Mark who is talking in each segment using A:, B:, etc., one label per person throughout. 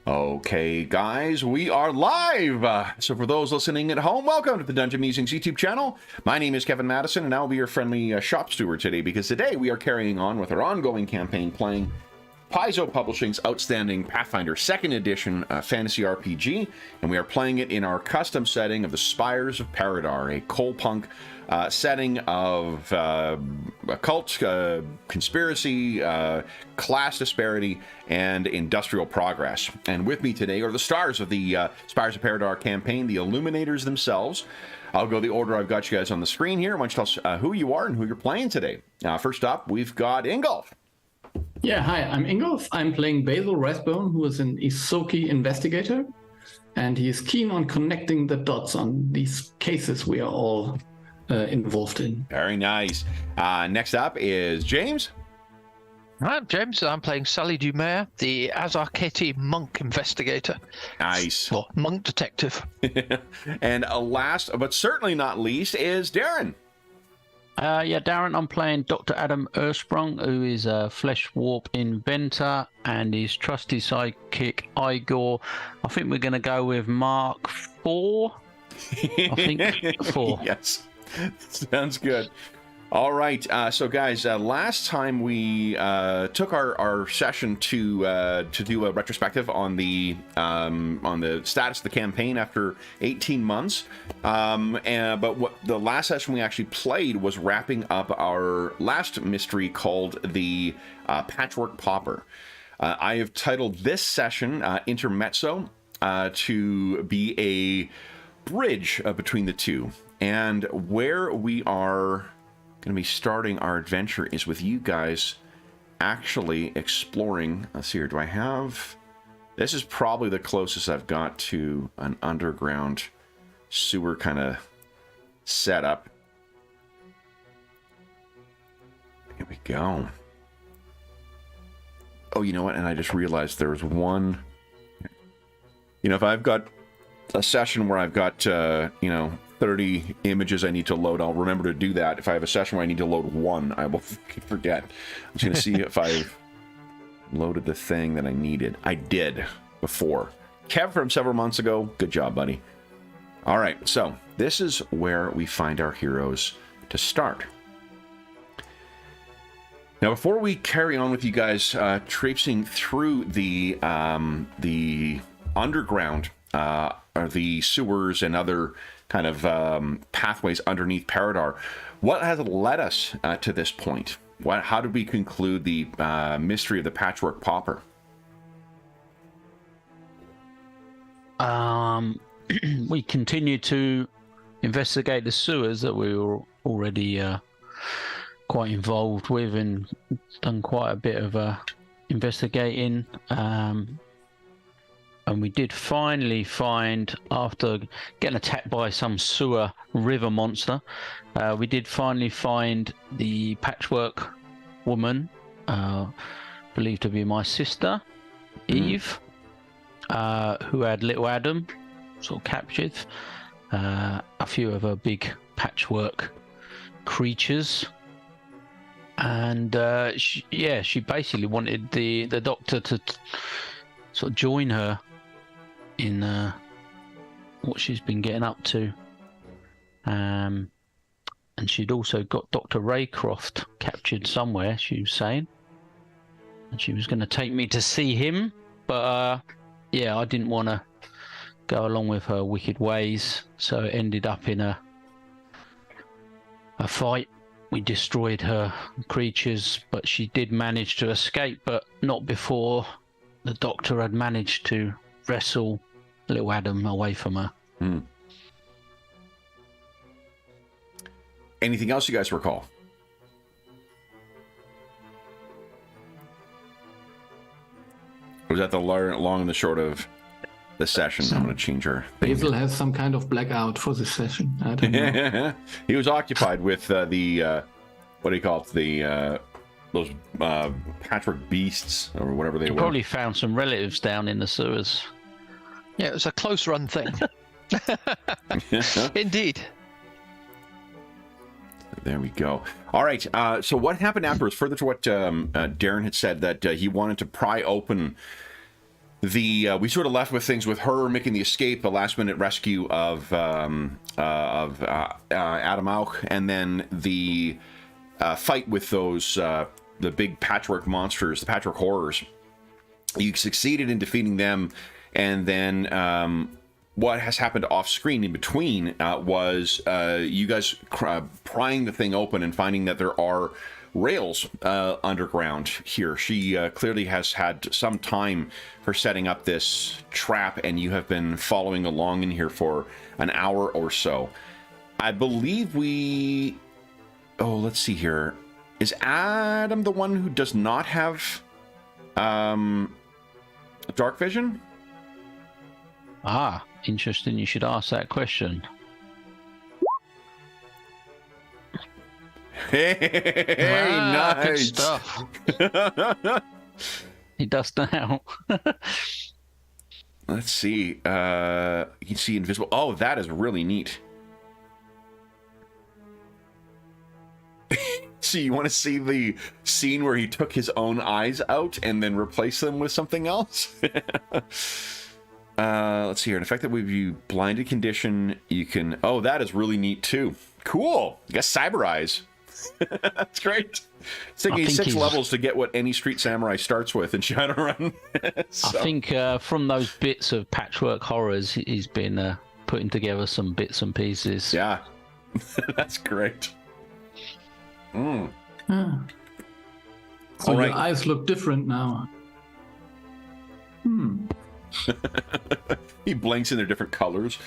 A: Okay, guys, we are live! So for those listening at home, welcome to the Dungeon Musings YouTube channel. My name is Kevin Madison, and I'll be your friendly shop steward today, because today we are carrying on with our ongoing campaign playing Paizo Publishing's outstanding Pathfinder 2nd Edition fantasy RPG, and we are playing it in our custom setting of the Spires of Paridar, a Coalpunk setting of occult, conspiracy, class disparity, and industrial progress. And with me today are the stars of the Spires of Paridar campaign, the Illuminators themselves. I'll go the order I've got you guys on the screen here. Why don't you tell us who you are and who you're playing today. First up, we've got Ingolf.
B: Yeah, hi, I'm Ingolf. I'm playing Basil Rathbone, who is an Isoki investigator, and he is keen on connecting the dots on these cases we are all involved in.
A: Very nice. Next up is James.
C: I'm James. I'm playing Sally Dumaire, the Azarketi monk investigator.
A: Nice.
C: Well, monk detective.
A: And last, but certainly not least, is Darren.
D: Yeah, Darren, I'm playing Dr. Adam Ersprung, who is a flesh warp inventor, and his trusty sidekick, Igor. I think we're going to go with Mark 4. I think 4.
A: Yes, sounds good. All right, so guys, last time we took our session to do a retrospective on the status of the campaign after 18 months. But what the last session we actually played was wrapping up our last mystery called the Patchwork Pauper. I have titled this session Intermezzo to be a bridge between the two, and where we are going to be starting our adventure is with you guys actually exploring. Let's see here. Do I have... This is probably the closest I've got to an underground sewer kind of setup. Here we go. Oh, you know what? And I just realized there was one... You know, if I've got a session where I've got, 30 images I need to load, I'll remember to do that. If I have a session where I need to load one, I will forget. I'm just going to see if I've loaded the thing that I needed. I did before. Kev from several months ago, good job, buddy. All right, so this is where we find our heroes to start. Now, before we carry on with you guys traipsing through the underground, or the sewers and other kind of pathways underneath Paridar, what has led us to this point? How did we conclude the mystery of the Patchwork Pauper?
D: We continued to investigate the sewers that we were already quite involved with, and done quite a bit of investigating. And we did finally find, after getting attacked by some sewer river monster, we did finally find the patchwork woman, believed to be my sister, Eve, who had little Adam sort of captured, a few of her big patchwork creatures. And she basically wanted the doctor to sort of join her in what she's been getting up to, and she'd also got Dr. Raycroft captured somewhere, she was saying, and she was going to take me to see him, but I didn't want to go along with her wicked ways, so it ended up in a fight. We destroyed her creatures, but she did manage to escape, but not before the doctor had managed to wrestle little Adam away from her.
A: Anything else you guys recall? Or was that the long and the short of the session? I'm going to change her thing.
B: Basil has some kind of blackout for this session. I don't know.
A: He was occupied with the what do you call it? Those patchwork beasts or whatever they were.
D: Probably found some relatives down in the sewers.
C: Yeah, it was a close run thing. Indeed.
A: There we go. All right. So what happened afterwards, further to what Darren had said, that he wanted to pry open we sort of left with things with her making the escape, the last minute rescue of Adam Auch, and then the fight with those the big patchwork monsters, the patchwork horrors. You succeeded in defeating them, and then what has happened off screen in between was you guys prying the thing open and finding that there are rails underground here. She clearly has had some time for setting up this trap, and you have been following along in here for an hour or so. I believe let's see here. Is Adam the one who does not have dark vision?
D: Ah, interesting. You should ask that question.
A: Hey, nice.
C: Good stuff.
D: He does now.
A: Let's see. You can see invisible. Oh, that is really neat. So you want to see the scene where he took his own eyes out and then replaced them with something else? Let's see here. An effect that would be blinded condition. You can... Oh, that is really neat too. Cool. You got cyber eyes. That's great. It's taking 6 levels to get what any street samurai starts with in Shadowrun. So.
D: I think from those bits of patchwork horrors, he's been putting together some bits and pieces.
A: Yeah. That's great.
B: So your eyes look different now.
A: He blinks in their different colors.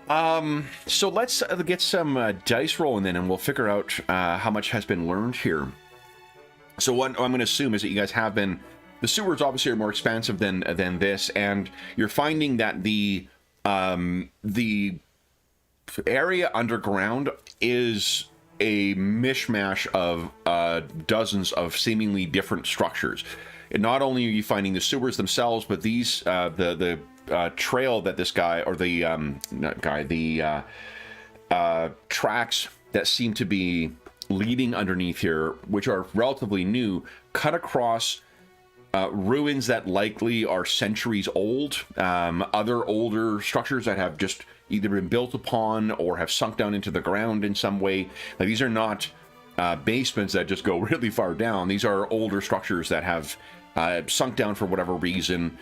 A: So let's get some dice rolling then, and we'll figure out how much has been learned here. So what I'm going to assume is that you guys have been... The sewers obviously are more expansive than this, and you're finding that the area underground is a mishmash of dozens of seemingly different structures. And not only are you finding the sewers themselves, but these the trail that this guy, or the tracks that seem to be leading underneath here, which are relatively new, cut across ruins that likely are centuries old, other older structures that have just either been built upon or have sunk down into the ground in some way. Now, these are not basements that just go really far down. These are older structures that have sunk down for whatever reason.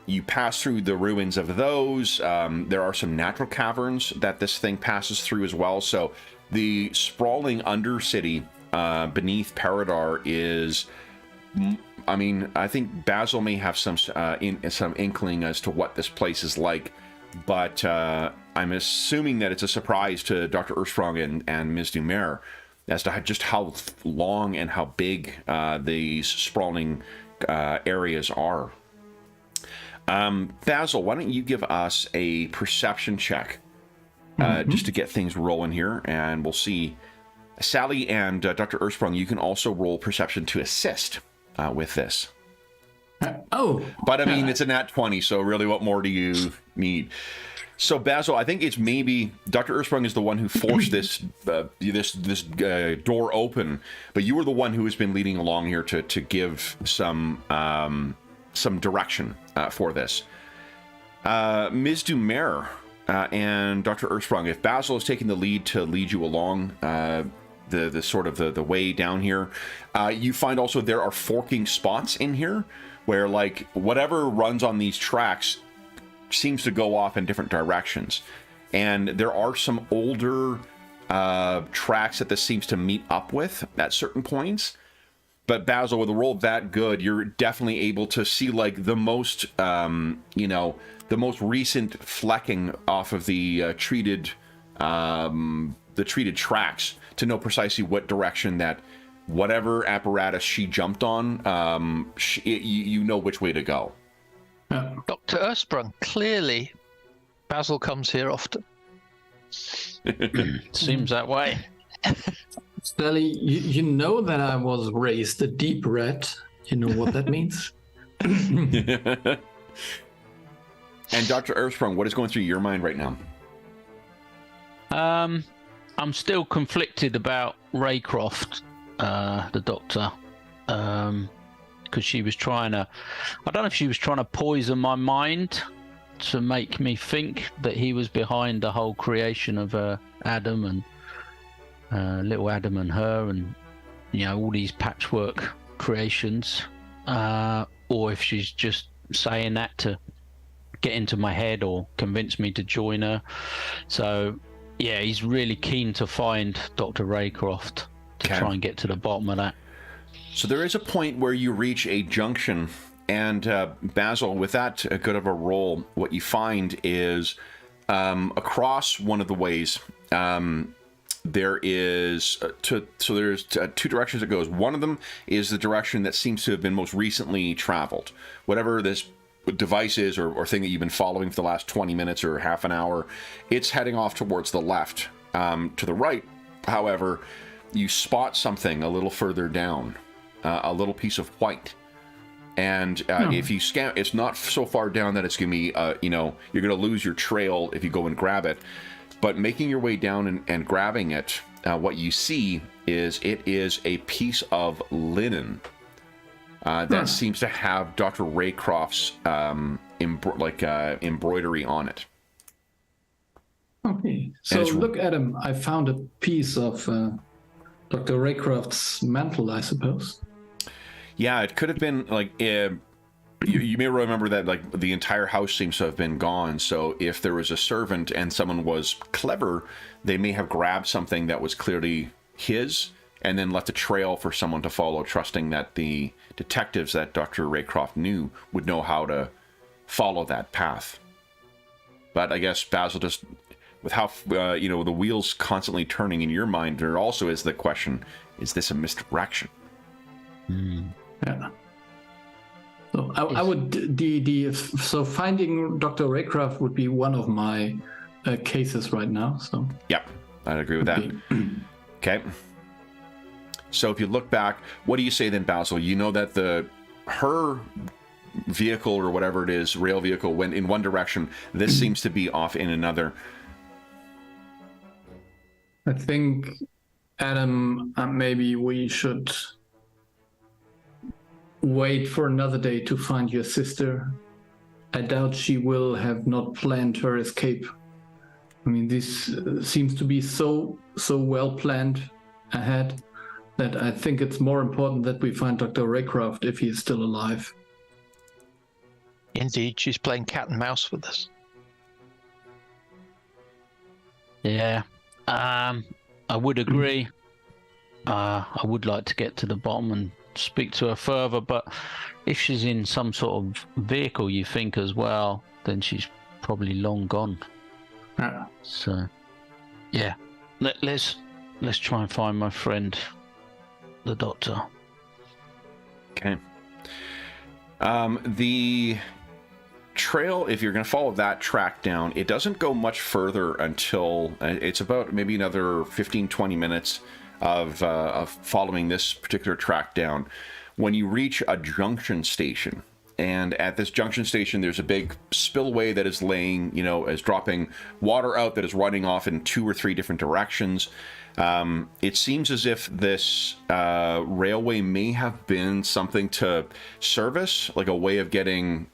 A: You pass through the ruins of those. There are some natural caverns that this thing passes through as well. So the sprawling undercity beneath Paridar is... I mean, I think Basil may have some inkling as to what this place is like, but I'm assuming that it's a surprise to Dr. Ursprung and Ms. Dumer as to just how long and how big these sprawling areas are. Basil, why don't you give us a perception check just to get things rolling here, and we'll see. Sally and Dr. Ursprung, you can also roll perception to assist with this. But I mean, it's a nat 20, so really what more do you need? So Basil, I think it's maybe Dr. Ursprung is the one who forced this door open, but you were the one who has been leading along here to give some direction for this. Ms. Dumer and Dr. Ursprung, if Basil is taking the lead to lead you along the sort of the way down here, you find also there are forking spots in here where, like, whatever runs on these tracks seems to go off in different directions, and there are some older tracks that this seems to meet up with at certain points. But Basil, with a roll that good, you're definitely able to see like the most the most recent flecking off of the treated tracks to know precisely what direction that whatever apparatus she jumped on, you know which way to go.
C: Dr. Ursprung, clearly Basil comes here often.
D: Seems that way.
B: Sally, you know that I was raised a deep red. You know what that means?
A: And Dr. Ursprung, what is going through your mind right now?
D: I'm still conflicted about Raycroft, the doctor. because she was trying to, I don't know if she was trying to poison my mind to make me think that he was behind the whole creation of Adam and little Adam and her, and you know, all these patchwork creations, or if she's just saying that to get into my head or convince me to join her. So yeah, he's really keen to find Dr. Raycroft to try and get to the bottom of that.
A: So there is a point where you reach a junction, and Basil, with that good of a roll, what you find is across one of the ways, there is there's two directions it goes. One of them is the direction that seems to have been most recently traveled. Whatever this device is or thing that you've been following for the last 20 minutes or half an hour, it's heading off towards the left. To the right, however, you spot something a little further down, a little piece of white. And if you scan, it's not so far down that it's going to be, you're going to lose your trail if you go and grab it. But making your way down and grabbing it, what you see is it is a piece of linen that seems to have Dr. Raycroft's embroidery on it.
B: Okay, so look, Adam, I found a piece of Dr. Raycroft's mantle, I suppose.
A: Yeah, it could have been like you may remember that like the entire house seems to have been gone. So if there was a servant and someone was clever, they may have grabbed something that was clearly his and then left a trail for someone to follow, trusting that the detectives that Dr. Raycroft knew would know how to follow that path. But I guess Basil, just with how the wheels constantly turning in your mind, there also is the question: is this a misdirection?
B: Yeah. So I would so finding Dr. Raycroft would be one of my cases right now. So
A: yep, I'd agree with that. Okay. So if you look back, what do you say then, Basil? You know that her vehicle or whatever it is, rail vehicle, went in one direction. This seems to be off in another.
B: I think, Adam, maybe we should wait for another day to find your sister. I doubt she will have not planned her escape. I mean, this seems to be so well planned ahead that I think it's more important that we find Dr. Raycroft if he is still alive.
C: Indeed, she's playing cat and mouse with us.
D: Yeah, I would agree. I would like to get to the bottom and speak to her further, but if she's in some sort of vehicle, you think as well, then she's probably long gone. So, yeah, let's try and find my friend, the doctor.
A: Okay. The trail, if you're going to follow that track down, it doesn't go much further until it's about maybe another 15-20 minutes of following this particular track down. When you reach a junction station, and at this junction station there's a big spillway that is laying, is dropping water out that is running off in 2 or 3 different directions. It seems as if this railway may have been something to service, like a way of getting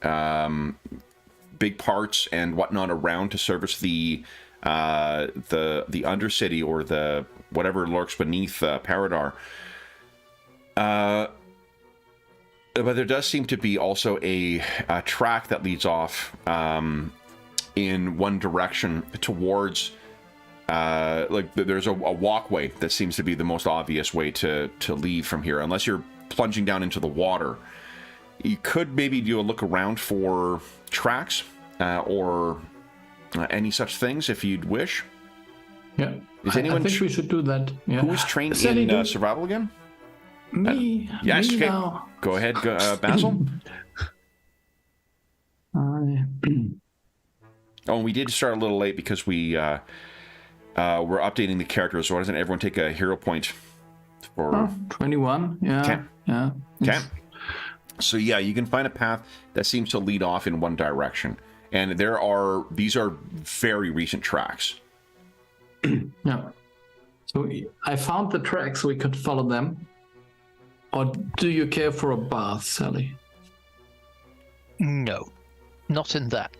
A: big parts and whatnot around to service the Undercity or the whatever lurks beneath Paridar. But there does seem to be also a track that leads off in one direction towards there's a walkway that seems to be the most obvious way to leave from here, unless you're plunging down into the water. You could maybe do a look around for tracks or any such things if you'd wish.
B: Yeah,
A: I think
B: we should do that. Yeah.
A: Who is trained in survival again?
B: Me.
A: Yes,
B: me
A: okay.
B: now.
A: Go ahead, Basil. Oh, we did start a little late because we we're updating the characters, so why doesn't everyone take a hero point for
B: 21? Yeah.
A: Okay.
B: Yeah.
A: Okay. So yeah, you can find a path that seems to lead off in one direction, and these are very recent tracks.
B: Yeah. So I found the tracks, we could follow them. Or do you care for a bath, Sally?
C: No, not in that.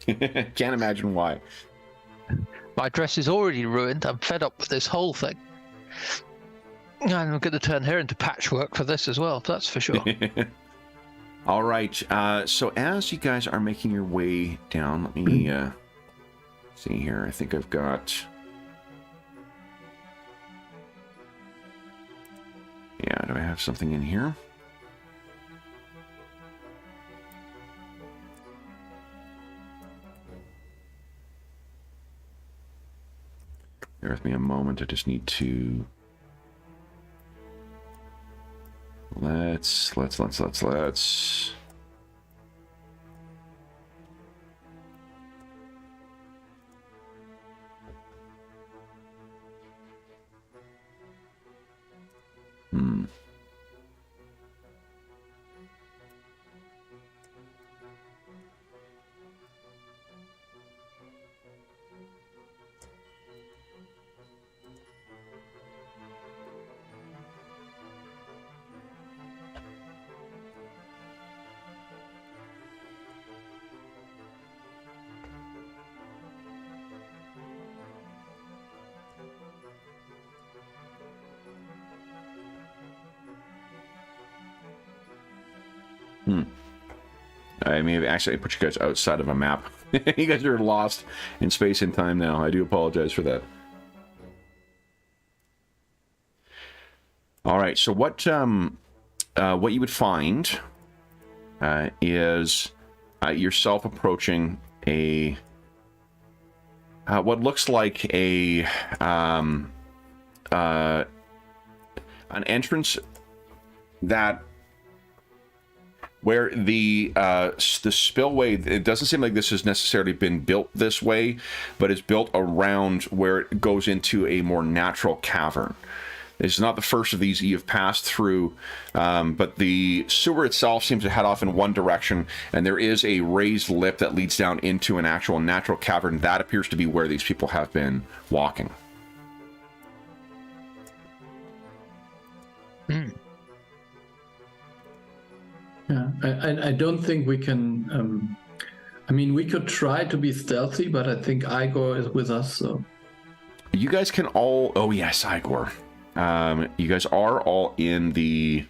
A: Can't imagine why.
C: My dress is already ruined. I'm fed up with this whole thing. And I'm going to turn her into patchwork for this as well, that's for sure.
A: All right. So as you guys are making your way down, let me see here. I think I've got... Yeah, do I have something in here? Bear with me a moment. I just need to... Let's... I may have actually put you guys outside of a map. You guys are lost in space and time now. I do apologize for that. All right, so what you would find is yourself approaching a what looks like a an entrance that where the spillway, it doesn't seem like this has necessarily been built this way, but it's built around where it goes into a more natural cavern. It's not the first of these you've passed through, but the sewer itself seems to head off in one direction, and there is a raised lip that leads down into an actual natural cavern. That appears to be where these people have been walking.
B: Yeah, I don't think we can. I mean, we could try to be stealthy, but I think Igor is with us, so.
A: You guys can all. Oh yes, Igor. You guys are all in the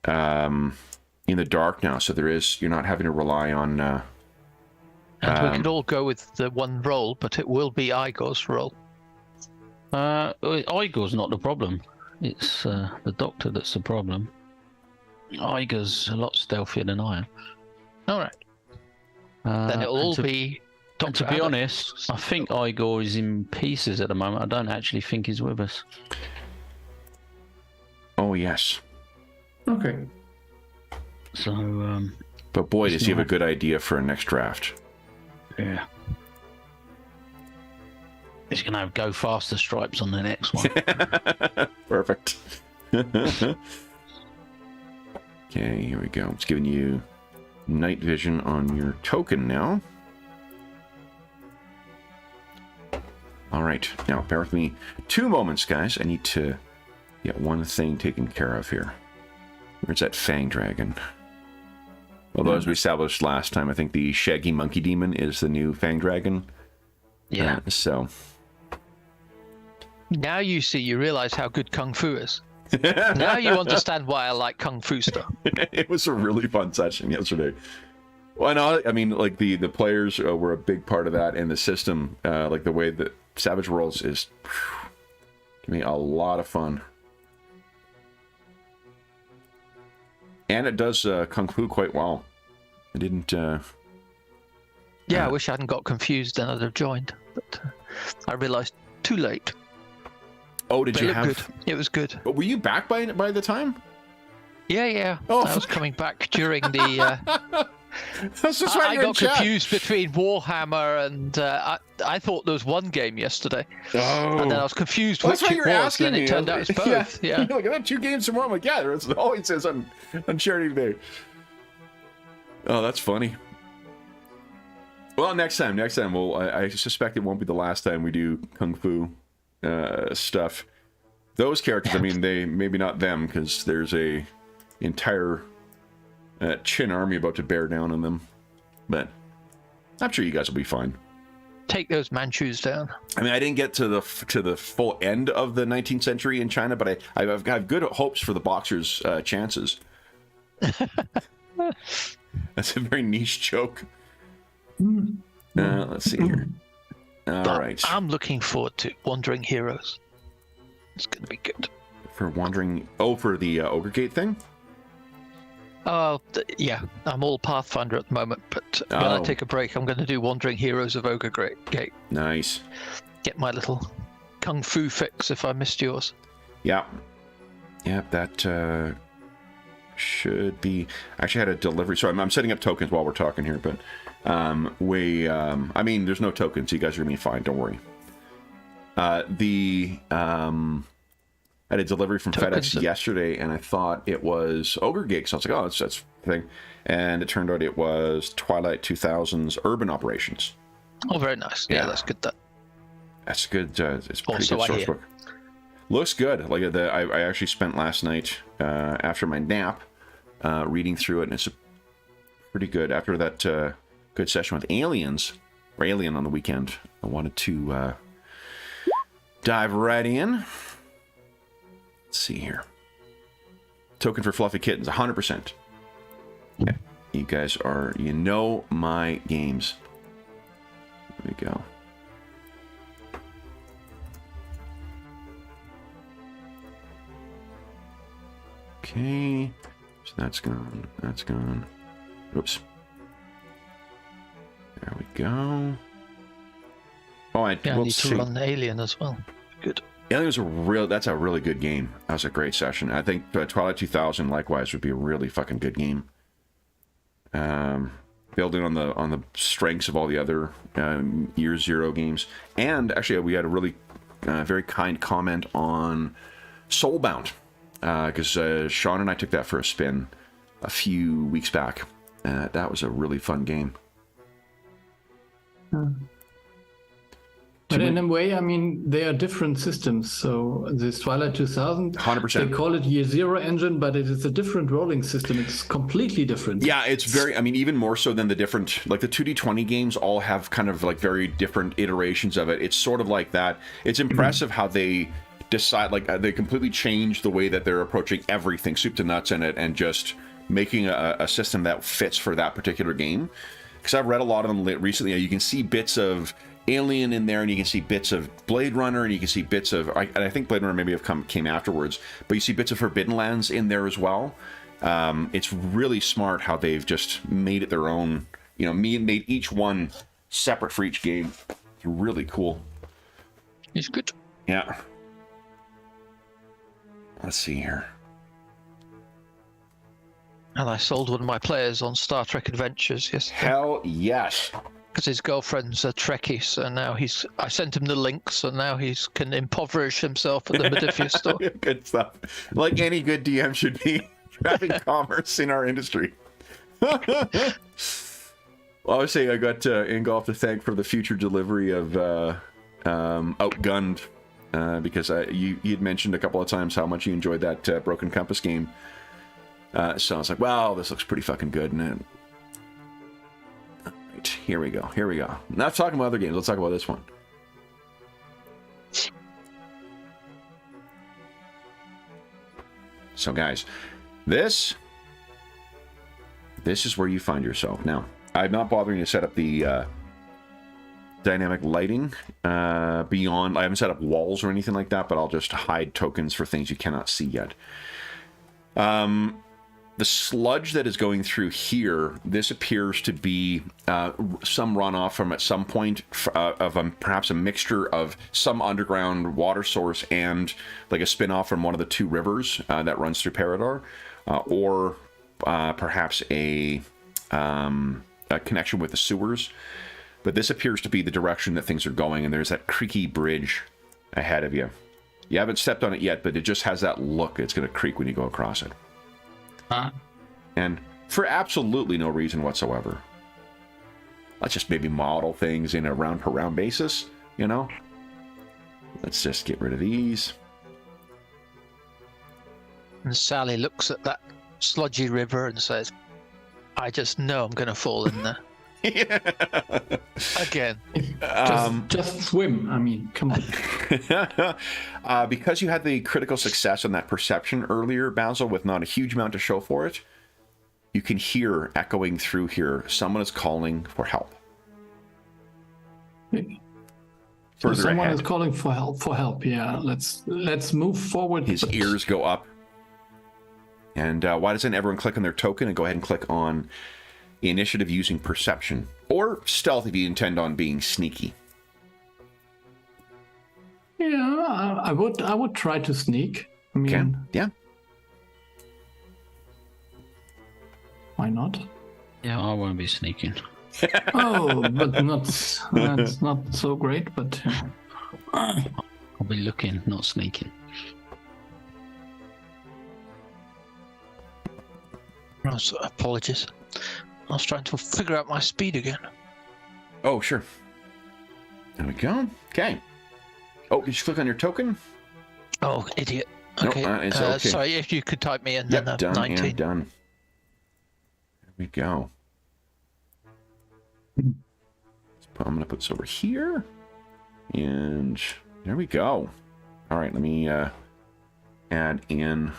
A: dark now, so you're not having to rely on.
C: And we could all go with the one roll, but it will be Igor's roll.
D: Igor's not the problem. It's the doctor that's the problem. Igor's a lot stealthier than I am.
C: All right. Then it'll all be Dr.
D: To be honest, I think Igor is in pieces at the moment. I don't actually think he's with us.
A: Oh, yes.
B: Okay.
D: So,
A: but boy, does he have a good idea for a next draft.
D: Yeah. He's going to go faster stripes on the next one.
A: Perfect. Okay, here we go. It's giving you night vision on your token now. All right, now bear with me 2 moments, guys. I need to get one thing taken care of here. Where's that Fang Dragon? Although, as we established last time, I think the Shaggy Monkey Demon is the new Fang Dragon.
C: Yeah.
A: So.
C: Now you see, you realize how good Kung Fu is. Now you understand why I like Kung Fu stuff.
A: It was a really fun session yesterday. Well, no, I mean, like the players were a big part of that, and the system, like the way that Savage Worlds is, giving me a lot of fun. And it does Kung Fu quite well. I didn't...
C: Yeah, I wish I hadn't got confused and I'd have joined, but I realized too late.
A: Oh, did you have...
C: Good. It was good.
A: Were you back by the time?
C: Yeah.
A: Oh,
C: I was coming back during the...
A: That's just
C: I got confused between Warhammer and... I thought there was one game yesterday.
A: Oh.
C: And then I was confused which it was, and it turned out it's both. Yeah.
A: Like, I had 2 games tomorrow. I'm like, yeah, that's all it says on Charity Day. Oh, that's funny. Well, next time, I suspect it won't be the last time we do Kung Fu stuff. Those characters, I mean, they maybe not them, because there's a entire Chin army about to bear down on them. But I'm sure you guys will be fine.
C: Take those Manchus down.
A: I mean, I didn't get to the full end of the 19th century in China, but I've got good hopes for the Boxers' chances. That's a very niche joke. Let's see here. All right.
C: I'm looking forward to Wandering Heroes. It's going to be good.
A: For Wandering... Oh, for the Ogre Gate thing?
C: Yeah. I'm all Pathfinder at the moment, but when I take a break, I'm going to do Wandering Heroes of Ogre Gate.
A: Nice.
C: Get my little kung fu fix if I missed yours.
A: Yeah. Yeah, that should be... Actually, I had a delivery... So I'm setting up tokens while we're talking here, but... I mean, there's no tokens. You guys are going to be fine. Don't worry. I had a delivery from FedEx yesterday, and I thought it was Ogre Gate. So I was like, oh, that's the thing. And it turned out it was Twilight 2000's Urban Operations.
C: Oh, very nice. Yeah, that's good.
A: That's good. It's pretty
C: Also,
A: good source book. Looks good. Like I actually spent last night after my nap reading through it, and it's pretty good. After that good session with Alien on the weekend, I wanted to dive right in. Let's see here. Token for Fluffy Kittens, 100%. Yeah, you guys are, you know my games. There we go. Okay, so that's gone. That's gone. Oops. There we go. Oh, I
C: need to run Alien as well. Good.
A: Alien was that's a really good game. That was a great session. I think Twilight 2000 likewise would be a really fucking good game. Building on the strengths of all the other Year Zero games. And actually, we had a really very kind comment on Soulbound. Because Sean and I took that for a spin a few weeks back. That was a really fun game.
B: But in a way, I mean, they are different systems. So this Twilight 2000,
A: 100%.
B: They call it Year Zero engine, but it is a different rolling system. It's completely different.
A: Yeah, it's very, I mean, even more so than the different, like the 2D20 games all have kind of like very different iterations of it. It's sort of like that. It's impressive how they decide, like they completely change the way that they're approaching everything, soup to nuts in it, and just making a system that fits for that particular game. Because I've read a lot of them recently. You can see bits of Alien in there, and you can see bits of Blade Runner, and you can see bits of, and I think Blade Runner maybe came afterwards, but you see bits of Forbidden Lands in there as well. It's really smart how they've just made it their own, you know, made each one separate for each game. It's really cool.
C: It's good.
A: Yeah. Let's see here.
C: And I sold one of my players on Star Trek Adventures yesterday.
A: Hell yes.
C: Because his girlfriend's a Trekkie, so now I sent him the link, so now he can impoverish himself at the Modiphius store.
A: Good stuff. Like any good DM should be driving commerce in our industry. Well, I was saying I got Ingolf to thank for the future delivery of Outgunned, because you had mentioned a couple of times how much you enjoyed that Broken Compass game. So I was like, wow, this looks pretty fucking good. And right, here we go. Not talking about other games. Let's talk about this one. So guys, this is where you find yourself. Now, I'm not bothering to set up the dynamic lighting beyond. I haven't set up walls or anything like that, but I'll just hide tokens for things you cannot see yet. The sludge that is going through here, this appears to be some runoff from at some point of perhaps a mixture of some underground water source and like a spin-off from one of the two rivers that runs through Paridar, or perhaps a connection with the sewers. But this appears to be the direction that things are going, and there's that creaky bridge ahead of you. You haven't stepped on it yet, but it just has that look. It's going to creak when you go across it. And for absolutely no reason whatsoever. Let's just maybe model things in a round-per-round basis, you know? Let's just get rid of these.
C: And Sally looks at that sludgy river and says, I just know I'm going to fall in there. Again.
B: Just swim. I mean, come on.
A: Because you had the critical success on that perception earlier, Basil, with not a huge amount to show for it, you can hear echoing through here, someone is calling for help.
B: So someone is calling for help. Yeah, let's move forward.
A: His ears go up. And why doesn't everyone click on their token and go ahead and click on initiative using perception, or stealth if you intend on being sneaky?
B: Yeah, I would try to sneak. I mean,
A: okay. Yeah.
B: Why not?
D: Yeah, I won't be sneaking.
B: Oh, but that's not so great. But
D: I'll be looking, not sneaking.
C: Apologies. I was trying to figure out my speed again.
A: Oh, sure. There we go. Okay. Oh, did you click on your token?
C: Oh, idiot. Okay.
A: Nope, it's okay.
C: Sorry, if you could type me in,
A: Yep,
C: then
A: done
C: 19.
A: and done. There we go. I'm going to put this over here. And there we go. All right, let me add in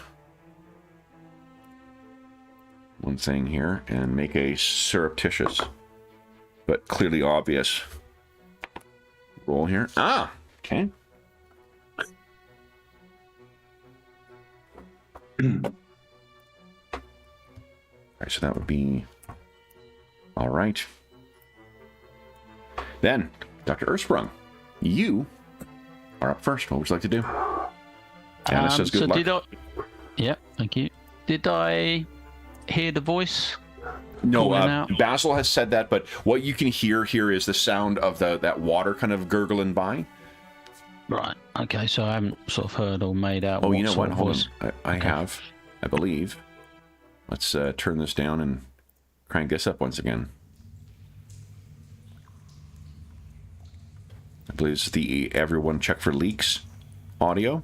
A: one thing here and make a surreptitious but clearly obvious roll here. Ah, okay. All right, so that would be all right. Then, Dr. Ursprung, you are up first. What would you like to do? Anna says good luck.
D: Yeah, thank you. Did I hear the voice?
A: No, Basil has said that, but what you can hear here is the sound of that water kind of gurgling by.
D: Right. Okay, so I haven't sort of heard or made out.
A: Oh, you know what? Hold
D: voice.
A: on. I have, I believe. Let's turn this down and crank this up once again. I believe it's the everyone check for leaks audio.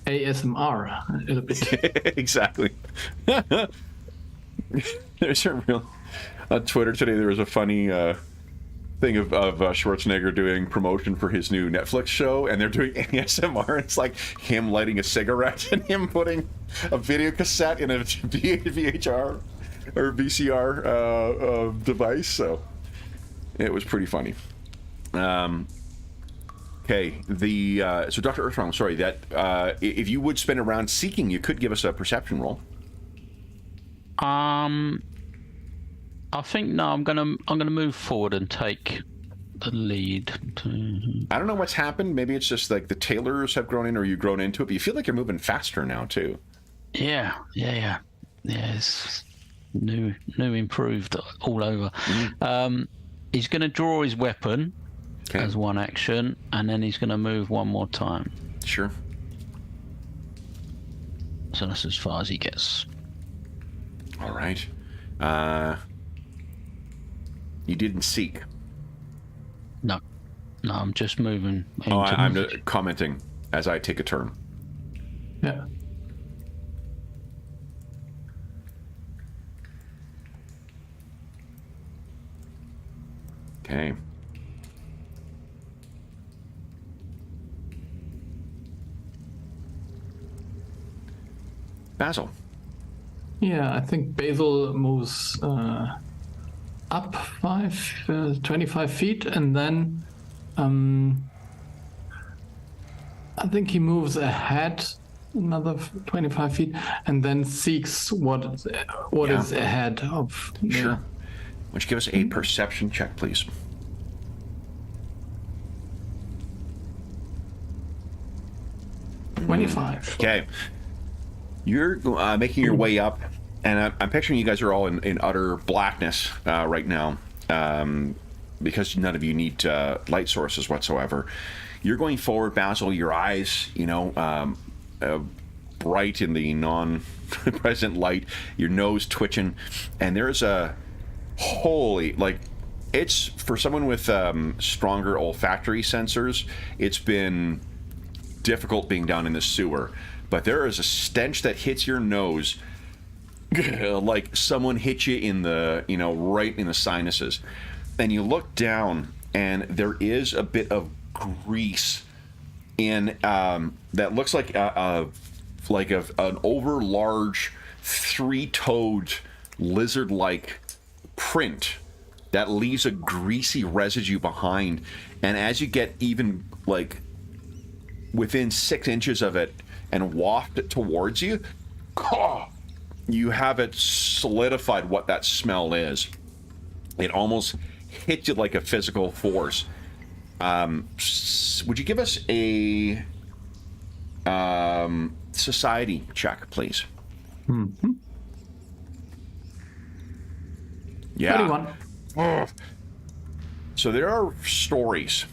B: ASMR a little bit.
A: Exactly. There's a real on Twitter today. There was a funny thing of Schwarzenegger doing promotion for his new Netflix show, and they're doing ASMR. It's like him lighting a cigarette and him putting a video cassette in a VHR or VCR device. So it was pretty funny. Okay, so Dr. Earthworm, I'm sorry that if you would spend a round seeking, you could give us a perception roll.
D: I think no. I'm gonna move forward and take the lead.
A: I don't know what's happened. Maybe it's just like the tailors have grown in, or you've grown into it. But you feel like you're moving faster now too.
D: Yeah. It's new, improved all over. Mm-hmm. He's gonna draw his weapon. Okay. As one action, and then he's going to move one more time.
A: Sure.
D: So that's as far as he gets.
A: All right. You didn't seek.
D: No, I'm just moving.
A: I'm just commenting as I take a turn.
B: Yeah.
A: Okay. Basil.
B: Yeah, I think Basil moves up 25 feet, and then I think he moves ahead another 25 feet, and then seeks what is ahead of.
A: Sure. Why don't you give us a perception check, please? Okay. You're making your way up, and I'm picturing you guys are all in utter blackness right now, because none of you need light sources whatsoever. You're going forward, Basil, your eyes, bright in the non-present light, your nose twitching, and there's a it's for someone with stronger olfactory sensors, it's been difficult being down in the sewer, but there is a stench that hits your nose like someone hit you in the, right in the sinuses. And you look down, and there is a bit of grease in that looks like an overlarge, three-toed, lizard-like print that leaves a greasy residue behind. And as you get even within 6 inches of it and waft it towards you, you have it solidified what that smell is. It almost hits you like a physical force. Would you give us a society check, please?
B: Mm-hmm.
A: Yeah.
B: 31.
A: So there are stories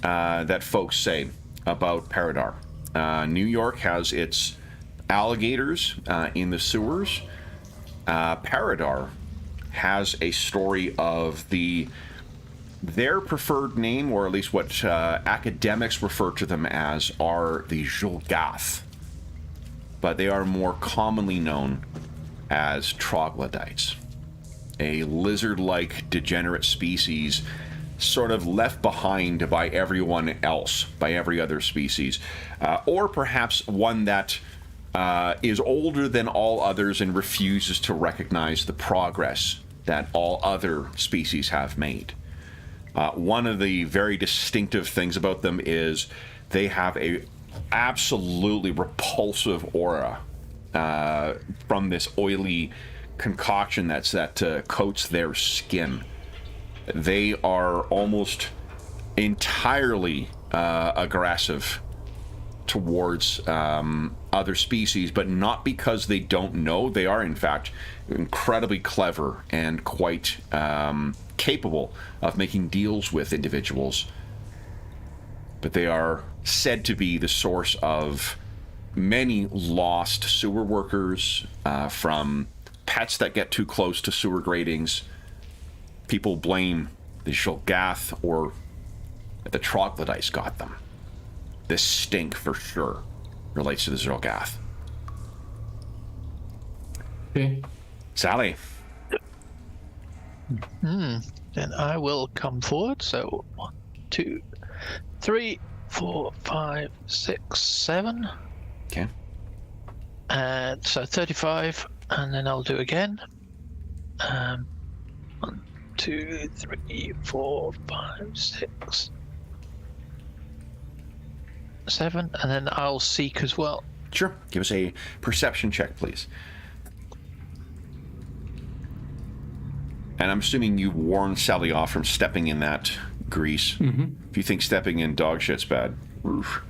A: that folks say about Paridar. New York has its alligators in the sewers. Paridar has a story of their preferred name, or at least what academics refer to them as, are the Jolgath, but they are more commonly known as troglodytes, a lizard-like degenerate species sort of left behind by everyone else, by every other species, or perhaps one that is older than all others and refuses to recognize the progress that all other species have made. One of the very distinctive things about them is they have a absolutely repulsive aura from this oily concoction that coats their skin. They are almost entirely aggressive towards other species, but not because they don't know. They are, in fact, incredibly clever and quite capable of making deals with individuals. But they are said to be the source of many lost sewer workers, from pets that get too close to sewer gratings. People blame the Jolgath or that the troglodytes got them. This stink, for sure, relates to the Jolgath.
B: Okay.
A: Sally.
C: Then I will come forward. So 1, 2, 3, 4, 5, 6, 7.
A: Okay.
C: And so 35, and then I'll do again. 1, 2, 3, 4, 5, 6, 7, and then I'll seek as well.
A: Sure. Give us a perception check, please. And I'm assuming you warned Sally off from stepping in that grease. Mm-hmm. If you think stepping in dog shit's bad. Oof.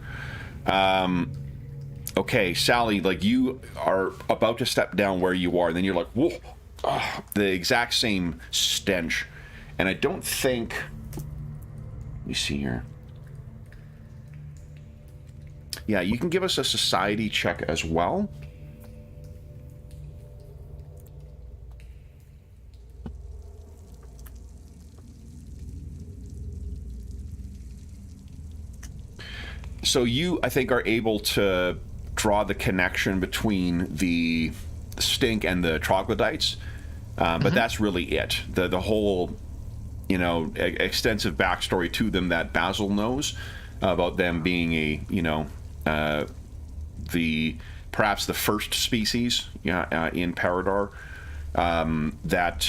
A: Okay, Sally, you are about to step down where you are, and then you're like, whoa, the exact same stench. And I don't think... Let me see here. Yeah, you can give us a society check as well. So you, I think, are able to draw the connection between the stink and the troglodytes, but that's really it. The whole, extensive backstory to them that Basil knows about them being perhaps the first species in Paridar, that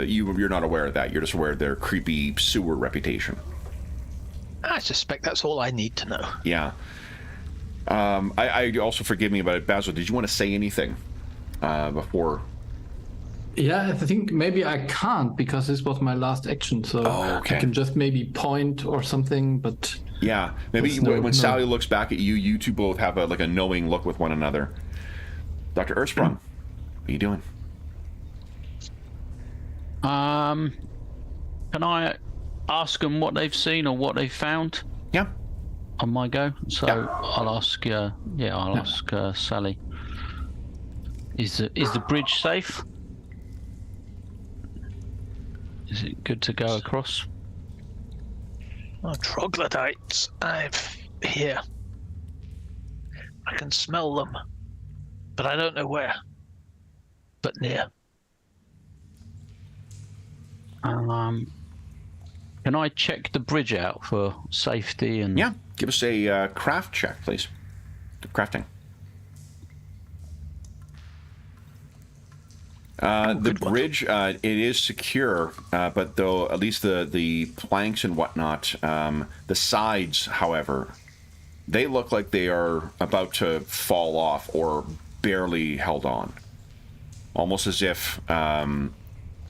A: you're not aware of that. You're just aware of their creepy sewer reputation.
C: I suspect that's all I need to know.
A: Yeah. I also, forgive me about it, Basil, did you want to say anything before?
B: Yeah, I think maybe I can't, because this was my last action, so
A: okay.
B: I can just maybe point or something, but...
A: Yeah, maybe when Sally looks back at you, you two both have a knowing look with one another. Dr. Earthsprung, what are you doing?
D: Can I ask them what they've seen or what they've found?
A: Yeah.
D: On my go. So
A: yeah.
D: I'll ask. Ask Sally. Is the bridge safe? Is it good to go across?
C: Oh, troglodytes. I've here. I can smell them, but I don't know where. But near.
D: Can I check the bridge out for safety and?
A: Yeah, give us a craft check, please. Crafting. The bridge, it is secure, but though at least the planks and whatnot, the sides, however, they look like they are about to fall off or barely held on. Almost as if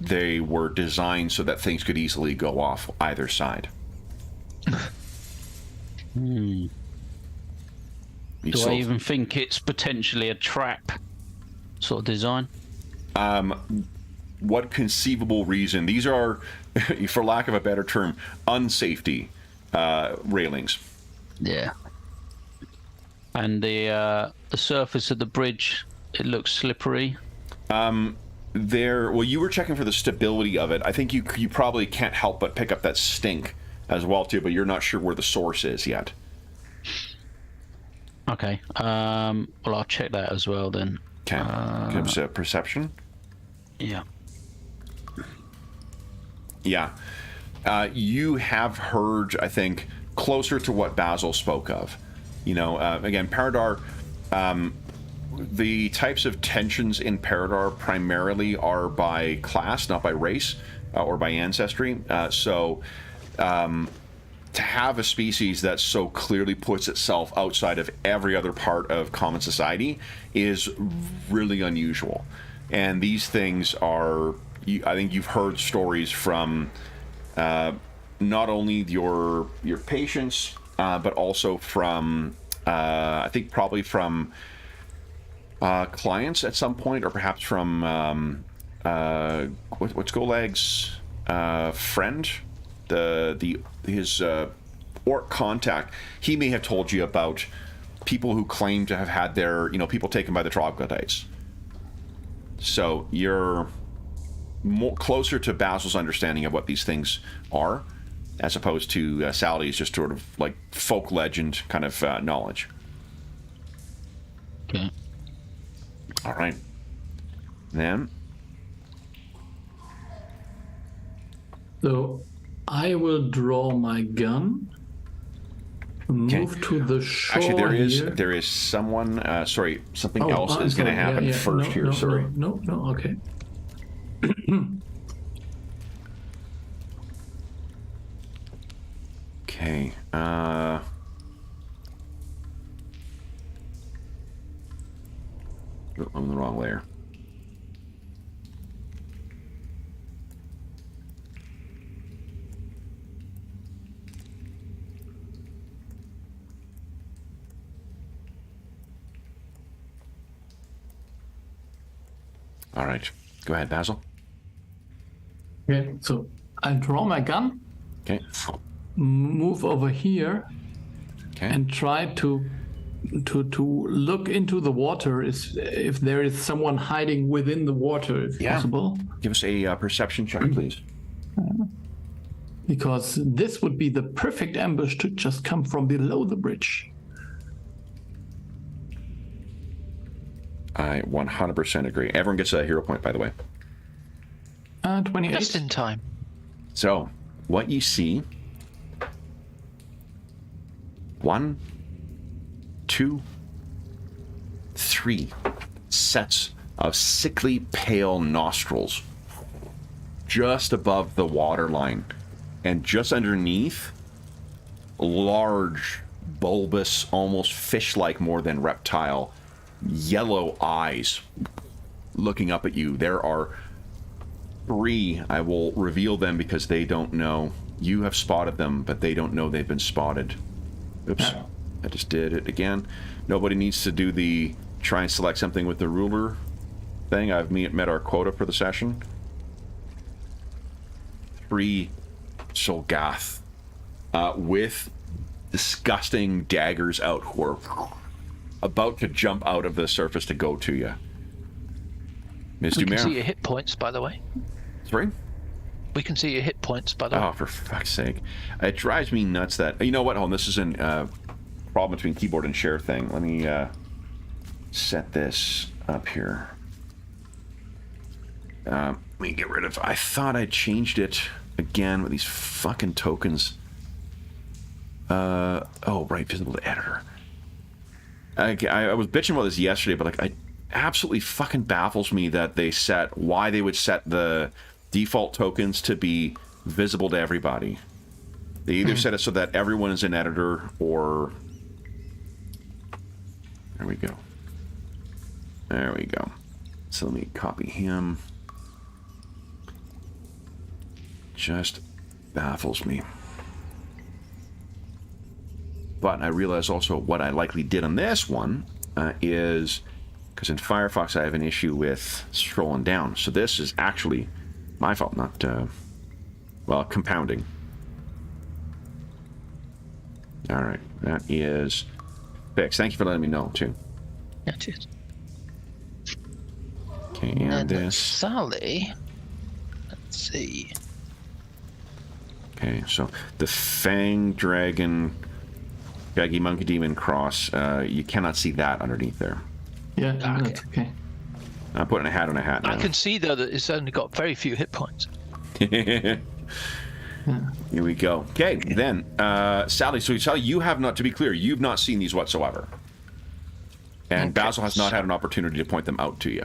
A: they were designed so that things could easily go off either side.
D: Do I even think it's potentially a trap sort of design?
A: What conceivable reason? These are, for lack of a better term, unsafety railings.
D: Yeah. And the surface of the bridge, it looks slippery.
A: Well, you were checking for the stability of it. I think you probably can't help but pick up that stink as well too, but you're not sure where the source is yet.
D: Okay. Well, I'll check that as well then.
A: Okay. Give us a perception.
D: Yeah.
A: Yeah. You have heard, I think, closer to what Basil spoke of. You know, again, Paridar, the types of tensions in Paridar primarily are by class, not by race or by ancestry. So to have a species that so clearly puts itself outside of every other part of common society is really unusual. And these things are, I think you've heard stories from not only your patients, but also from, I think probably from clients at some point, or perhaps from what's Golag's friend, his orc contact. He may have told you about people who claim to have had their, people taken by the troglodytes. So you're more closer to Basil's understanding of what these things are, as opposed to Sally's just sort of like folk legend kind of knowledge.
D: Okay.
A: All right. Then.
B: So I will draw my gun. Move to the shore.
A: Actually, there is someone. Sorry, something else is going to happen first here. Sorry.
B: No. Okay.
A: Okay. I'm in the wrong layer. All right. Go ahead, Basil.
B: Okay, so I draw my gun.
A: Okay.
B: Move over here.
A: Okay.
B: And try to look into the water if there is someone hiding within the water, if possible.
A: Give us a perception check, please.
B: Because this would be the perfect ambush to just come from below the bridge.
A: I 100% agree. Everyone gets a hero point, by the way.
B: 28.
C: Just in time.
A: So, what you see... 1, 2, 3 sets of sickly pale nostrils just above the waterline, and just underneath, large, bulbous, almost fish-like more than reptile, yellow eyes looking up at you. There are 3. I will reveal them because they don't know. You have spotted them, but they don't know they've been spotted. Oops, I just did it again. Nobody needs to do the try and select something with the ruler thing. I've met our quota for the session. 3 Solgath with disgusting daggers out who are about to jump out of the surface to go to you. Ms.
C: We can
A: Dumer.
C: see your hit points, by the way.
A: Sorry?
C: We can see your hit points, by the way.
A: Oh, for fuck's sake. It drives me nuts that... You know what? Hold on, this is in problem between keyboard and share thing. Let me set this up here. Let me get rid of... I thought I changed it again with these fucking tokens. Oh, right, visible to editor. I was bitching about this yesterday, but like, it absolutely fucking baffles me that why they would set the default tokens to be visible to everybody. They either set it so that everyone is an editor, or... There we go. There we go. So let me copy him. Just baffles me. But I realize also what I likely did on this one is... Because in Firefox I have an issue with scrolling down. So this is actually my fault, not... well, compounding. Alright, that is fixed. Thank you for letting me know, too.
C: Yeah, cheers.
A: Okay, and this...
C: Sally... Let's see...
A: Okay, so the Fang Dragon... Shaggy Monkey Demon Cross, you cannot see that underneath there.
B: Yeah,
C: Okay.
B: that's okay.
A: I'm putting a hat on a hat now.
C: I can see, though, that it's only got very few hit points.
A: Here we go. Okay, then, Sally, so Sally, you have not, to be clear, you've not seen these whatsoever. And
C: Okay.
A: Basil has not had an opportunity to point them out to you.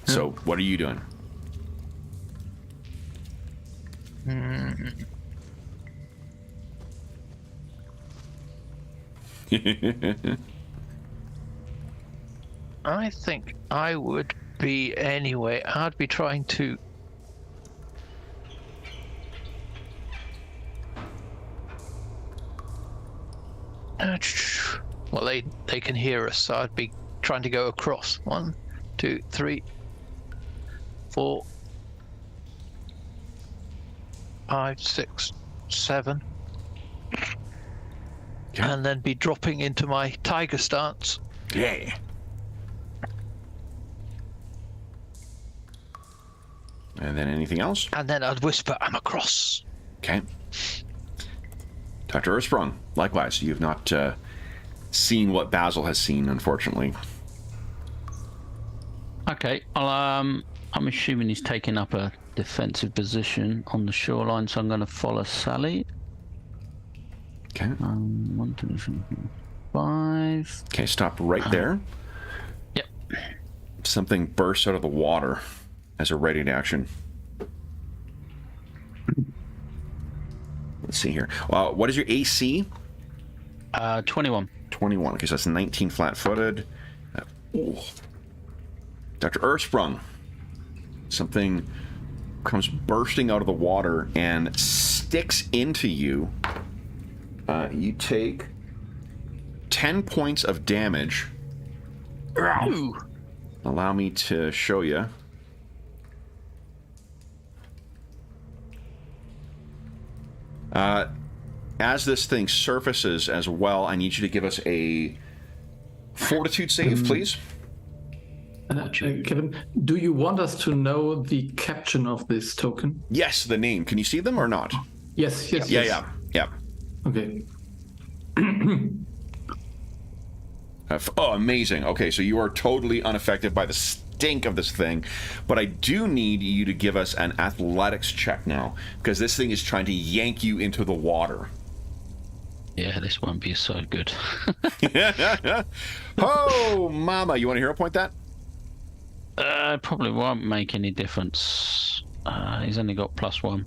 A: So, what are you doing?
C: I think I would be, anyway, I'd be trying to... well, they can hear us, so I'd be trying to go across. 1, 2, 3, 4, 5, 6, 7.
A: Okay.
C: And then be dropping into my tiger stance.
A: Yeah. And then anything else?
C: And then I'd whisper, I'm across.
A: Okay. Dr. Ersprung, likewise, you've not seen what Basil has seen, unfortunately.
D: Okay, I'm assuming he's taking up a defensive position on the shoreline, so I'm going to follow Sally.
A: Okay.
D: 1, 2, 3, 4, 5.
A: Okay, stop right there.
D: Yep.
A: Something bursts out of the water as a ready action. Let's see here. What is your AC?
D: 21.
A: 21. Okay, so that's 19 flat-footed. Dr. Ersprung. Something comes bursting out of the water and sticks into you. You take 10 points of damage.
C: Ooh.
A: Allow me to show you. As this thing surfaces as well, I need you to give us a fortitude save, please.
B: Kevin, do you want us to know the caption of this token?
A: Yes, the name. Can you see them or not?
B: Yes, yes,
A: Yeah,
B: yes.
A: yeah.
B: Okay.
A: Oh, amazing. Okay, so you are totally unaffected by the stink of this thing, but I do need you to give us an athletics check now, because this thing is trying to yank you into the water.
D: Yeah, this won't be so good.
A: Oh, mama. You want to hero point that?
D: Probably won't make any difference. He's only got +1.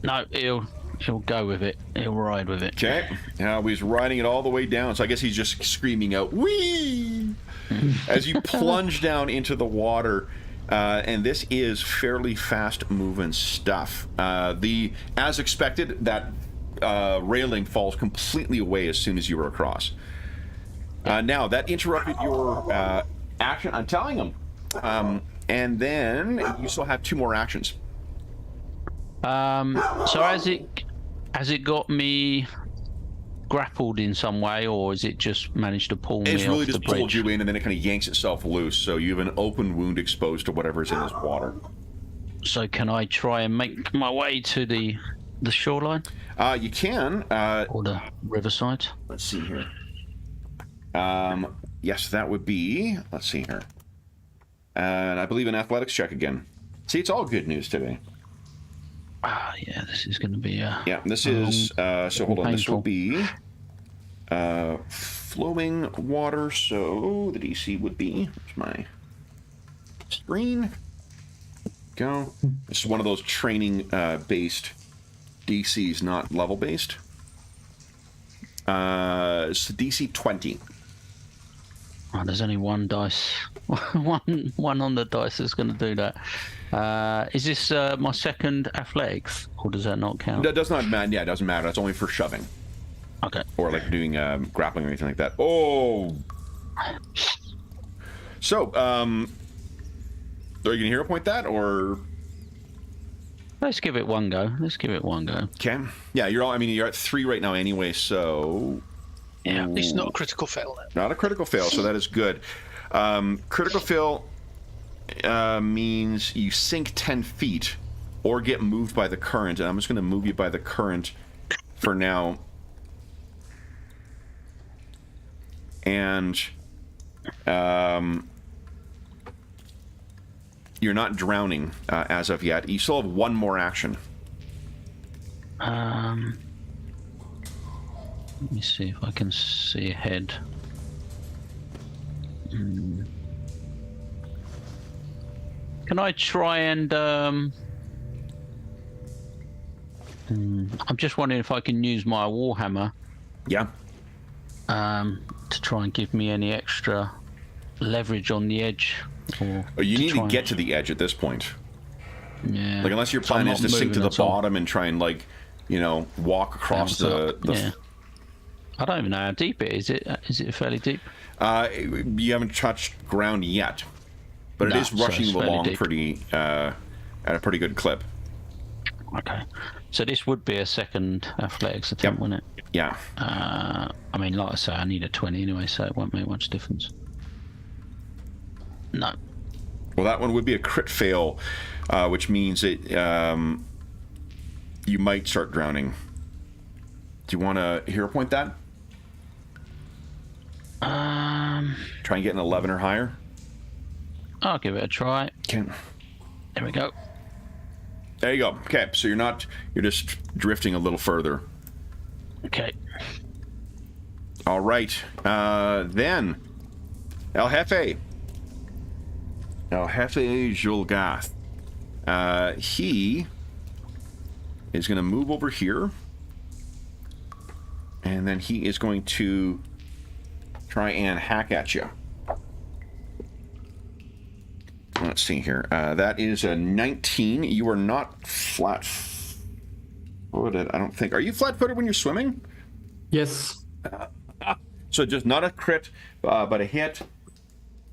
D: No, he'll go with it. He'll ride with it.
A: Okay. Now he's riding it all the way down, so I guess he's just screaming out, "Whee!" as you plunge down into the water. And this is fairly fast-moving stuff. As expected, that railing falls completely away as soon as you were across. Now, that interrupted your action. I'm telling him. And then you still have 2 more actions.
D: So has it got me grappled in some way, or is it just managed to pull me
A: It's really
D: off the
A: just
D: bridge?
A: pulled you in, and then it kind of yanks itself loose. So you have an open wound exposed to whatever's in this water.
D: So can I try and make my way to the the shoreline
A: You can.
D: or the riverside?
A: Let's see here. Yes, that would be. Let's see here. And I believe an athletics check again. See, it's all good news today.
D: Yeah, this is going to be.
A: Yeah, this is. So hold on. This will be flowing water. So the DC would be. Where's my screen? Go. This is one of those training based DCs, not level based. It's DC 20.
D: Oh, there's only one dice, one on the dice that's going to do that. Is this my second athletics, or does that not count?
A: That does not matter. Yeah, it doesn't matter. It's only for shoving.
D: Okay.
A: Or like doing grappling or anything like that. Oh. So, are you gonna hero point that or?
D: Let's give it one go.
A: Okay. Yeah, you're all. I mean, you're at 3 right now anyway. So.
C: Yeah, at least not a critical fail then.
A: Not a critical fail, so that is good. Critical fail means you sink 10 feet or get moved by the current, and I'm just going to move you by the current for now. And you're not drowning as of yet. You still have one more action.
D: Let me see if I can see ahead. Can I try and I'm just wondering if I can use my warhammer.
A: Yeah.
D: To try and give me any extra leverage on the edge. Or
A: You need to
D: try
A: get to the edge at this point.
D: Yeah.
A: Like, unless your
D: So I'm
A: plan is
D: not
A: to sink to
D: moving
A: the
D: at all.
A: bottom and try and, like, you know, walk across
D: Yeah.
A: the
D: I don't even know how deep it is. Is it fairly deep?
A: you haven't touched ground yet, but
D: No,
A: it is
D: so
A: rushing
D: it's
A: you
D: fairly
A: along
D: deep.
A: pretty at a pretty good clip.
D: Okay. So this would be a second athletics attempt,
A: Yep.
D: wouldn't it?
A: Yeah.
D: I mean, like I say, I need a 20 anyway, so it won't make much difference. No.
A: Well, that one would be a crit fail, which means that you might start drowning. Do you want to hero point that? Try and get an 11 or higher.
D: I'll give it a try.
A: Okay.
D: There we go.
A: There you go. Okay, so you're just drifting a little further.
D: Okay.
A: All right. Then, El Jefe Julgath. He is going to move over here. And then he is going to try and hack at you. Let's see here. That is a 19. You are not flat-footed, I don't think. Are you flat-footed when you're swimming?
B: Yes.
A: So just not a crit, but a hit.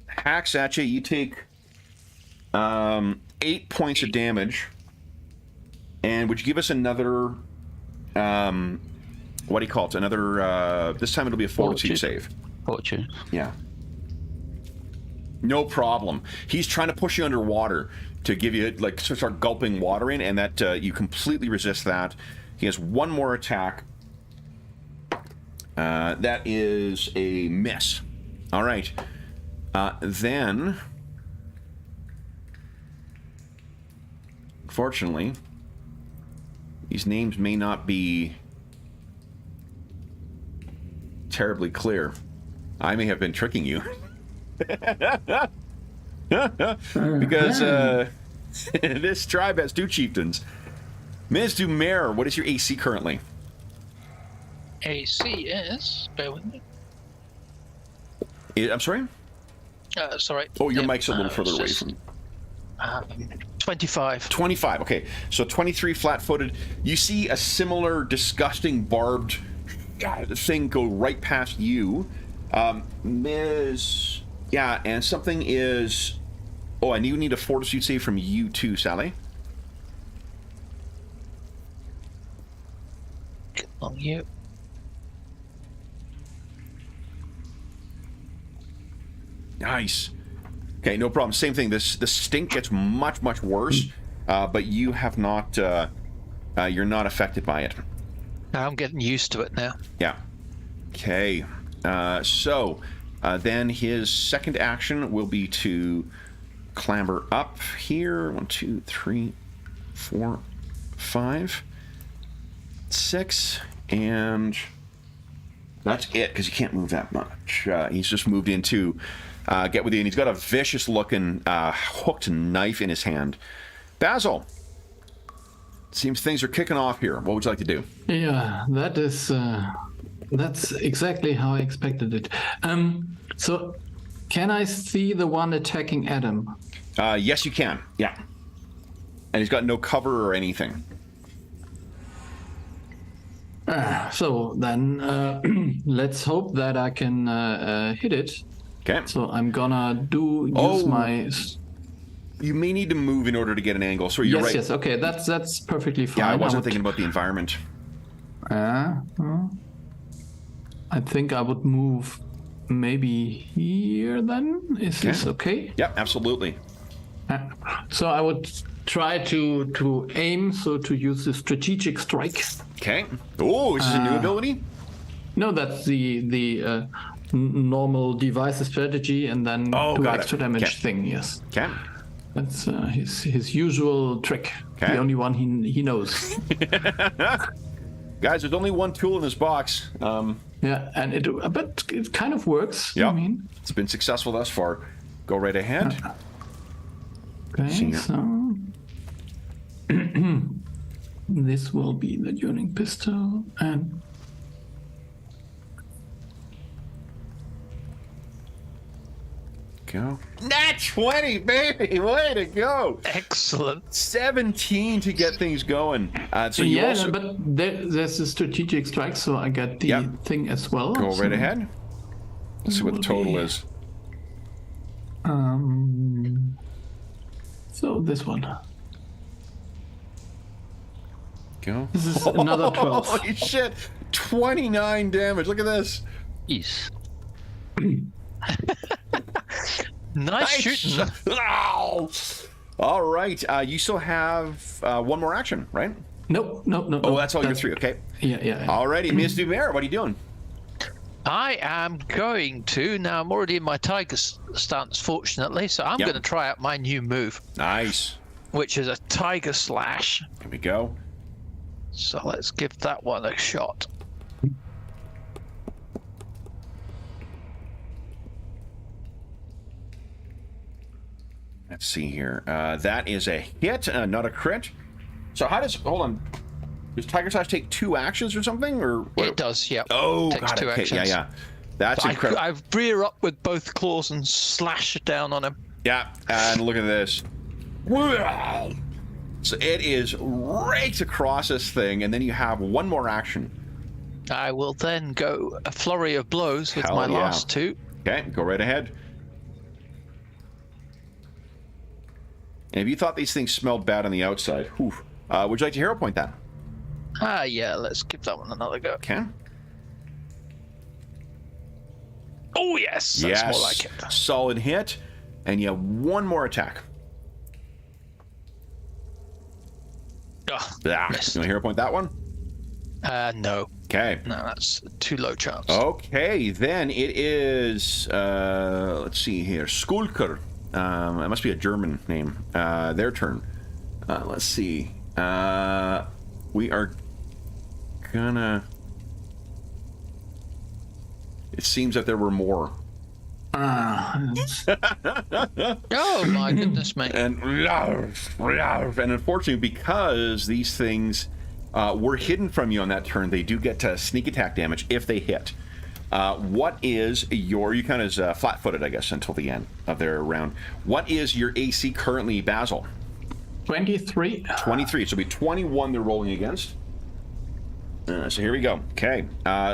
A: Hacks at you. You take 8 points of damage. And would you give us another... what do you call it? Another... this time it'll be a fortitude save.
D: Fortune.
A: Yeah. No problem. He's trying to push you underwater to give you, like, start gulping water in, and that you completely resist that. He has one more attack. That is a miss. All right. Then, fortunately, these names may not be terribly clear. I may have been tricking you. Because this tribe has 2 chieftains. Ms. Dumer, what is your AC currently?
C: AC is... Bear with me.
A: I'm sorry?
C: Sorry.
A: Oh, your
C: Yep,
A: mic's a little further away
C: it's
A: from...
C: 25.
A: 25, okay. So 23 flat-footed. You see a similar disgusting barbed thing go right past you. Ms... Yeah, and something is... Oh, and you need a fortitude save from you too, Sally.
C: Come on, you.
A: Nice. Okay, no problem. Same thing. The stink gets much, much worse, but you have not You're not affected by it.
C: I'm getting used to it now.
A: Yeah. Okay. So then his second action will be to clamber up here. 1, 2, 3, 4, 5, 6, and that's it because he can't move that much. He's just moved into get with you, and he's got a vicious looking hooked knife in his hand. Basil, seems things are kicking off here. What would you like to do?
B: Yeah, that's exactly how I expected it. So, can I see the one attacking Adam?
A: Yes, you can. Yeah. And he's got no cover or anything.
B: So then, let's hope that I can hit it.
A: Okay.
B: So I'm gonna use my.
A: You may need to move in order to get an angle. So you're right.
B: Yes. Okay, that's perfectly fine.
A: Yeah, I wasn't thinking about the environment.
B: I think I would move maybe here then. Is this okay?
A: Yeah, absolutely.
B: So I would try to aim, so to use the strategic strike.
A: Okay. Oh, is this a new ability?
B: No, that's the normal device strategy, and then do extra damage thing. Yes.
A: Okay.
B: That's his usual trick.
A: Okay.
B: The only one he knows.
A: Guys, there's only one tool in this box.
B: Yeah, and but it kind of works.
A: Yeah.
B: I mean,
A: it's been successful thus far. Go right ahead.
B: Okay, so this will be the tuning pistol, and
A: go. Nat 20, baby! Way to go!
C: Excellent.
A: 17 to get things going. So you
B: yeah,
A: also...
B: but there's a strategic strike, so I get the thing as well.
A: Go
B: so
A: right ahead. Let's see what the total is.
B: So this one.
A: Go.
B: This is another 12.
A: Holy shit! 29 damage. Look at this.
D: Jeez.
C: Nice shooting.
A: All right. You still have one more action, right?
B: No.
A: Oh, that's all your 3. Okay.
B: Yeah.
A: Alrighty, Miss Dubert, what are you doing?
C: I am going to, now I'm already in my tiger stance, fortunately, so I'm going to try out my new move.
A: Nice.
C: Which is a tiger slash.
A: Here we go.
C: So let's give that one a shot.
A: Let's see here. That is a hit, not a crit. So how does... Hold on. Does Tiger Slash take 2 actions or something? Or what?
C: It does, yeah.
A: Oh,
C: takes
A: got it.
C: 2
A: Okay,
C: actions.
A: yeah. That's incredible.
C: I rear up with both claws and slash down on him.
A: Yeah, and look at this. So it is raked across this thing, and then you have one more action.
C: I will then go a flurry of blows with my last 2.
A: Okay, go right ahead. And if you thought these things smelled bad on the outside, would you like to hero point that?
C: Yeah, let's give that one another go.
A: Okay.
C: Oh, yes. That's more like it.
A: Solid hit. And you have one more attack.
C: Oh,
A: You want to hero point that one?
C: No.
A: Okay.
C: No, that's too low chance.
A: Okay, then it is, let's see here, Skulker. It must be a German name. Their turn. Let's see. We are gonna... It seems that there were more.
C: Oh my goodness me.
A: And unfortunately, because these things were hidden from you on that turn, they do get sneak attack damage if they hit. What is your... You kind of flat-footed, I guess, until the end of their round. What is your AC currently, Basil?
B: 23.
A: 23. So it'll be 21 they're rolling against. So here we go. Okay.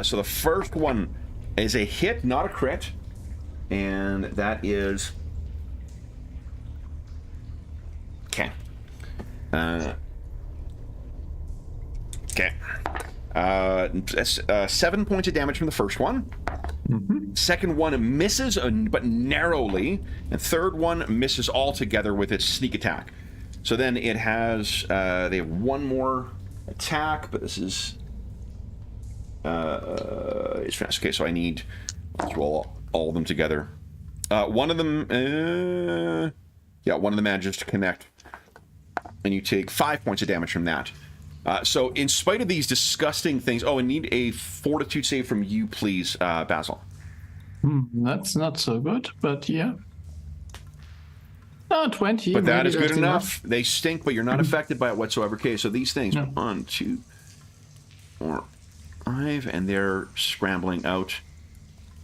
A: So the first one is a hit, not a crit. And that is... Okay. Okay. 7 points of damage from the first one. Mm-hmm. Second one misses, but narrowly. And third one misses altogether with its sneak attack. So then it has... they have one more attack, but this is it's fast. Okay, so I need let's roll all of them together. One of them one of them manages to connect, and you take 5 points of damage from that. So in spite of these disgusting things, I need a fortitude save from you, please, Basil.
B: That's not so good, but yeah. 20.
A: But that is good
B: enough.
A: They stink, but you're not affected by it whatsoever. Okay, so these things,
B: No.
A: 1, 2, 4, 5, and they're scrambling out.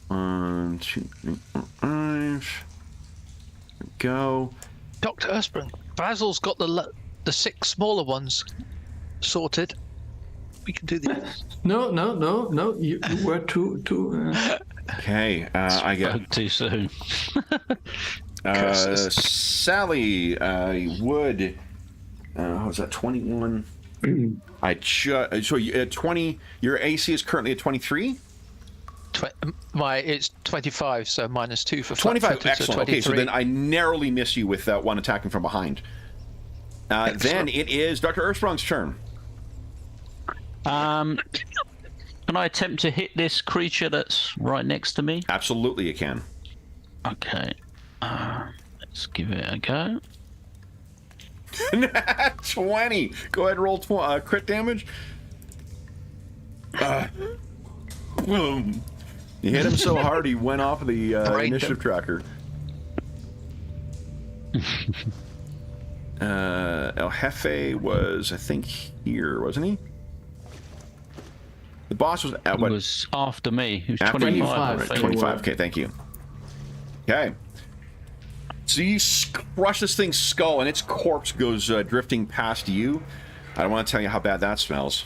A: 1, 2, 3, 4, 5. There we go.
C: Dr. Erspring, Basil's got the 6 smaller ones sorted. We can do these.
B: No. You were too.
A: Okay, I get
D: Spoke too soon.
A: Sally, Wood. What was that? 21. So you 20. Your AC is currently at 23.
C: It's 25, so -2 for
A: 25.
C: so
A: Excellent. Okay, so
C: 23.
A: then I narrowly miss you with one attacking from behind. Then it is Dr. Earthsprung's turn.
D: Can I attempt to hit this creature that's right next to me?
A: Absolutely, you can.
D: Okay. Let's give it a go.
A: 20. Go ahead and roll crit damage. Boom. You hit him so hard he went off of the initiative tracker. El Jefe was, I think, here, wasn't he? The boss was at
D: He
A: what?
D: was after me. He was
A: After
D: 25.
A: you.
D: I
A: Right,
D: think.
A: 25. Okay, thank you. Okay. So you crush this thing's skull, and its corpse goes drifting past you. I don't want to tell you how bad that smells.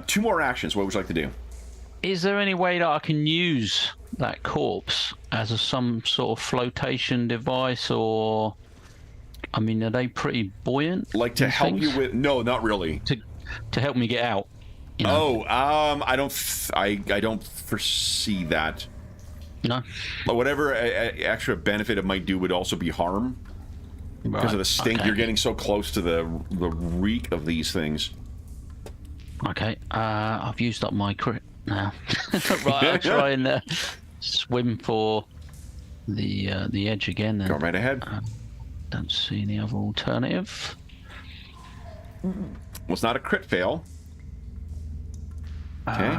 A: 2 more actions. What would you like to do?
D: Is there any way that I can use that corpse as some sort of flotation device, or I mean, are they pretty buoyant?
A: Like to
D: these
A: help
D: things?
A: you with? No, not really.
D: To help me get out. You know?
A: I don't foresee that.
D: No.
A: But whatever extra benefit it might do would also be harm because of the stink.
D: Okay.
A: You're getting so close to the reek of these things.
D: Okay. I've used up my crit now. Right. I'll try and swim for the edge again. Then.
A: Go right ahead.
D: Don't see any other alternative.
A: Well, it's not a crit fail. Okay.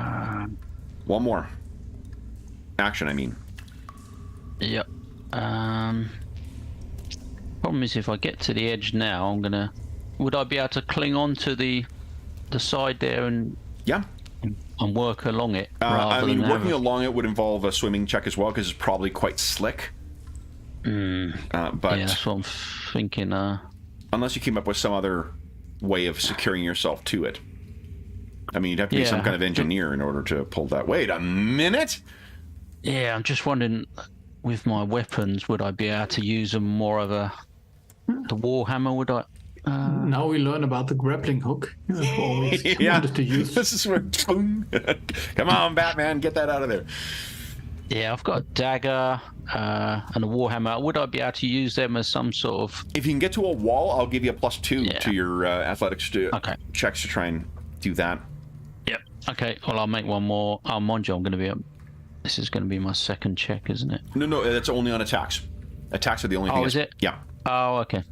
A: One more. Action, I mean.
D: Yep. Problem is, if I get to the edge now, I'm gonna. Would I be able to cling on to the side there and
A: Yeah.
D: work along it?
A: I mean,
D: than
A: working
D: have
A: along it would involve a swimming check as well because it's probably quite slick. But
D: yeah, that's what I'm thinking.
A: unless you came up with some other way of securing yourself to it. I mean, you'd have to be some kind of engineer in order to pull that. Wait a minute.
D: Yeah, I'm just wondering, with my weapons, would I be able to use them more of the warhammer? Would I?
B: Now we learn about the grappling hook. I've always wanted to use.
A: This is where. Come on, Batman, get that out of there.
D: Yeah, I've got a dagger and a warhammer. Would I be able to use them as some sort of?
A: If you can get to a wall, I'll give you a +2 to your athletics checks to try and do that.
D: Yep. Okay. Well, I'll make one more. Oh, mind you, I'm going to be up. This is going to be my second check, isn't it?
A: No, that's only on attacks. Attacks are the only thing.
D: Oh, is it?
A: Yeah.
D: Oh, okay.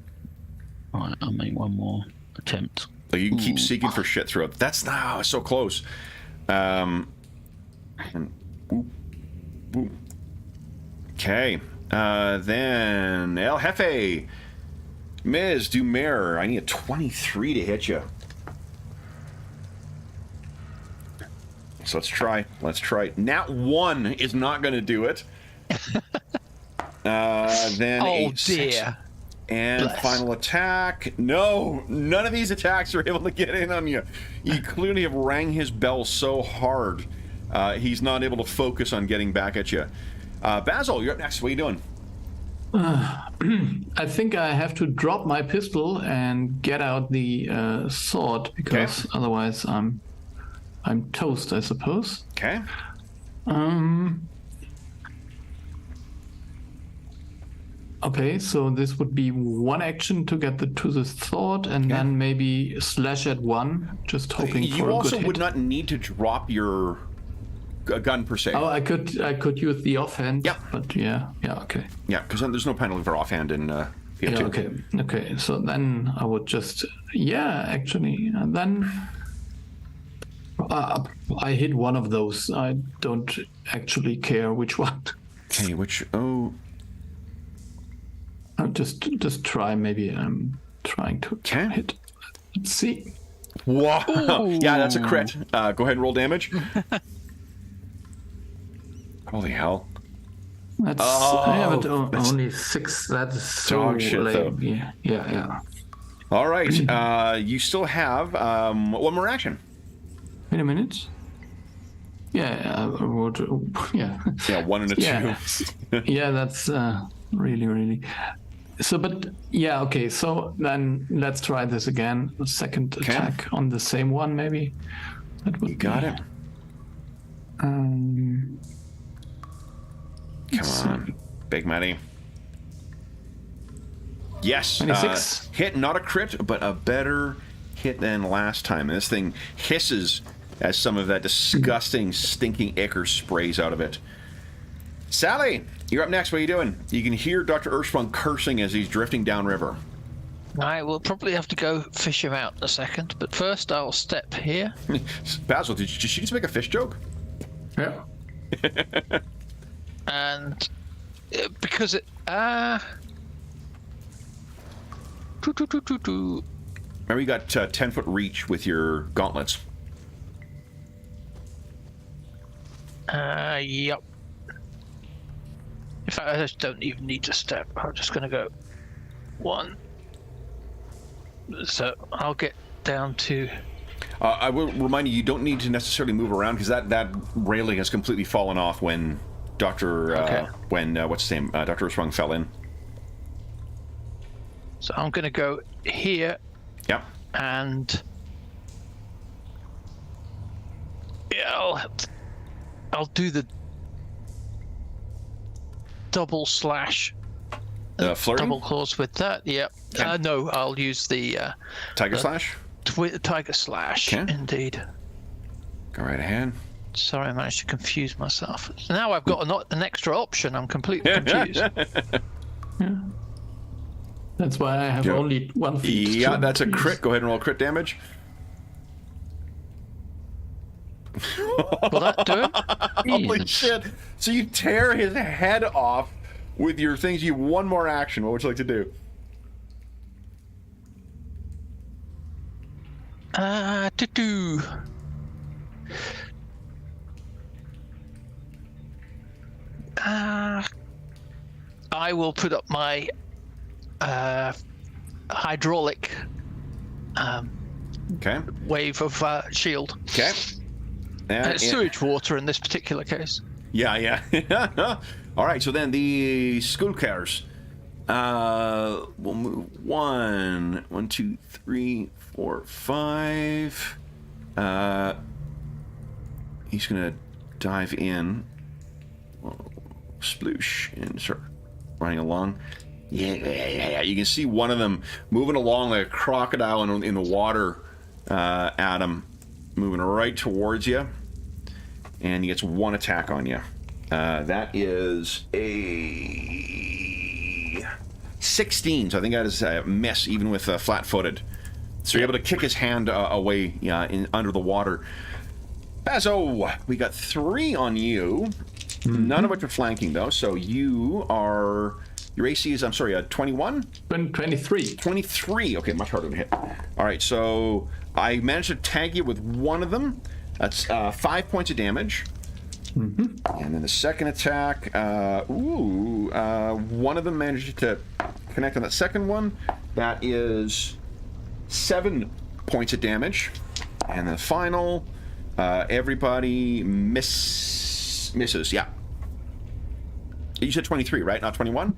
D: All right, I'll make one more attempt.
A: So you can keep seeking for shit throughout. That's so close. Okay. Then El Jefe. Ms. Dumer, I need a 23 to hit you. So let's try. Nat 1 is not going to do it. Then
C: Oh,
A: six.
C: dear.
A: And
C: Bless.
A: final attack. No, none of these attacks are able to get in on you. You clearly have rang his bell so hard, he's not able to focus on getting back at you. Basil, you're up next. What are you doing?
B: I think I have to drop my pistol and get out the sword because otherwise I'm toast, I suppose. Okay, so this would be one action to get to the thought, and then maybe slash at one, just hoping for a good hit.
A: You also would not need to drop your gun per se.
B: Oh, I could use the offhand.
A: Yep.
B: But yeah, okay.
A: Yeah, because then there's no penalty for offhand in PO2.
B: Yeah, okay. So then I would just actually, and then I hit one of those. I don't actually care which one.
A: Okay, which
B: I'll just try. Maybe I'm trying to hit. Let's see.
A: Wow. Yeah, that's a crit. Go ahead and roll damage. Holy hell.
B: That's only 6. That's so
A: dog shit, though.
B: Yeah.
A: All right. You still have one more action.
B: Wait a minute. Yeah,
A: Yeah, 1 and a 2.
B: Yeah, that's really. So, but yeah, okay. So then let's try this again. A second attack on the same one, maybe. That would
A: You got it. Come on, Big Matty. Yes.
B: 26.
A: Hit, not a crit, but a better hit than last time. And this thing hisses as some of that disgusting, stinking ichor sprays out of it. Sally, you're up next. What are you doing? You can hear Dr. Urspong cursing as he's drifting downriver.
C: I will probably have to go fish him out in a second, but first I'll step here.
A: Basil, did she just make a fish joke?
B: Yeah.
C: And because it
A: Remember, you got 10-foot reach with your gauntlets.
C: Yep. In fact, I just don't even need to step. I'm just going to go 1. So I'll get down to...
A: I will remind you, you don't need to necessarily move around because that railing has completely fallen off when Dr. What's his name? Dr. Urspong fell in.
C: So I'm going to go here.
A: Yep.
C: And yeah, I'll do the double slash.
A: Flurry?
C: Double claws with that. Yep.
A: Okay.
C: No, I'll use the
A: Tiger Slash?
C: Tiger Slash.
A: Okay.
C: Indeed.
A: Go right ahead.
C: Sorry, I managed to confuse myself. Now I've got an extra option. I'm completely confused.
B: Yeah. That's why I have only 1 feat.
A: Yeah, that's a crit. Go ahead and roll crit damage.
C: Will that do it?
A: Holy shit. So you tear his head off with your things. You have one more action. What would you like to do?
C: I will put up my hydraulic wave of shield.
A: Okay.
C: It's sewage water in this particular case.
A: Yeah. All right, so then the Skulkers. We'll move 1, 2, 3, 4, 5. He's gonna dive in. Sploosh and start running along. Yeah. You can see one of them moving along like a crocodile in the water. Adam, moving right towards you, and he gets 1 attack on you. That is a 16. So I think that is a miss, even with flat-footed. So you're able to kick his hand away under the water. Bazo, we got 3 on you. None of which are flanking, though. So you are... Your AC is, 21?
B: 23.
A: 23. Okay, much harder to hit. All right, so I managed to tag you with one of them. That's 5 points of damage. And then the second attack, one of them managed to connect on that second one. That is 7 points of damage. And the final, everybody misses. Yeah. You said 23, right? Not 21?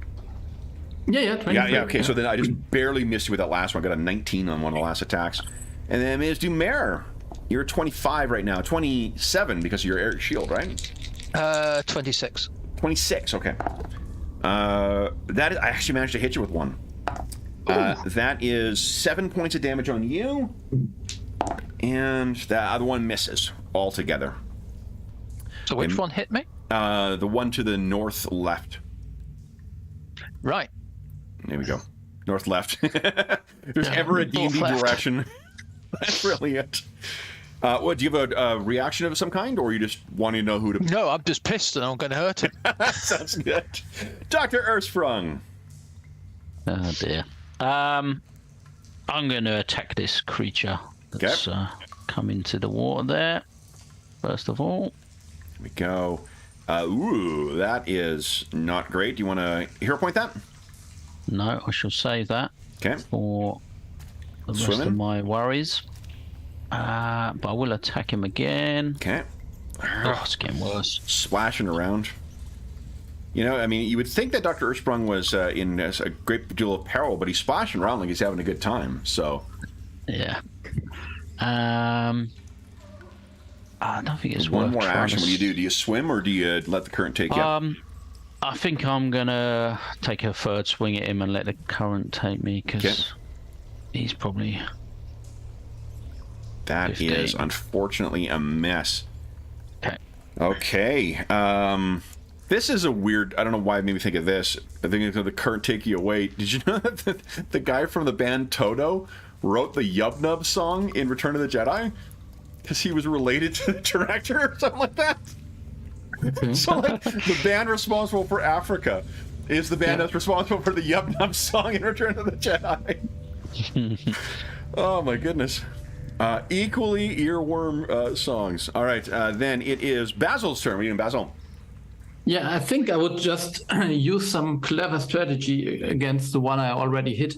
B: Yeah, 23.
A: Yeah, okay, so then I just barely missed you with that last one. I got a 19 on one of the last attacks. And then Ms. Dumer, you're 25 right now. 27 because of your air shield, right?
C: 26.
A: 26, okay. That is, I actually managed to hit you with one. That is 7 points of damage on you, and the other one misses altogether.
C: So which one hit me?
A: The one to the north left.
C: Right.
A: There we go. North left. If there's ever a D&D direction, that's really it. What, do you have a reaction of some kind, or are you just wanting to know who to...
C: No, I'm just pissed and I'm going to hurt him.
A: Sounds good. Dr. Ersprung.
D: Oh dear. I'm going to attack this creature that's come into the water there. First of all.
A: Here we go. Ooh, that is not great. Do you want to hero point that?
D: No, I shall save that for the rest of my worries. But I will attack him again.
A: Okay.
D: Oh, it's getting worse.
A: Splashing around. You know, I mean, you would think that Dr. Ersprung was in a great deal of peril, but he's splashing around like he's having a good time, so...
D: Yeah. I don't think it's
A: one
D: worth
A: more
D: trying
A: action.
D: to...
A: What do? Do you swim, or do you let the current take you?
D: I think I'm going to take a third swing at him and let the current take me, because he's probably...
A: That
D: 15.
A: is unfortunately a mess.
D: Okay.
A: Okay. This is a weird... I don't know why it made me think of this. I think it's the current take you away. Did you know that the guy from the band Toto wrote the Yub Nub song in Return of the Jedi? Because he was related to the director or something like that? So, like, the band responsible for Africa is the band that's responsible for the Yub Nub song in Return of the Jedi. Oh, my goodness. Equally earworm songs. All right, then it is Basil's turn. What are you doing, Basil?
B: Yeah, I think I would just use some clever strategy against the one I already hit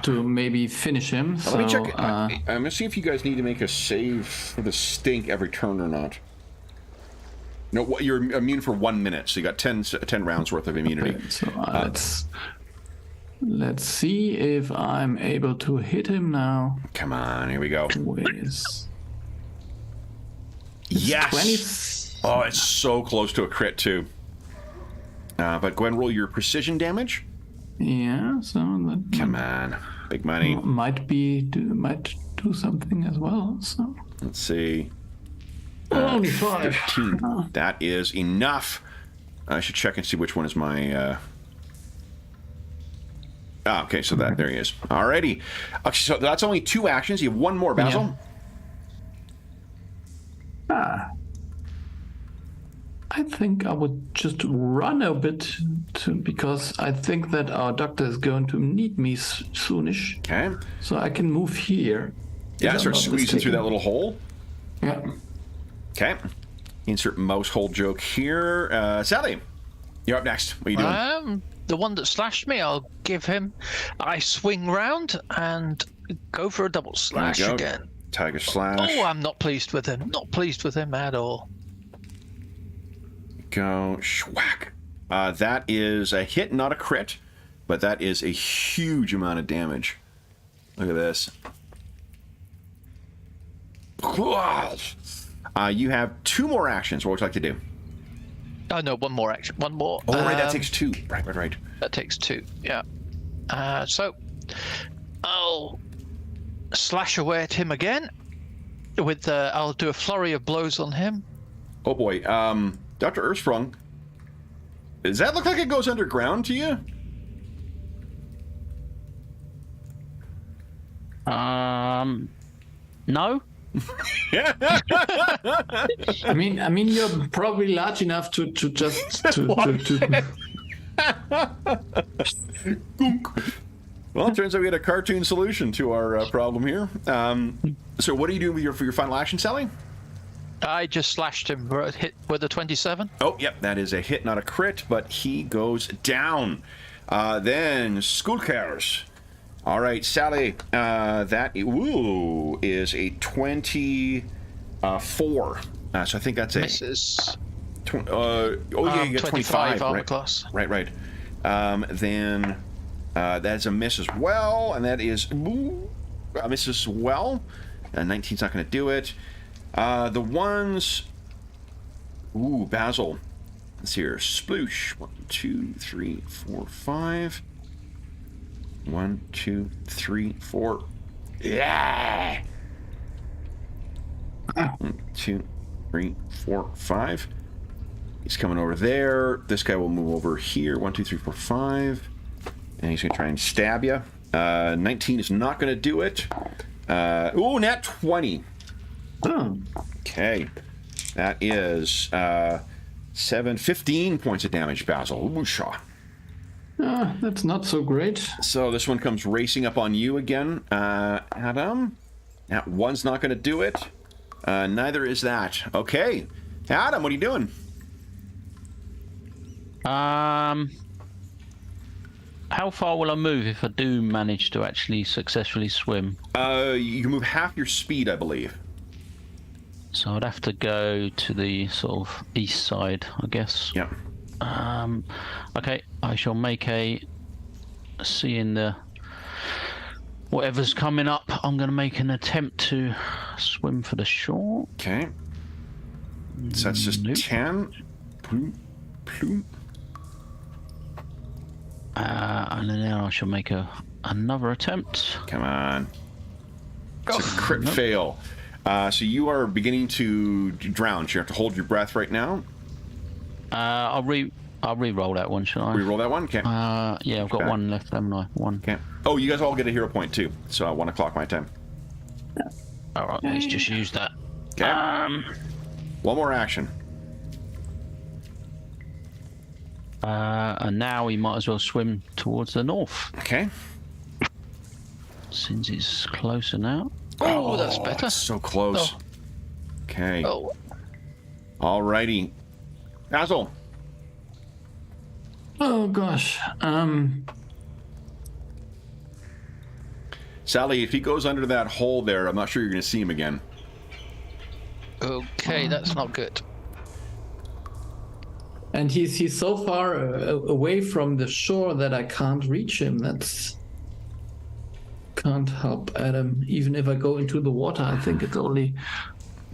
B: to maybe finish him.
A: Let me check. I'm going to see if you guys need to make a save for the stink every turn or not. No, you're immune for 1 minute, so you got 10 rounds worth of immunity.
B: Okay, so let's see if I'm able to hit him now.
A: Come on, here we go. Yes! 20... Oh, it's so close to a crit, too. But go ahead and roll your precision damage.
B: Yeah, so that...
A: Come on. Big money.
B: Might do something as well, so...
A: Let's see.
B: Only 5.
A: 15. That is enough. I should check and see which one is my... okay, so there he is. Alrighty. Okay, so that's only 2 actions. You have 1 more, Basil.
B: Yeah. I think I would just run a bit because I think that our doctor is going to need me soonish.
A: Okay.
B: So I can move here.
A: Yeah, start squeezing through that little hole.
B: Yeah.
A: Okay. Insert mouse hole joke here. Sally, you're up next. What are you doing?
C: The one that slashed me, I'll give him. I swing round and go for a double slash again.
A: Tiger slash.
C: Oh, I'm not pleased with him. Not pleased with him at all.
A: Go schwack. That is a hit, not a crit, but that is a huge amount of damage. Look at this. You have 2 more actions. What would you like to do?
C: Oh, no, 1 more action. 1 more.
A: Oh, right, that takes 2. Right.
C: That takes 2, yeah. So, I'll slash away at him again. I'll do a flurry of blows on him.
A: Oh, boy. Dr. Ersprung, does that look like it goes underground to you?
D: No.
B: I mean, you're probably large enough to just to
A: Well, it turns out we had a cartoon solution to our problem here. So, what are you doing with your final action, Sally?
C: I just slashed him hit with a 27.
A: Oh, yep, that is a hit, not a crit, but he goes down. Then Skulkers. All right, Sally, that is a 24. So I think that's a...
C: Misses.
A: You get 25
C: armor class.
A: Right. Then that's a miss as well, and that is a miss as well. 19's not going to do it. The ones... Basil. Let's hear sploosh. 1, 2, 3, 4, 5. 1, 2, 3, 4. Yeah! 1, 2, 3, 4, 5. He's coming over there. This guy will move over here. 1, 2, 3, 4, 5. And he's going to try and stab you. 19 is not going to do it. Ooh, nat 20.
B: Oh.
A: Okay. That is 15 points of damage, Basil. Wooshaw.
B: That's not so great.
A: So this one comes racing up on you again. Adam. That one's not going to do it. Neither is that. Okay. Adam, what are you doing?
D: How far will I move if I do manage to actually successfully swim?
A: You can move half your speed, I believe.
D: So I'd have to go to the sort of east side, I guess.
A: Yeah.
D: Okay, I shall make seeing the whatever's coming up, I'm going to make an attempt to swim for the shore.
A: Okay. So that's just 10. Ploom, ploom.
D: And then I shall make another attempt.
A: Come on. It's a crit fail. So you are beginning to drown. So you have to hold your breath right now.
D: I'll re-roll that one, shall I?
A: Re-roll that one? Okay.
D: Yeah, I've got one left, haven't I? One.
A: Okay. Oh, you guys all get a hero point too. So 1 o'clock my time.
D: All right, let's just use that.
A: Okay. One more action.
D: And now we might as well swim towards the north.
A: Okay.
D: Since it's closer now.
C: Oh, that's better.
A: It's so close.
C: Oh.
A: Okay.
C: Oh,
A: Alrighty. Basil.
B: Oh gosh.
A: Sally, if he goes under that hole there, I'm not sure you're going to see him again.
C: okay, that's not good.
B: And he's so far away from the shore that I can't reach him. Can't help Adam. Even if I go into the water, I think it's only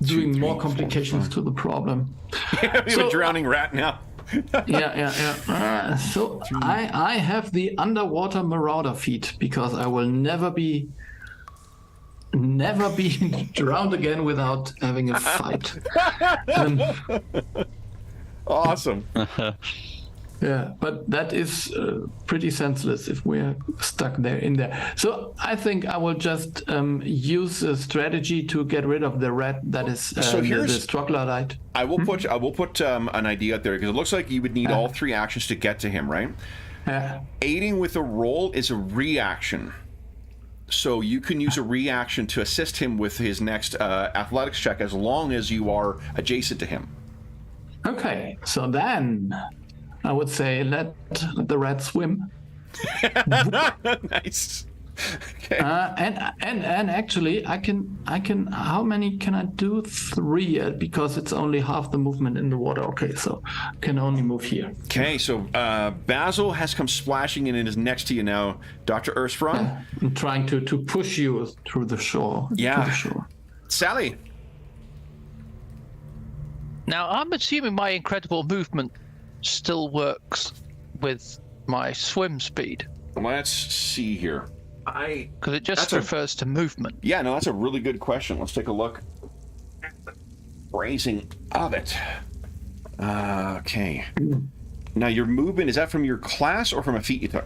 B: doing more complications to the problem.
A: We have a drowning rat now.
B: Yeah. So I have the underwater marauder feat because I will never be drowned again without having a fight.
A: Awesome.
B: Yeah, but that is pretty senseless if we're stuck in there. So I think I will just use a strategy to get rid of the rat that is the troglodyte.
A: I will put an idea out there because it looks like you would need all 3 actions to get to him, right?
B: Yeah.
A: Aiding with a roll is a reaction. So you can use a reaction to assist him with his next athletics check as long as you are adjacent to him.
B: Okay, so then I would say let the rat swim.
A: Nice. Okay.
B: And actually I can how many can I do? 3 because it's only half the movement in the water. Okay, so I can only move here.
A: Okay, so Basil has come splashing in and is next to you now, Dr. Erstrom.
B: I'm trying to push you through the shore.
A: Yeah.
B: To the shore.
A: Sally.
C: Now, I'm assuming my incredible movement still works with my swim speed.
A: Let's see here.
C: Because it just refers to movement.
A: Yeah, no, that's a really good question. Let's take a look at the phrasing of it. Okay. Now, your movement, is that from your class or from a feat you took?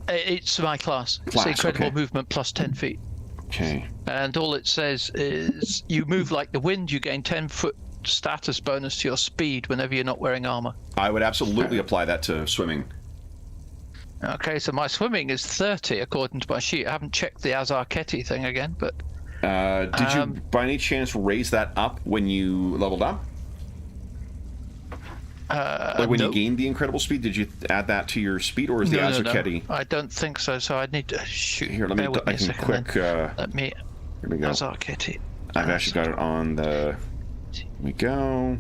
C: It's my class. It's incredible movement plus 10 feet.
A: Okay.
C: And all it says is you move like the wind, you gain 10-foot status bonus to your speed whenever you're not wearing armor.
A: I would absolutely apply that to swimming.
C: Okay, so my swimming is 30 according to my sheet. I haven't checked the Azarketi thing again, but...
A: did you by any chance raise that up when you leveled up? Like when you gained the incredible speed, did you add that to your speed, or is the Azarketi?
C: No, I don't think so. So I'd need to shoot.
A: Here, let me. I can quick.
C: Let me.
A: Here we go.
C: Azarketi.
A: I've actually got it on the. Here we go.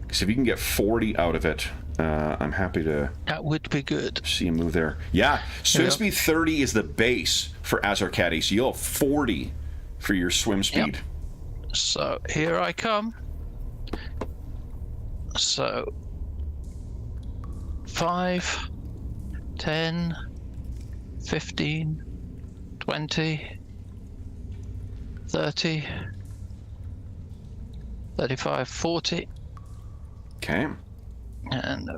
A: Because if you can get 40 out of it, I'm happy to.
C: That would be good.
A: See you move there. Yeah, swim speed 30 is the base for Azarketi, so you'll have 40 for your swim speed.
C: Yep. So here I come. So 5, 10, 15, 20, 30, 35, 40.
A: Okay.
C: And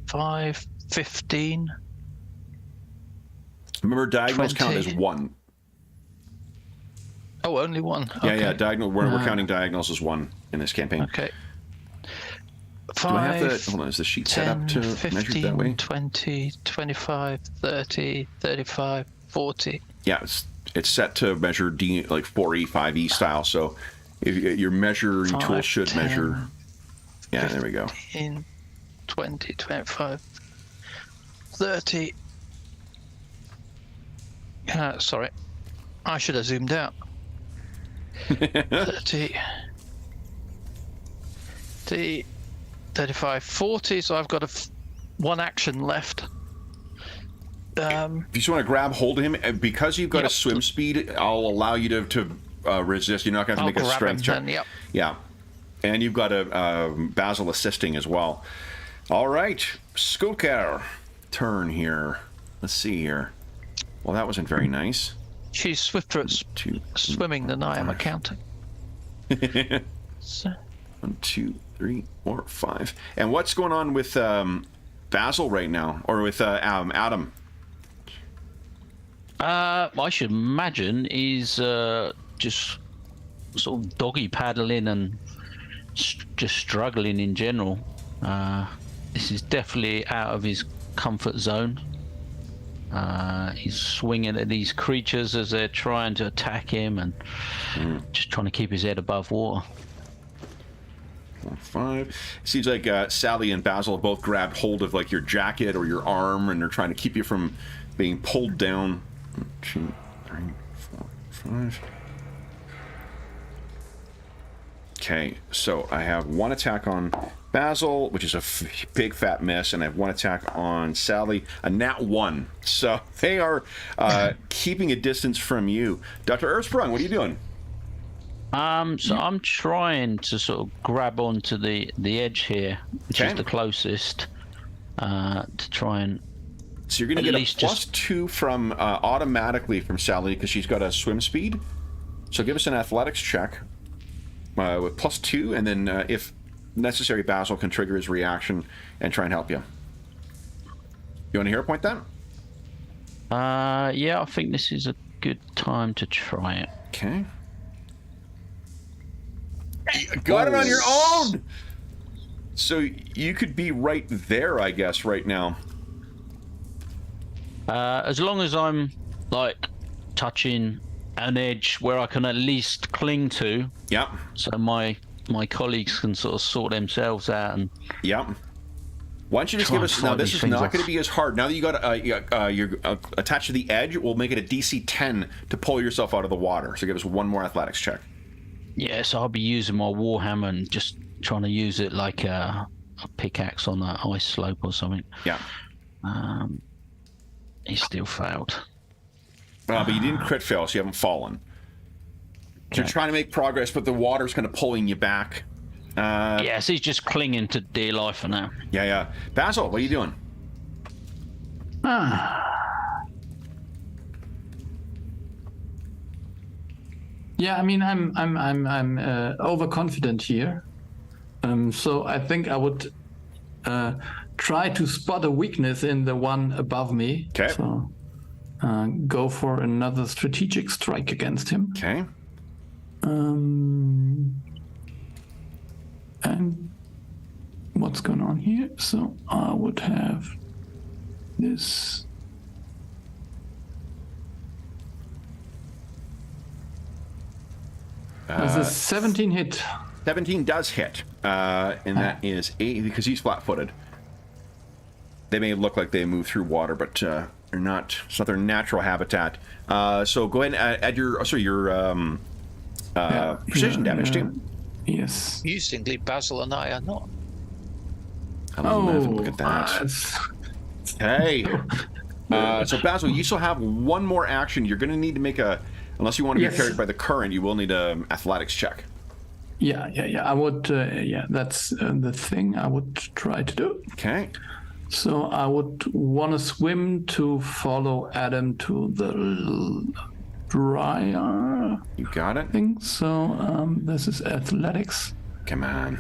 C: 5, 15.
A: Remember, diagonals
C: 20.
A: count as 1.
C: Oh, only 1.
A: Yeah,
C: Okay.
A: yeah. Diagonal. We're counting diagonals as 1 in this campaign.
C: Okay.
A: Do I have
C: 5,
A: the? Hold on. Is the sheet
C: 10,
A: set up to
C: 15,
A: measure it that way?
C: 20, 25, 30, 35, 40.
A: Yeah, it's set to measure D like 4E, 5E style. So if your measuring tool
C: 5,
A: should
C: 10,
A: measure. Yeah, there we go.
C: 15, 20, 25, 30. Sorry, I should have zoomed out. 30, 35, 40. So I've got one action left.
A: If you just want to grab hold of him, and because you've got a swim speed, I'll allow you to resist. You're not going to have to make a strength check.
C: Then,
A: Yeah, and you've got a Basil assisting as well. All right, Skulker, turn here. Let's see here. Well, that wasn't very nice.
C: She's swifter at swimming than I am at counting. So.
A: 1, 2, 3, 4, 5. And what's going on with Basil right now, or with Adam?
D: I should imagine he's just sort of doggy paddling and just struggling in general. This is definitely out of his comfort zone. He's swinging at these creatures as they're trying to attack him and just trying to keep his head above water.
A: 4, 5. Seems like Sally and Basil have both grabbed hold of like your jacket or your arm, and they're trying to keep you from being pulled down. 1, 2, 3, 4, 5. Okay, so I have one attack on Basil, which is a big fat miss, and I have one attack on Sally, a nat 1. So they are keeping a distance from you. Dr. Earthsprung, what are you doing?
D: So I'm trying to sort of grab onto the edge here, which is the closest, to try and.
A: So you're going to get a +2 from automatically from Sally because she's got a swim speed. So give us an athletics check with +2, and then if necessary, Basil can trigger his reaction and try and help you. You want to hero point that?
D: Yeah, I think this is a good time to try it.
A: Okay. You got it on your own! So you could be right there, I guess, right now.
D: As long as I'm, like, touching an edge where I can at least cling to.
A: Yep.
D: So my colleagues can sort of sort themselves out and.
A: Yep. Why don't you just give us... Now, this is not going to be as hard. Now that you got you're attached to the edge, we'll make it a DC 10 to pull yourself out of the water. So give us one more athletics check.
D: Yeah, so I'll be using my warhammer and just trying to use it like a pickaxe on an ice slope or something.
A: Yeah.
D: He still failed.
A: But you didn't crit fail, so you haven't fallen. So you're trying to make progress, but the water's kind of pulling you back.
D: Yes, he's just clinging to dear life for now.
A: Yeah, yeah. Basil, what are you doing?
B: Yeah, I mean, I'm overconfident here, so I think I would try to spot a weakness in the one above me.
A: Okay.
B: So go for another strategic strike against him.
A: Okay.
B: And what's going on here? So I would have this. Does a 17 hit?
A: 17 does hit, and that is 8 because he's flat-footed. They may look like they move through water, but they're not. It's not their natural habitat. So go ahead and add your precision damage too.
B: Yes.
C: Interestingly, Basil and I are not.
A: Look at that. Hey. So Basil, you still have one more action. You're going to need to make a. Unless you want to be carried by the current, you will need an athletics check.
B: Yeah. I would. That's the thing I would try to do.
A: Okay.
B: So I would want to swim to follow Adam to the dryer.
A: You got it.
B: Thing. So this is athletics.
A: Come on.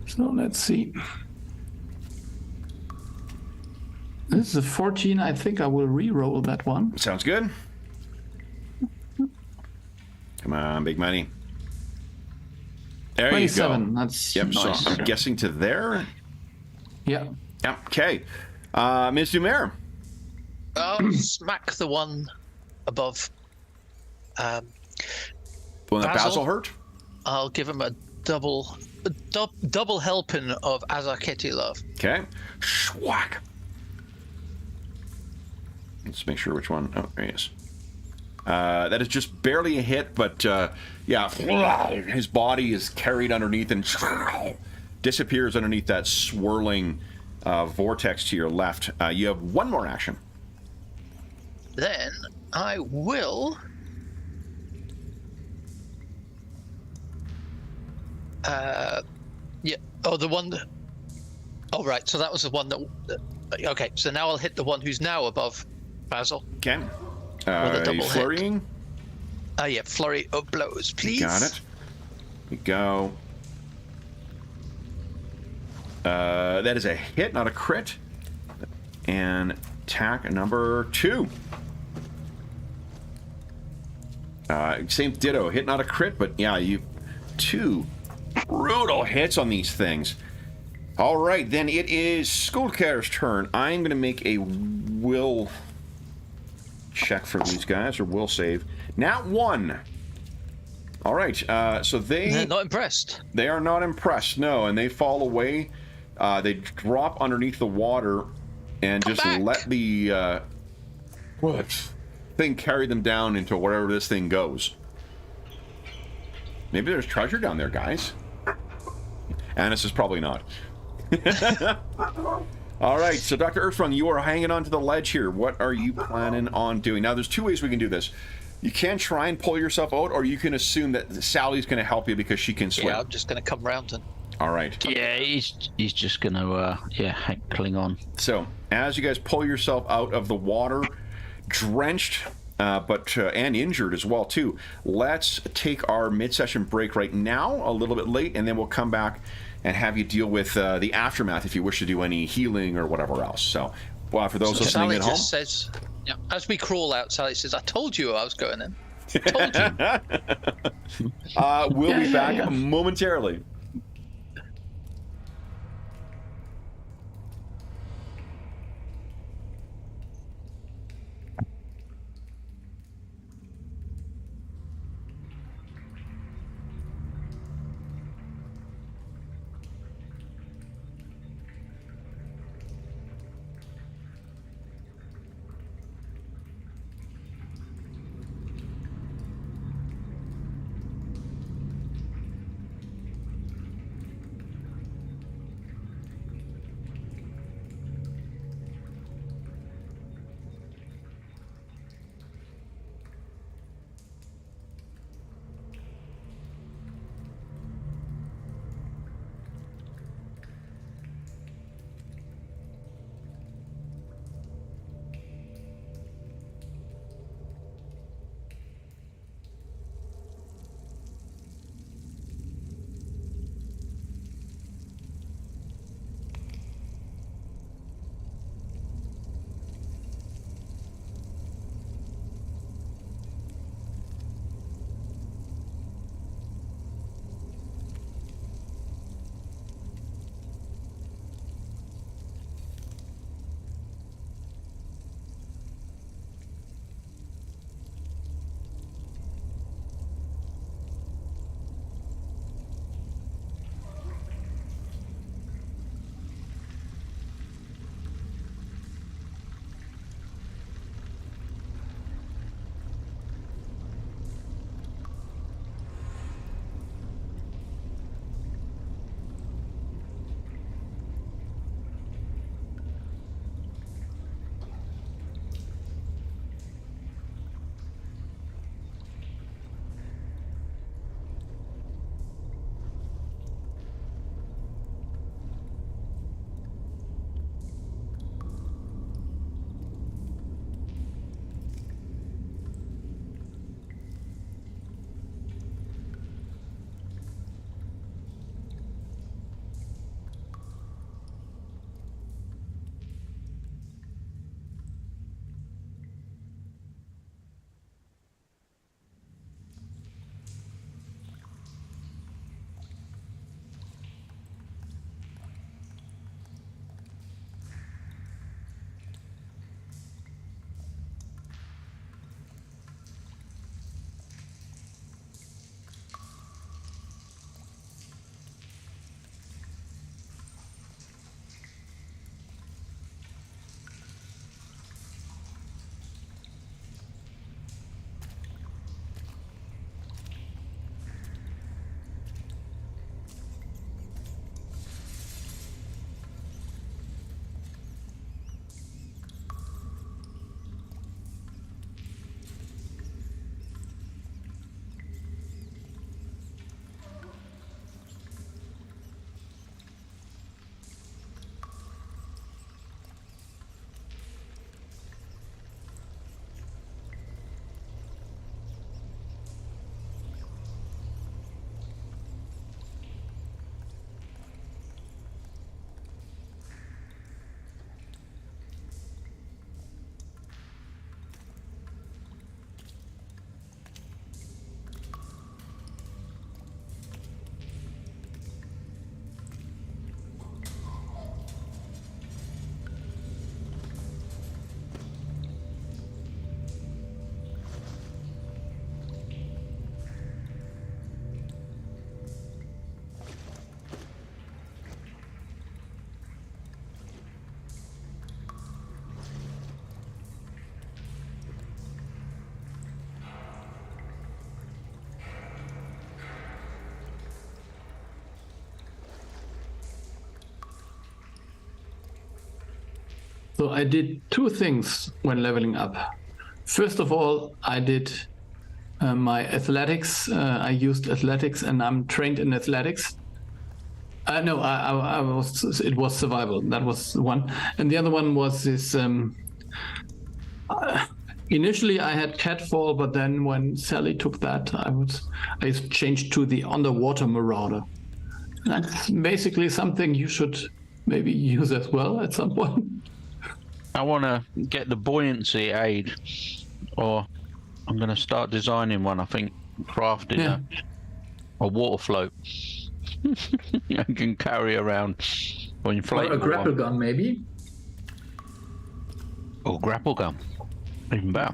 B: So let's see. This is a 14. I think I will re-roll that one.
A: Sounds good. Come on, big money. There
B: 27.
A: you go.
B: That's
A: Yep.
B: nice.
A: So I'm guessing to there.
B: Yeah.
A: Yeah. Okay. Ms. Dumer.
C: I'll smack the one above.
A: The one that
C: Basil?
A: Basil hurt.
C: I'll give him a double helping of Azaketi love.
A: Okay. Schwack. Let's make sure which one. Oh, there he is. That is just barely a hit, but yeah, his body is carried underneath and disappears underneath that swirling vortex to your left. You have one more action.
C: Then I will. Yeah. Oh, the one. Oh, right. So that was the one that. Okay. So now I'll hit the one who's now above Basil.
A: Okay.
C: With a double
A: you
C: hit.
A: flurrying?
C: Yeah. Flurry of blows, please.
A: Got it. We go. That is a hit, not a crit. And attack number 2. Same ditto, hit, not a crit, but yeah, you 2 brutal hits on these things. All right, then it is Skullcare's turn. I'm going to make a will check for these guys, or will save. Nat 1. All right, so
C: They're not impressed.
A: They are not impressed, no, and they fall away. They drop underneath the water and
C: Come
A: just
C: back.
A: let the thing carry them down into wherever this thing goes. Maybe there's treasure down there, guys. And this is probably not. All right, so Dr. Earthsprung, you are hanging onto the ledge here. What are you planning on doing? Now, there's 2 ways we can do this. You can try and pull yourself out, or you can assume that Sally's going to help you because she can swim.
C: Yeah, I'm just going to come round and.
A: All right.
D: Yeah, he's just gonna cling on.
A: So, as you guys pull yourself out of the water, drenched, but and injured as well too. Let's take our mid-session break right now, a little bit late, and then we'll come back and have you deal with the aftermath if you wish to do any healing or whatever else. So, well, for those listening
C: Sally
A: at home,
C: just says, yeah, as we crawl out, Sally says, "I told you I was going in. Told you."
A: we'll be back momentarily.
B: So I did two things when leveling up. First of all, I did my athletics. I used athletics, and I'm trained in athletics. No, I was. It was survival. That was one, and the other one was this. Initially, I had catfall, but then when Sally took that, I changed to the underwater marauder. That's basically something you should maybe use as well at some point.
D: I want to get the buoyancy aid, or I'm going to start designing one. I think crafting a water float I can carry around or inflate.
B: Or a grapple gun, maybe.
D: Or grapple gun, even better.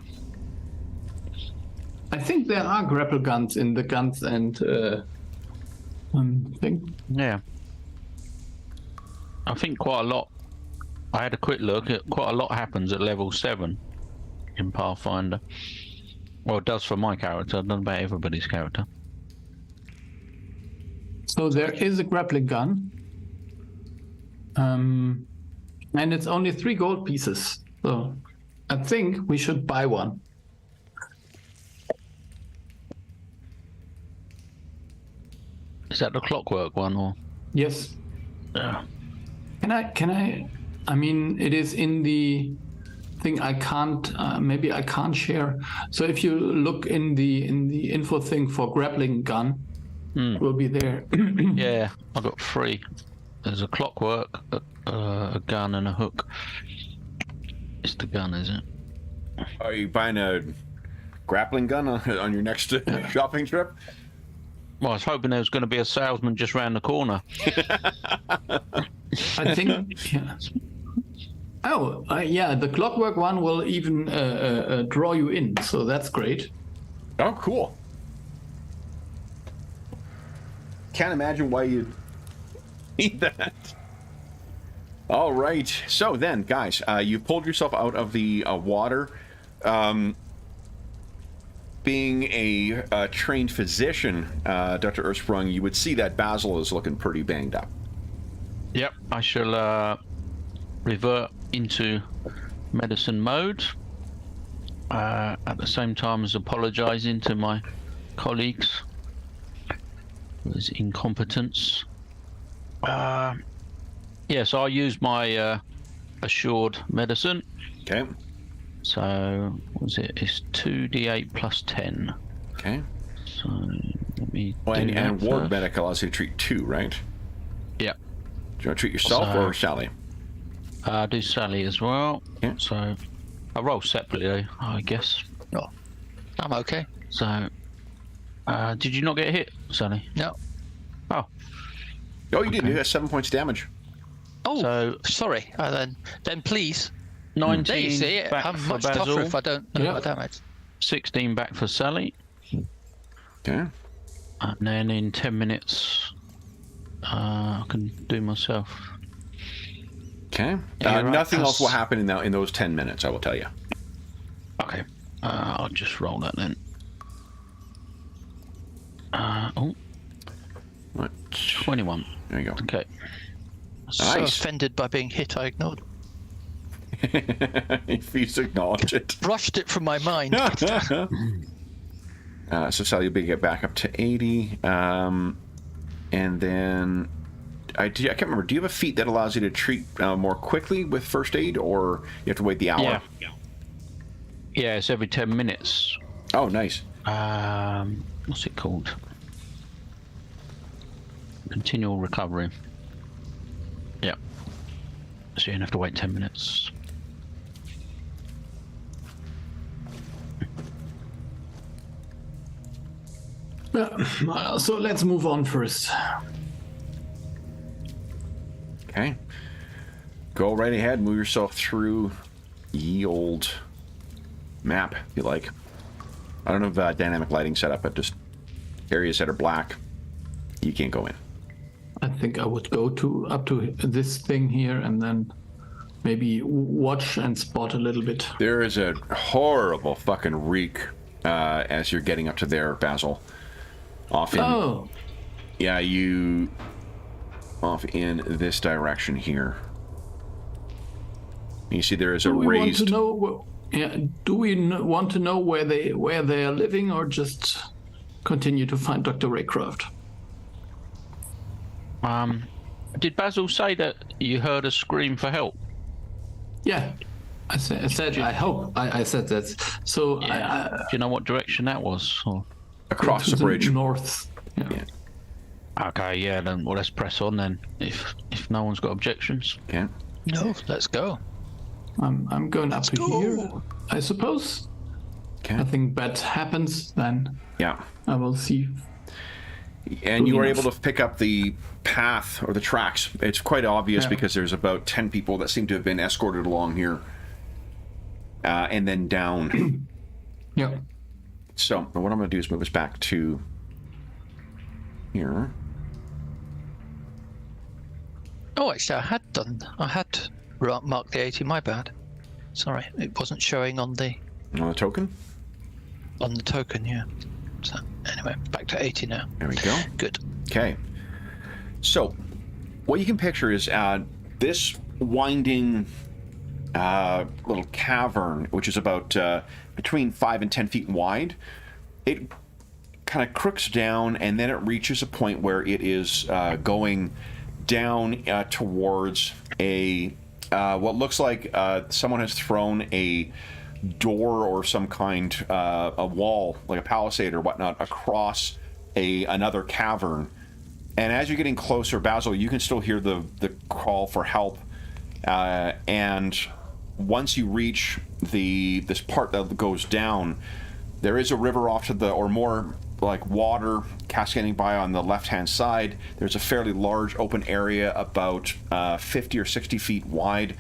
B: I think there are grapple guns in the guns and thing.
D: Yeah, I think quite a lot. I had a quick look at quite a lot happens at level 7 in Pathfinder. Well, it does for my character. I don't know about everybody's character.
B: So there is a grappling gun, and it's only 3 gold pieces. So I think we should buy one.
D: Is that the clockwork one, or?
B: Yes.
D: Yeah.
B: Can I? I mean, it is in the thing. I can't. Maybe I can't share. So if you look in the info thing for grappling gun, it will be there.
D: Yeah, I got 3. There's a clockwork, a gun, and a hook. It's the gun, is it?
A: Are you buying a grappling gun on your next shopping trip?
D: Well, I was hoping there was going to be a salesman just round the corner.
B: I think. Yeah. Oh, yeah. The clockwork one will even draw you in, so that's great.
A: Oh, cool. Can't imagine why you'd need that. All right. So then, guys, you pulled yourself out of the water. Being a trained physician, Dr. Ersprung, you would see that Basil is looking pretty banged up.
D: Yep, I shall revert into medicine mode at the same time as apologizing to my colleagues for his incompetence. Yes, I'll use my assured medicine.
A: Okay.
D: So, what was it? It's 2d8 plus 10.
A: Okay.
D: So, let me
A: and ward medic allows you to treat 2, right?
D: Yeah.
A: Do you want to treat yourself or Sally?
D: Do Sally as well.
A: Yeah.
D: So, I roll separately, I guess.
C: Oh, I'm okay.
D: So, did you not get hit, Sally?
C: No.
D: Oh.
A: Oh, you didn't. You got 7 points of damage.
C: Oh,
D: So-
C: sorry. Then please.
D: 19
C: There you see.
D: back
C: I'm
D: for
C: much
D: Basil,
C: tougher if I don't know my damage.
D: 16 back for Sally,
A: Okay.
D: and then in 10 minutes, I can do myself.
A: Okay.
D: Yeah, right,
A: nothing else will
D: that's-
A: happen in those 10 minutes, I will tell you.
D: Okay, I'll just roll that then. Oh,
A: What?
D: 21.
A: There you go.
D: Okay.
C: So
A: Nice.
C: offended by being hit, I ignored.
A: If you just acknowledge it.
C: Brushed it from my mind.
A: So Sally, you'll get back up to 80. And then... I can't remember. Do you have a feat that allows you to treat more quickly with first aid, or you have to wait the hour?
D: Yeah, it's every 10 minutes.
A: Oh, nice.
D: What's it called? Continual recovery. Yeah. So you don't have to wait 10 minutes.
B: So let's move on first.
A: Okay. Go right ahead. Move yourself through ye old map, if you like. I don't have dynamic lighting set up, but just areas that are black, you can't go in.
B: I think I would go up to this thing here and then maybe watch and spot a little bit.
A: There is a horrible fucking reek as you're getting up to there, Basil. Off in, yeah, you off in this direction here. You see there is a
B: Do we
A: raised...
B: want to know? Do we want to know where they are living, or just continue to find Dr. Raycroft?
D: Did Basil say that you heard a scream for help?
B: Yeah, I said I hope. I said that. So
D: Yeah. Do you know what direction that was? Or...
A: Across
B: to
A: the bridge.
B: north. Yeah.
D: Okay, yeah, then well, let's press on then. If no one's got objections.
A: Okay.
C: No, let's go.
B: I'm going up here, I suppose.
A: Okay.
B: Nothing bad happens, then
A: Yeah.
B: I will see.
A: And you were able to pick up the path or the tracks. It's quite obvious because there's about 10 people that seem to have been escorted along here. And then down.
B: Yeah.
A: So what I'm going to do is move us back to here.
C: Oh, actually, I had marked the 80. My bad. Sorry, it wasn't showing on the
A: token.
C: On the token, yeah. So anyway, back to 80 now.
A: There we go.
C: Good.
A: Okay. So what you can picture is this winding little cavern, which is about between 5 and 10 feet wide. It kind of crooks down, and then it reaches a point where it is going down towards a what looks like someone has thrown a door or some kind a wall, like a palisade or whatnot, across another cavern. And as you're getting closer, Basil, you can still hear the call for help. And once you reach this part that goes down, there is a river off to the, or more like water cascading by on the left-hand side. There's a fairly large open area about 50 or 60 feet wide.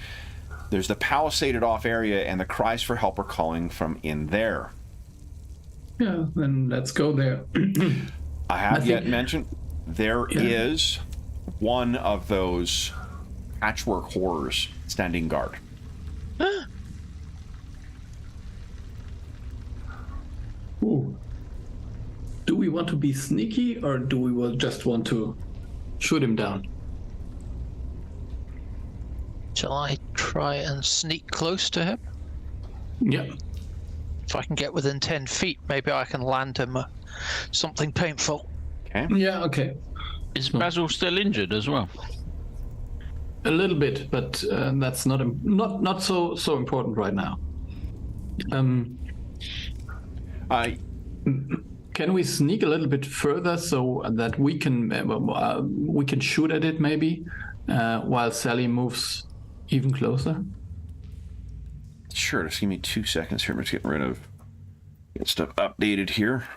A: There's the palisaded off area, and the cries for help are calling from in there.
B: Yeah, then let's go there.
A: I have yet mentioned there is one of those patchwork horrors standing guard.
B: Ooh. Do we want to be sneaky, or do we just want to shoot him down?
C: Shall I try and sneak close to him?
B: Yeah.
C: If I can get within 10 feet, maybe I can land him something painful.
A: Okay.
B: Yeah, okay.
D: Is Basil still injured as well?
B: A little bit, but that's not so important right now. Can we sneak a little bit further so that we can shoot at it maybe while Sally moves even closer?
A: Sure, just give me 2 seconds here. I'm just getting rid of stuff updated here.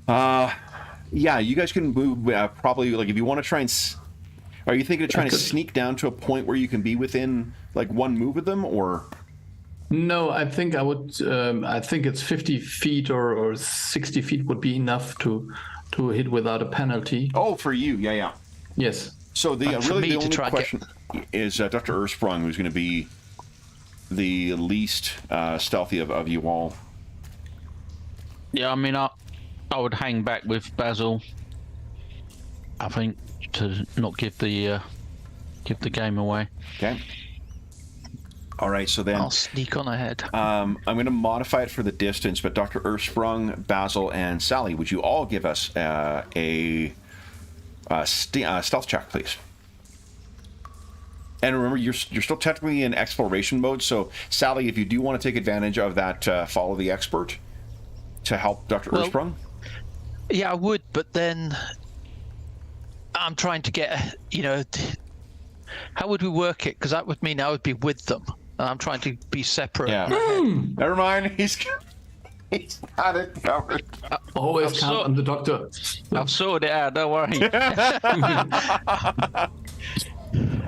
A: Yeah, you guys can move probably, like, if you want to try and... Are you thinking of trying to sneak down to a point where you can be within, like, one move of them, or...
B: No, I think I would. I think it's 50 feet or 60 feet would be enough to hit without a penalty.
A: Oh, for you, yeah.
B: Yes.
A: So the only question is Dr. Ursprung, who's going to be the least stealthy of you all.
D: Yeah, I mean, I would hang back with Basil. I think to not give the game away.
A: Okay. All right, so then
C: I'll sneak on ahead.
A: I'm going to modify it for the distance, but Dr. Ursprung, Basil, and Sally, would you all give us a stealth check, please? And remember, you're still technically in exploration mode, so Sally, if you do want to take advantage of that follow the expert to help Dr. Ursprung.
C: Yeah, I would, but then I'm trying to get, how would we work it? Because that would mean I would be with them. And I'm trying to be separate.
A: Yeah. Never mind. He's got it covered.
B: Always count on the doctor.
D: I've sorted it out. Don't worry.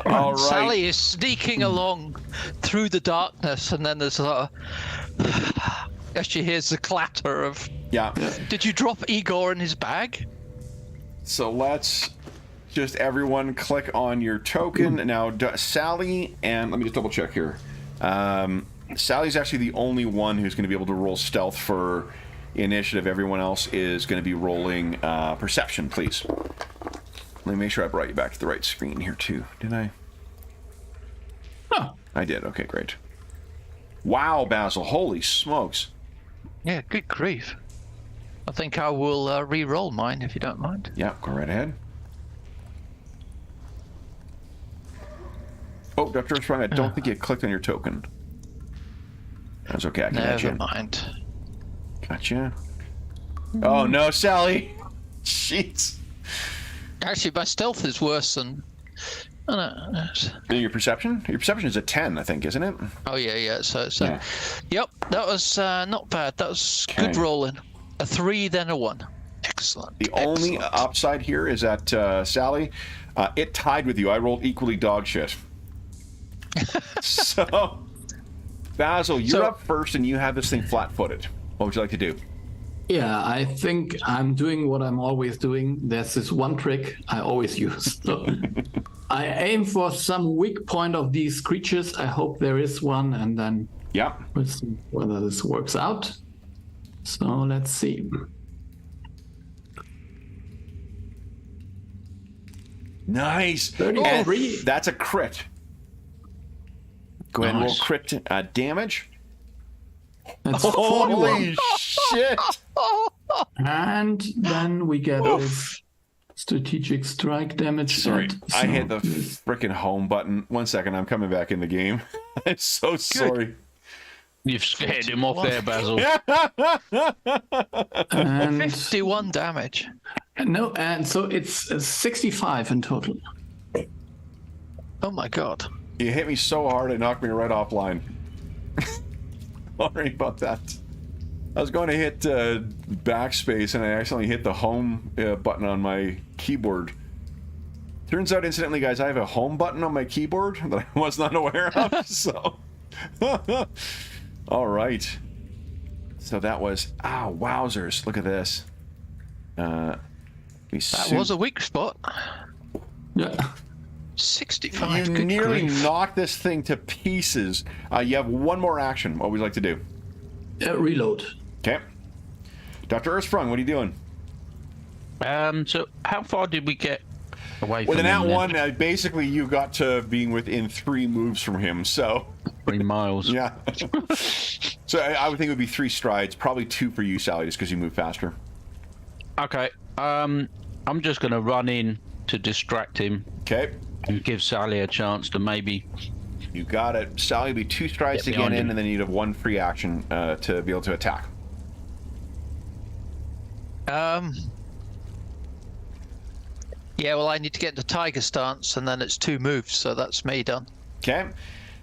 A: All right.
C: Sally is sneaking along through the darkness, and then there's as she hears the clatter of...
A: Yeah.
C: Did you drop Igor in his bag?
A: So let's just everyone click on your token. Now, Sally, and let me just double check here. Sally's actually the only one who's going to be able to roll stealth for initiative. Everyone else is going to be rolling perception, please. Let me make sure I brought you back to the right screen here, too. Did I? I did. Okay, great. Wow, Basil. Holy smokes.
C: Yeah, good grief. I think I will re-roll mine if you don't mind.
A: Yeah, go right ahead. Oh, Dr. Armstrong, I don't think you clicked on your token. That's okay. I can add you.
C: Never mind.
A: Gotcha. Oh no, Sally! Jeez.
C: Actually, my stealth is worse than. Oh, no.
A: Your perception? Your perception is a 10, I think, isn't it?
C: Oh yeah. So
A: Yeah.
C: Yep, that was not bad. That was good rolling. A 3, then a 1. Excellent.
A: The only upside here is that Sally, it tied with you. I rolled equally dog shit. So, Basil, you're up first, and you have this thing flat-footed. What would you like to do?
B: Yeah, I think I'm doing what I'm always doing. There's this one trick I always use. So I aim for some weak point of these creatures. I hope there is one, and then we'll see whether this works out. So let's see.
A: Nice.
B: 33.
A: And that's a crit. Go ahead and roll crit damage.
B: That's
A: Holy
B: 41.
A: shit!
B: And then we get this strategic strike damage.
A: Sorry,
B: and
A: I hit the
B: so-
A: frickin' home button. 1 second, I'm coming back in the game. I'm so sorry.
D: You've scared him off there, Basil.
B: and
C: 51 damage.
B: no, and so it's 65 in total.
C: Oh my god.
A: You hit me so hard, it knocked me right offline. Sorry about that. I was going to hit backspace, and I accidentally hit the home button on my keyboard. Turns out, incidentally, guys, I have a home button on my keyboard that I was not aware of, so... All right. So that was... Ah, wowzers. Look at this.
C: That was a weak spot.
B: Yeah.
C: 65.
A: You
C: Good
A: nearly
C: grief.
A: knocked this thing to pieces. You have one more action. What would you like to do?
B: Reload.
A: Okay. Dr. Earthsprung, what are you doing?
D: So how far did we get away
A: With
D: from
A: an
D: him then?
A: @1, basically you got to being within 3 moves from him, so...
D: 3 miles.
A: Yeah. So I would think it would be 3 strides, probably 2 for you, Sally, just because you move faster.
D: Okay. I'm just going to run in to distract him
A: Okay.
D: and give Sally a chance to maybe...
A: You got it. Sally would be 2 strides to
D: Get
A: get
D: behind
A: in,
D: him.
A: and then you'd have 1 free action to be able to attack.
C: Yeah, well, I need to get into tiger stance, and then it's 2 moves, so that's me done.
A: Okay.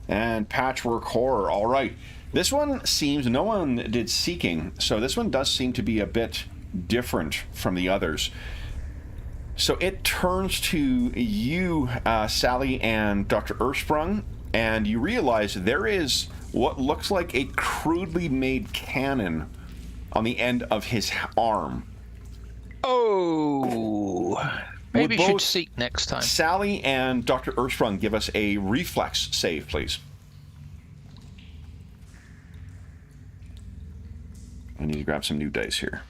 A: And Patchwork Horror. All right. This one seems... No one did Seeking, so this one does seem to be a bit different from the others. So it turns to you, Sally, and Dr. Earthsprung, and you realize there is what looks like a crudely made cannon on the end of his arm.
C: Oh. Maybe
A: Would
C: you should
A: both
C: seek next time.
A: Sally and Dr. Earthsprung give us a reflex save, please. I need to grab some new dice here.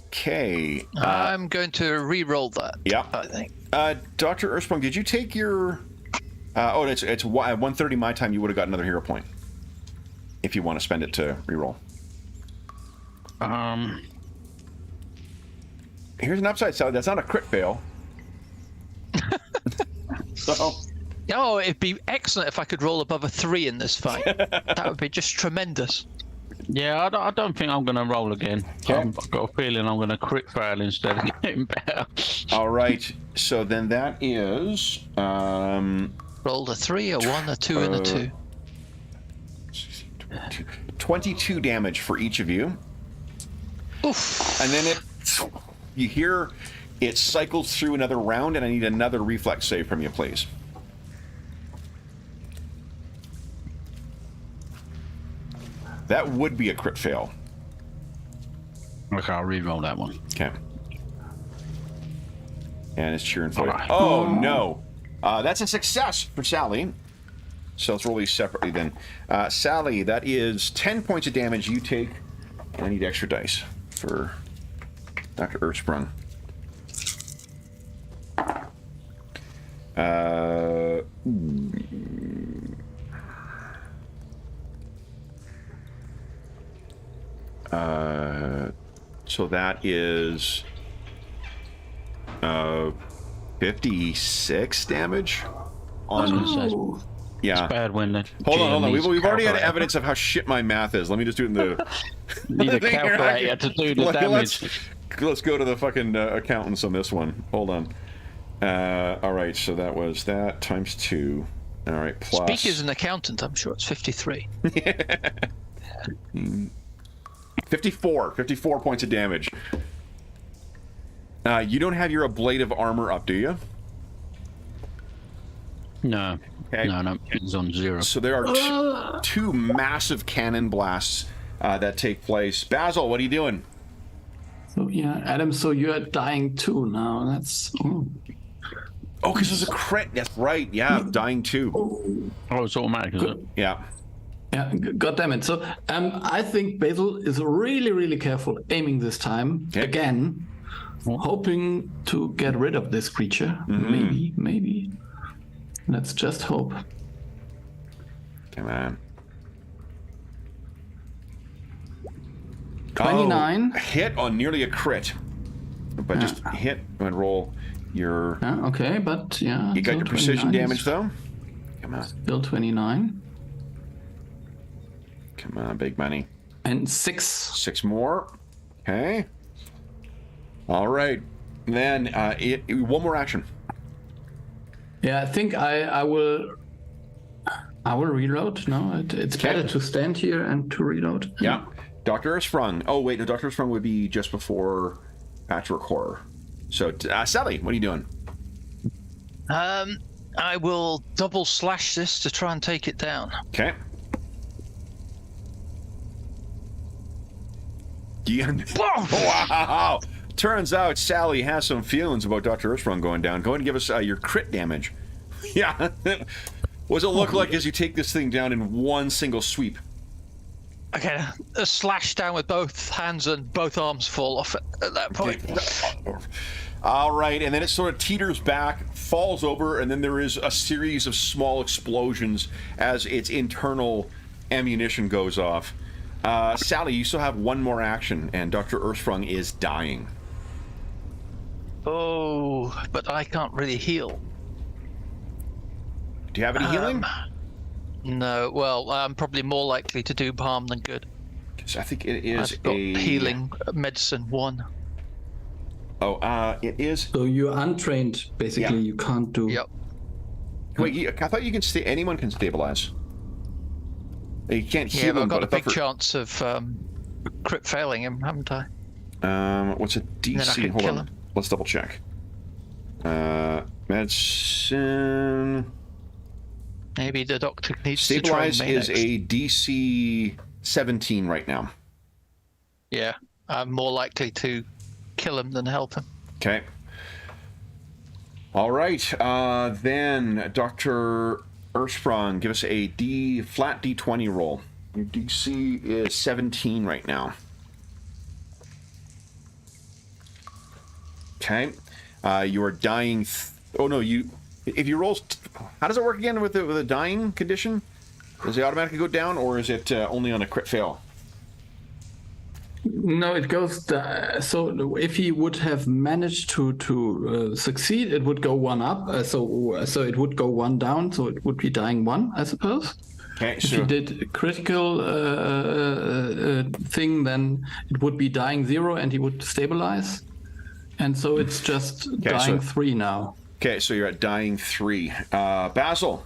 A: Okay.
C: I'm going to re-roll that.
A: Yeah.
C: I think.
A: Dr. Earthsprung, did you take your... it's at 1:30 my time. You would have got another hero point. If you want to spend it to re-roll. Here's an upside, Sally. That's not a crit fail. So...
C: Oh, it'd be excellent if I could roll above a 3 in this fight. That would be just tremendous.
D: Yeah, I don't think I'm going to roll again.
A: Okay.
D: I've got a feeling I'm going to crit fail instead of getting better.
A: All right. So then that is...
C: Rolled a 3, a 1, a 2, and a 2.
A: 22 damage for each of you.
C: Oof.
A: And then you hear it cycles through another round, and I need another reflex save from you, please. That would be a crit fail.
D: Okay, I'll re-roll that one.
A: Okay. And it's cheering for you.
D: Alright.
A: Oh, no. That's a success for Sally. So let's roll these separately then. Sally, that is 10 points of damage you take. I need extra dice for Dr. Earthsprung. So that is 56 damage on. Yeah.
D: It's bad when the
A: Hold
D: GM
A: on.
D: needs
A: We've already had
D: calculator.
A: evidence of how shit my math is. Let me just do it in the.
D: Need a calculator to do the damage.
A: Let's go to the fucking accountants on this one. Hold on. All right, so that was that times 2. All right, plus.
C: Speak as an accountant, I'm sure it's 53.
A: 54 points of damage. You don't have your ablative armor up, do you?
D: No.
A: Okay.
D: No, it's on 0.
A: So there are two massive cannon blasts that take place. Basil, what are you doing?
B: So yeah, Adam. So you're dying too now. That's.
A: Oh, because there's a crit. That's right. Yeah, dying too.
D: Oh, it's automatic, is it?
A: Yeah.
B: Yeah, God damn it. So I think Basil is really, really careful aiming this time.
A: Okay.
B: Again, hoping to get rid of this creature. Maybe. Let's just hope.
A: Come on.
B: 29.
A: Oh, hit on nearly a crit. But just hit and roll your...
B: Okay, but yeah.
A: You got your precision
B: 29
A: damage,
B: is
A: though? Come on.
B: Still 29.
A: Come on, big money.
B: And 6.
A: 6 more. Okay. All right. Then, one more action.
B: Yeah, I think I will reload. No, it's better to stand here and to reload.
A: Yeah. Dr. Sprung. Oh, wait, no, Dr. Sprung would be just before Patchwork Horror. So, Sally, what are you doing?
C: I will double slash this to try and take it down.
A: Okay. Wow! Turns out Sally has some feelings about Dr. Earthsprung going down. Go ahead and give us your crit damage. Yeah. What does it look like as you take this thing down in one single sweep?
C: Okay, a slash down with both hands and both arms fall off at that point.
A: All right, and then it sort of teeters back, falls over, and then there is a series of small explosions as its internal ammunition goes off. Sally, you still have one more action, and Dr. Earthsprung is dying.
C: Oh, but I can't really heal.
A: Do you have any healing?
C: No, well, I'm probably more likely to do harm than good.
A: I think it is
C: I've got healing medicine 1.
A: Oh, it is.
B: So you're untrained, basically.
A: Yeah.
B: You can't do.
C: Yep.
A: Wait, I thought you can anyone can stabilize. You can't heal
C: Yeah, but
A: him,
C: I've got
A: but
C: a big chance of crit failing him, haven't I?
A: What's a
C: Then I
A: DC?
C: can
A: Hold
C: kill
A: on.
C: him.
A: Let's double check. Medicine.
C: Maybe the doctor needs
A: Stabilize
C: to train me
A: is
C: next.
A: a DC 17 right now.
C: Yeah, I'm more likely to kill him than help him.
A: Okay. All right. Then Dr. Earthsprung, give us a flat D20 roll. Your DC is 17 right now. Okay. You are dying. Oh no, if you roll. How does it work again with a dying condition? Does it automatically go down, or is it only on a crit fail?
B: No, it goes. So if he would have managed to succeed, it would go 1 up. So it would go 1 down. So it would be dying 1, I suppose.
A: Okay,
B: If he did a critical thing, then it would be dying 0, and he would stabilize. And so it's just dying 3 now.
A: Okay, so you're at dying 3. Basil.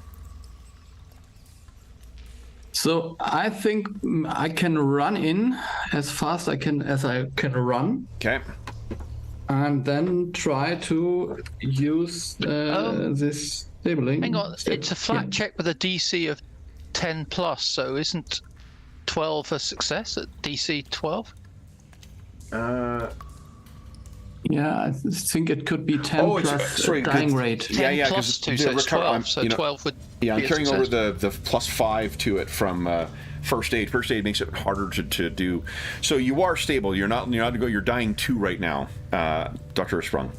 B: So I think I can run in as fast as I can run.
A: Okay.
B: And then try to use this stabling.
C: Hang on, it's a flat check with a DC of 10 plus, so isn't 12 a success at DC 12?
B: Yeah, I think it could be 10 plus
A: sorry,
B: dying rate.
C: 10 plus 2, so it's 12. So 12 would
A: Yeah, I'm
C: be a
A: carrying
C: success.
A: over the plus 5 to it from first aid. First aid makes it harder to do. So you are stable. You're not to go. You're dying 2 right now, Dr. Earthsprung.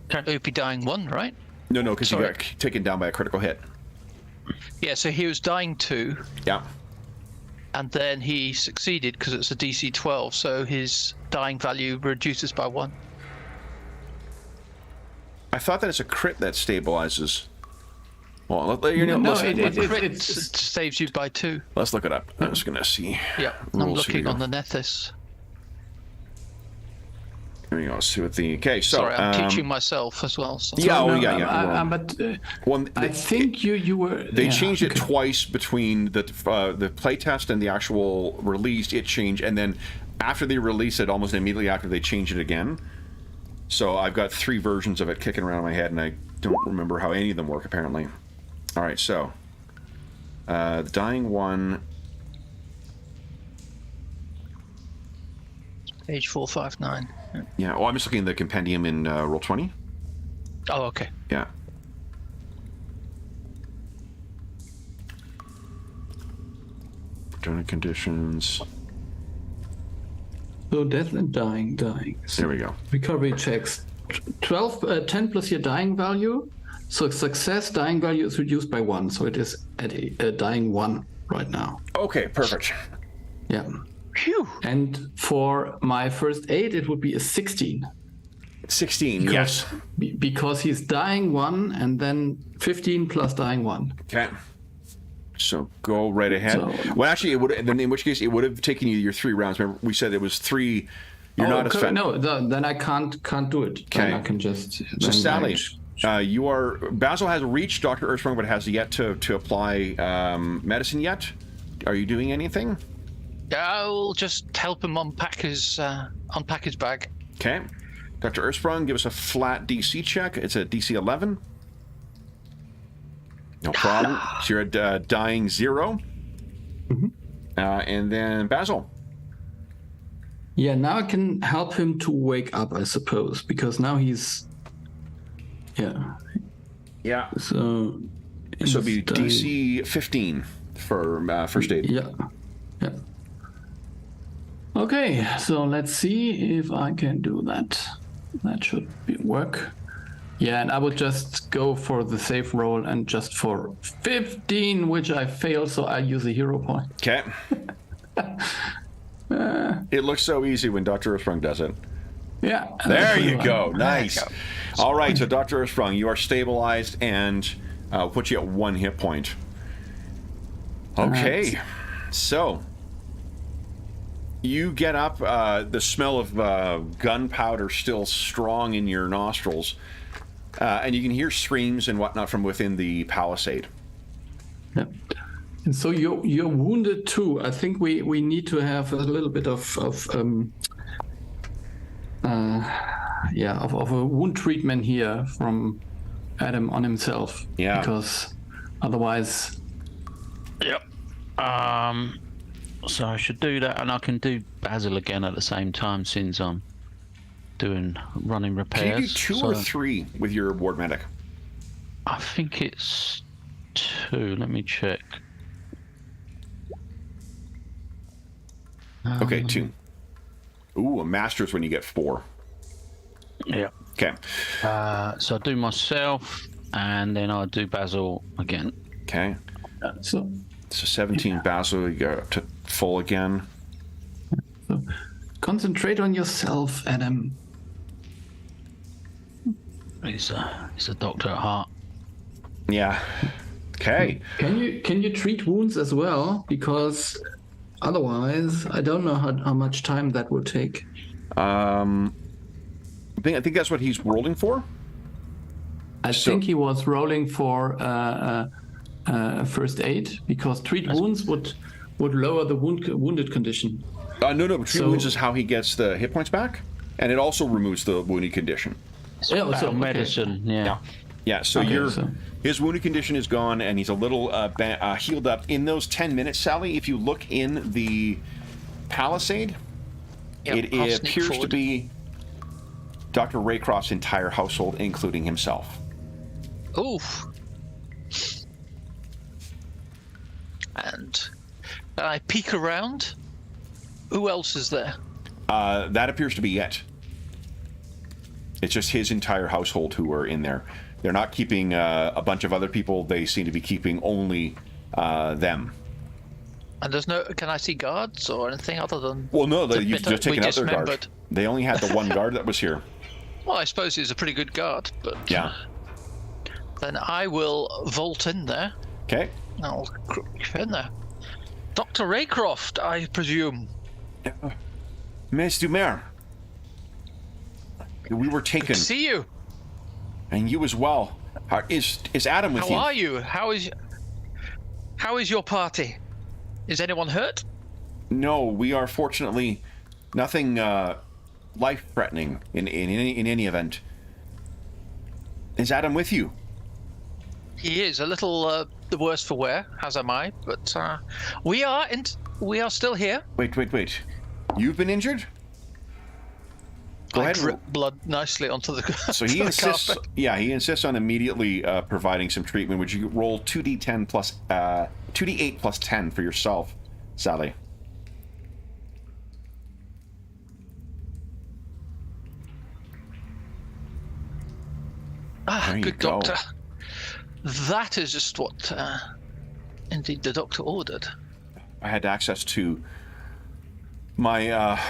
C: Currently would be dying 1, right?
A: No, because you
C: Sorry.
A: got taken down by a critical hit.
C: Yeah, so he was dying 2,
A: Yeah.
C: and then he succeeded because it's a DC 12, so his dying value reduces by 1.
A: I thought that it's a crit that stabilizes. Well,
C: It saves you by 2.
A: let's look it up. I'm just gonna see.
C: Yeah, I'm
A: Rules, here we
C: looking on
A: go.
C: the Nethys.
A: Here we go. Let's see what the. Okay, so.
C: Sorry, I'm teaching myself as well. So.
A: Yeah,
B: No,
A: yeah.
B: but
A: One,
B: I think you were.
A: They changed it twice between the playtest and the actual release. It changed, and then after they released it, almost immediately after they changed it again. So I've got 3 versions of it kicking around in my head, and I don't remember how any of them work. Apparently. All right, so the dying one.
C: Page 459.
A: Yeah. Well, I'm just looking at the compendium in Roll20.
C: Oh, okay.
A: Yeah. Donor conditions.
B: So death and dying.
A: There we go.
B: Recovery checks. 10 plus your dying value. So success dying value is reduced by 1. So it is at a dying 1 right now.
A: Okay, perfect.
B: Yeah.
C: Phew.
B: And for my first aid, it would be a 16.
A: 16, yes.
B: Because he's dying 1 and then 15 plus dying 1.
A: Okay. So go right ahead.
B: So-
A: Well, actually, it would. Then in which case, it would have taken you your 3 rounds. Remember, we said it was 3. You're not as fast.
B: No, then I can't do it. Then
A: Okay.
B: I can just.
A: So
B: then
A: Sally,
B: I-
A: you are. Basil has reached Dr. Earthsprung, but has yet to apply medicine yet. Are you doing anything?
C: I'll just help him unpack his bag.
A: Okay. Dr. Earthsprung, give us a flat DC check. It's a DC 11. No problem. So you're at dying 0. And then Basil.
B: Yeah, now I can help him to wake up, I suppose, because now he's. Yeah.
A: Yeah.
B: So.
A: So it'd be
B: he's dying.
A: DC 15 for first aid.
B: Yeah. Yeah. Okay, so let's see if I can do that. That should work. Yeah, and I would just go for the safe roll and just for 15, which I failed, so I use a hero point.
A: Okay. It looks so easy when Dr. Earthsprung does it.
B: Yeah.
A: There you go. Nice. All right, so Dr. Earthsprung, you are stabilized and put you at 1 hit point. Okay. So you get up. The smell of gunpowder still strong in your nostrils. And you can hear screams and whatnot from within the palisade.
B: Yeah. And so you're wounded too. I think we need to have a little bit of a wound treatment here from Adam on himself.
A: Yeah.
B: Because otherwise.
D: Yep. So I should do that, and I can do Basil again at the same time since I'm running repairs.
A: Can you do 2 or 3 with your ward medic?
D: I think it's 2. Let me check.
A: Okay, 2. Ooh, a master's when you get 4.
D: Yeah.
A: Okay.
D: So I do myself, and then I do Basil again.
A: Okay.
B: So
A: 17 Basil, you go up to full again.
B: concentrate on yourself, Adam.
D: He's a doctor at heart.
A: Yeah. Okay.
B: Can you treat wounds as well? Because otherwise, I don't know how much time that will take.
A: I think that's what he's rolling for.
B: I think he was rolling for first aid because treat wounds would lower the wounded condition.
A: No, treat wounds is how he gets the hit points back, and it also removes the wounded condition.
B: Yeah, so
D: medicine. Yeah.
A: Yeah, so his wounded condition is gone, and he's a little healed up. In those 10 minutes, Sally, if you look in the palisade,
C: Yep, I'll
A: it
C: sneak
A: appears to
C: forward.
A: be Dr. Raycroft's entire household, including himself.
C: Oof. And I peek around. Who else is there?
A: That appears to be it. It's just his entire household who are in there. They're not keeping a bunch of other people. They seem to be keeping only them.
C: And there's no... Can I see guards or anything other than...
A: Well, no, you've just taken out their guard.
C: dismembered?
A: They only had the one guard that was here.
C: Well, I suppose he's a pretty good guard, but...
A: Yeah.
C: Then I will vault in there.
A: Okay.
C: I'll creep in there. Dr. Raycroft, I presume.
A: Miss Dumer. We were taken.
C: Good to see you.
A: And you as well. Is Adam with you?
C: How are you? How is your party? Is anyone hurt?
A: No, we are fortunately nothing life-threatening in any event. Is Adam with you?
C: He is a little the worse for wear, as am I. But we are still here.
A: Wait. You've been injured? Go ahead.
C: Drip blood nicely onto the.
A: So he insists. Carpet. Yeah, he insists on immediately providing some treatment. Would you roll 2d10 plus 2d8 plus 10 for yourself, Sally?
C: Ah,
A: there
C: good
A: go.
C: doctor. That is just what, indeed, the doctor ordered.
A: I had access to my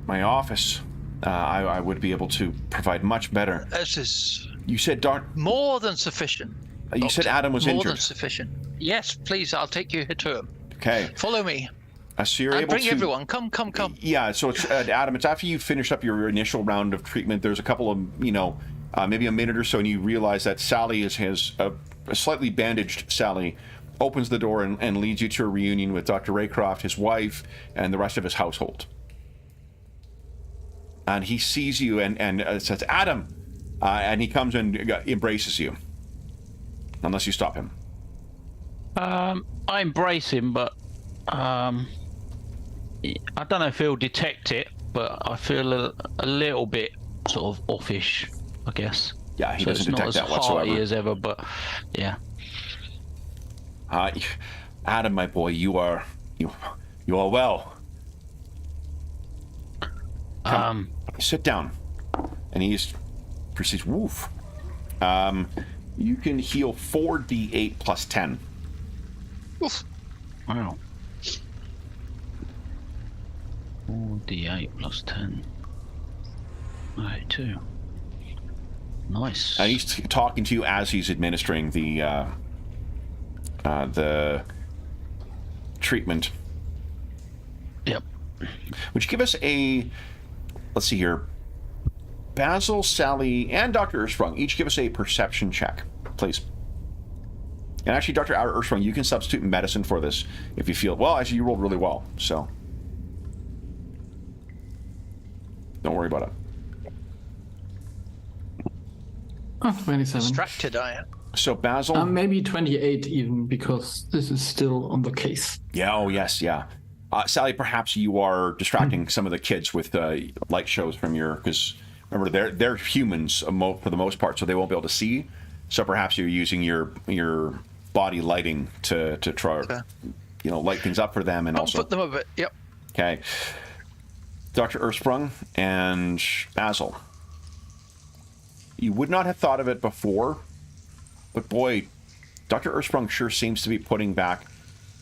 A: my office. I would be able to provide much better.
C: This is
A: You said
C: more than sufficient.
A: You said Adam was
C: more
A: injured.
C: More than sufficient. Yes, please. I'll take you to him.
A: Okay.
C: Follow me.
A: So you're able
C: bring
A: to
C: everyone. Come.
A: Yeah. So it's Adam. It's after you finish up your initial round of treatment. There's a couple of maybe a minute or so, and you realize that Sally has a slightly bandaged Sally opens the door and leads you to a reunion with Dr. Raycroft, his wife, and the rest of his household. And he sees you and says, Adam! And he comes and embraces you. Unless you stop him.
D: I embrace him, but I don't know if he'll detect it, but I feel a little bit sort of offish, I guess.
A: Yeah, he doesn't detect that whatsoever.
D: It's not as hearty as ever, but yeah.
A: Adam, my boy, you are well. Come, sit down. And he proceeds. Woof. You can heal 4d8 plus 10.
C: Oof.
D: Wow. 4d8 plus 10. Alright, 2. Nice.
A: And he's talking to you as he's administering the treatment.
D: Yep.
A: Would you give us a... Let's see here. Basil, Sally, and Dr. Ersprung each give us a perception check, please. And actually, Dr. Ersprung, you can substitute medicine for this if you feel... Well, actually, you rolled really well, so... Don't worry about it.
B: Oh, 27.
C: Distracted, I am.
A: So, Basil...
B: maybe 28 even, because this is still on the case.
A: Yeah, oh, yes, yeah. Sally, perhaps you are distracting some of the kids with light shows from your... Because, remember, they're humans for the most part, so they won't be able to see. So perhaps you're using your body lighting to try, light things up for them and also...
C: put them a bit, yep.
A: Okay. Dr. Ersprung and Basil. You would not have thought of it before, but boy, Dr. Ersprung sure seems to be putting back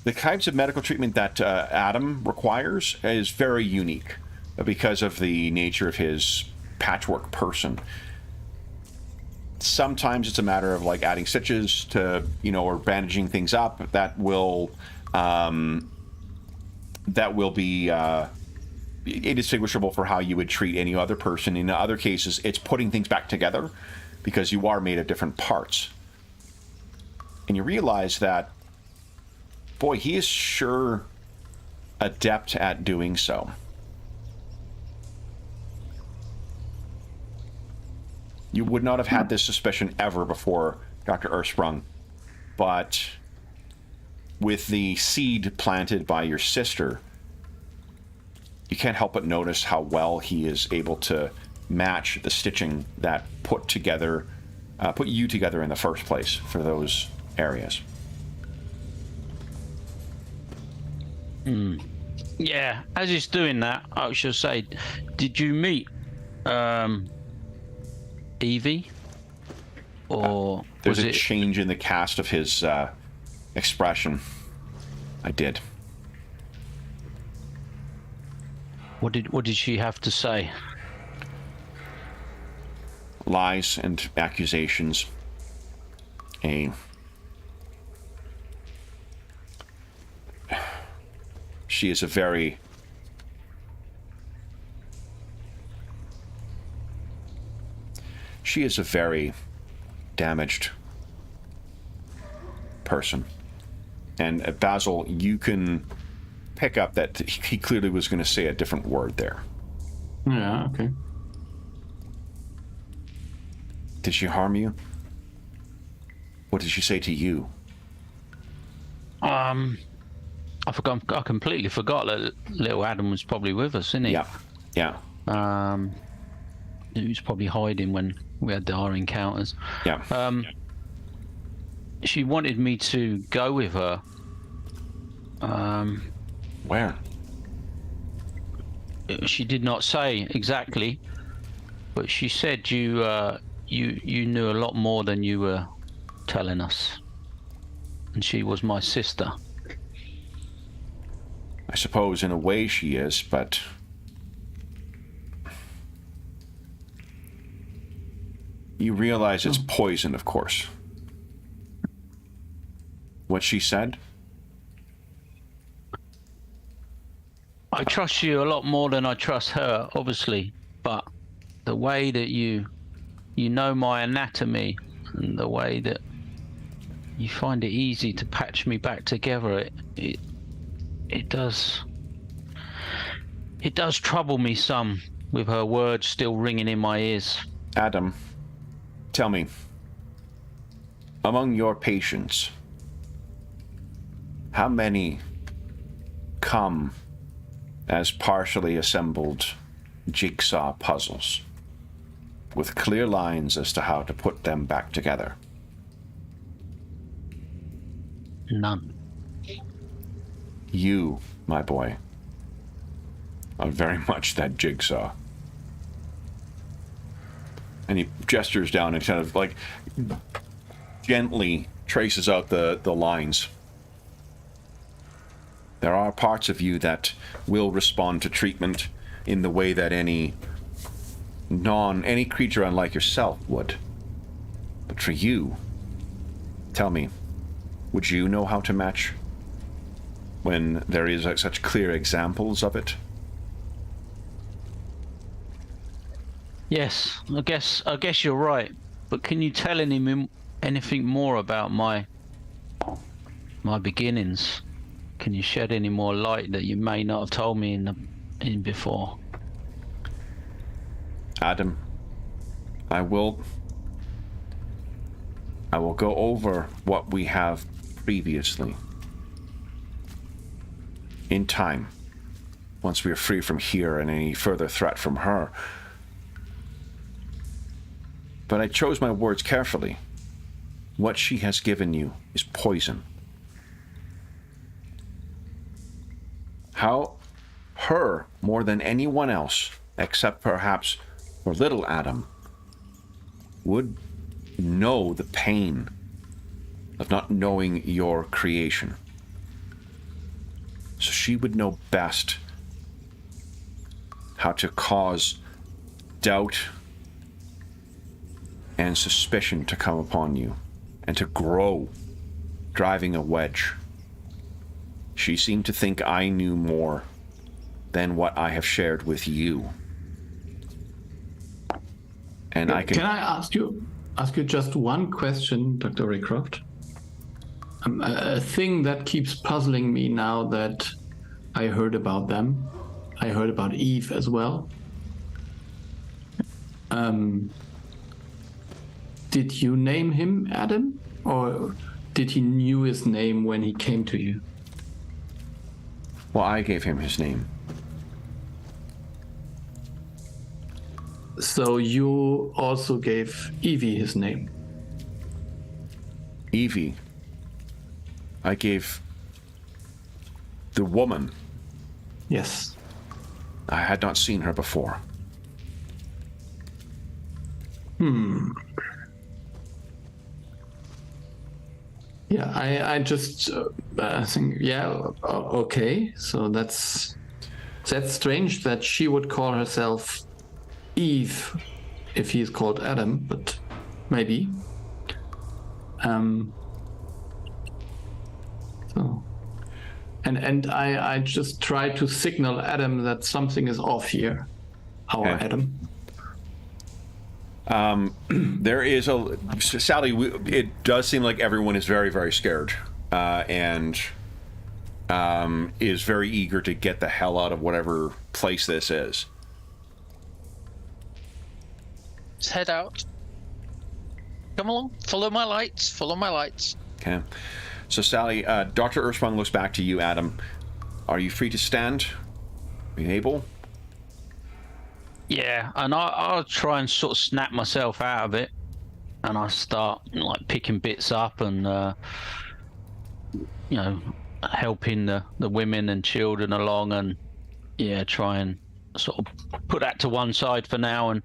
A: the kinds of medical treatment that Adam requires is very unique because of the nature of his patchwork person. Sometimes it's a matter of like adding stitches to, or bandaging things up that will be indistinguishable for how you would treat any other person. In other cases, it's putting things back together because you are made of different parts. And you realize that, boy, he is sure adept at doing so. You would not have had this suspicion ever before, Dr. Ersprung, but with the seed planted by your sister, you can't help but notice how well he is able to match the stitching that put you together in the first place for those areas.
D: Yeah, as he's doing that, I should say, did you meet Evie? or
A: There's
D: was
A: a
D: it?
A: change in the cast of his expression. I did.
D: What did she have to say?
A: Lies and accusations. She is a very damaged person. And Basil, you can pick up that he clearly was going to say a different word there.
B: Yeah, okay.
A: Did she harm you? What did she say to you?
D: I completely forgot that little Adam was probably with us, isn't he?
A: Yeah.
D: He was probably hiding when we had our encounters.
A: Yeah.
D: She wanted me to go with her.
A: Where?
D: She did not say exactly, but she said you knew a lot more than you were telling us, and she was my sister.
A: I suppose in a way she is, but you realize it's poison, of course. What she said?
D: I trust you a lot more than I trust her, obviously, but the way that you know my anatomy and the way that you find it easy to patch me back together, it does trouble me some with her words still ringing in my ears.
A: Adam, tell me, among your patients, how many come as partially assembled jigsaw puzzles with clear lines as to how to put them back together?
D: None.
A: You, my boy, are very much that jigsaw. And he gestures down and kind of like gently traces out the lines. There are parts of you that will respond to treatment in the way that any creature unlike yourself would. But for you, tell me, would you know how to match when there is such clear examples of it?
D: Yes, I guess you're right. But can you tell anything more about my beginnings? Can you shed any more light that you may not have told me in before?
A: Adam, I will go over what we have previously in time, once we are free from here and any further threat from her. But I chose my words carefully. What she has given you is poison. How her, more than anyone else, except perhaps for little Adam, would know the pain of not knowing your creation. So she would know best how to cause doubt and suspicion to come upon you and to grow, driving a wedge. She seemed to think I knew more than what I have shared with you. And
B: Can I ask you just one question, Dr. Raycroft? A thing that keeps puzzling me now that I heard about them. I heard about Eve as well. Did you name him Adam? Or did he knew his name when he came to you?
A: Well, I gave him his name.
B: So you also gave Evie his name?
A: Evie. I gave the woman.
B: Yes.
A: I had not seen her before.
B: Yeah, I just think, yeah, okay. So that's strange that she would call herself Eve if he's called Adam, but maybe. So, and I just try to signal Adam that something is off here. Our Adam.
A: There is Sally. It does seem like everyone is very, very scared, and is very eager to get the hell out of whatever place this is.
C: Let's head out. Come along. Follow my lights. Follow my lights.
A: Okay. So Sally, Dr. Ersprung looks back to you, Adam. Are you free to stand? Are you able?
D: Yeah, and I'll try and sort of snap myself out of it, and I start like picking bits up and you know, helping the women and children along, and try and sort of put that to one side for now, and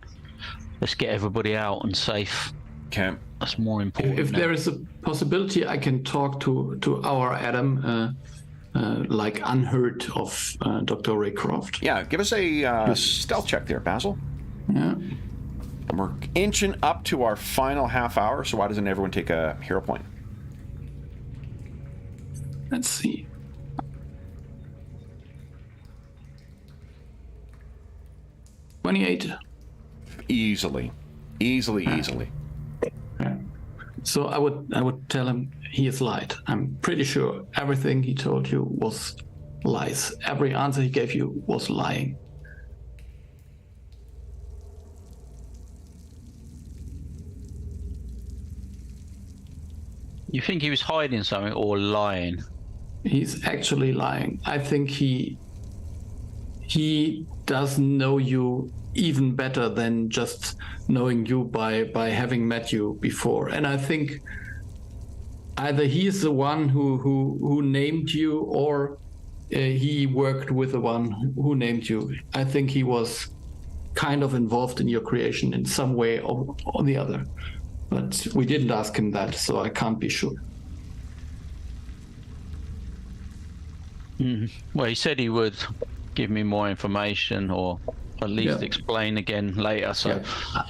D: let's get everybody out and safe.
A: Okay.
D: That's more important.
B: If there is a possibility, I can talk to our Adam, like unheard of Dr. Raycroft.
A: Yeah, give us a stealth check there, Basil.
B: Yeah.
A: And we're inching up to our final half hour, so why doesn't everyone take a hero point?
B: Let's see. $28.
A: Easily.
B: Yeah. So I would tell him he has lied. I'm pretty sure everything he told you was lies. Every answer he gave you was lying.
D: You think he was hiding something or lying?
B: He's actually lying. I think he doesn't know you even better than just knowing you by having met you before. And I think either he's the one who named you, or he worked with the one who named you. I think he was kind of involved in your creation in some way or the other. But we didn't ask him that, so I can't be sure.
D: Well, he said he would give me more information, or at least explain again later. So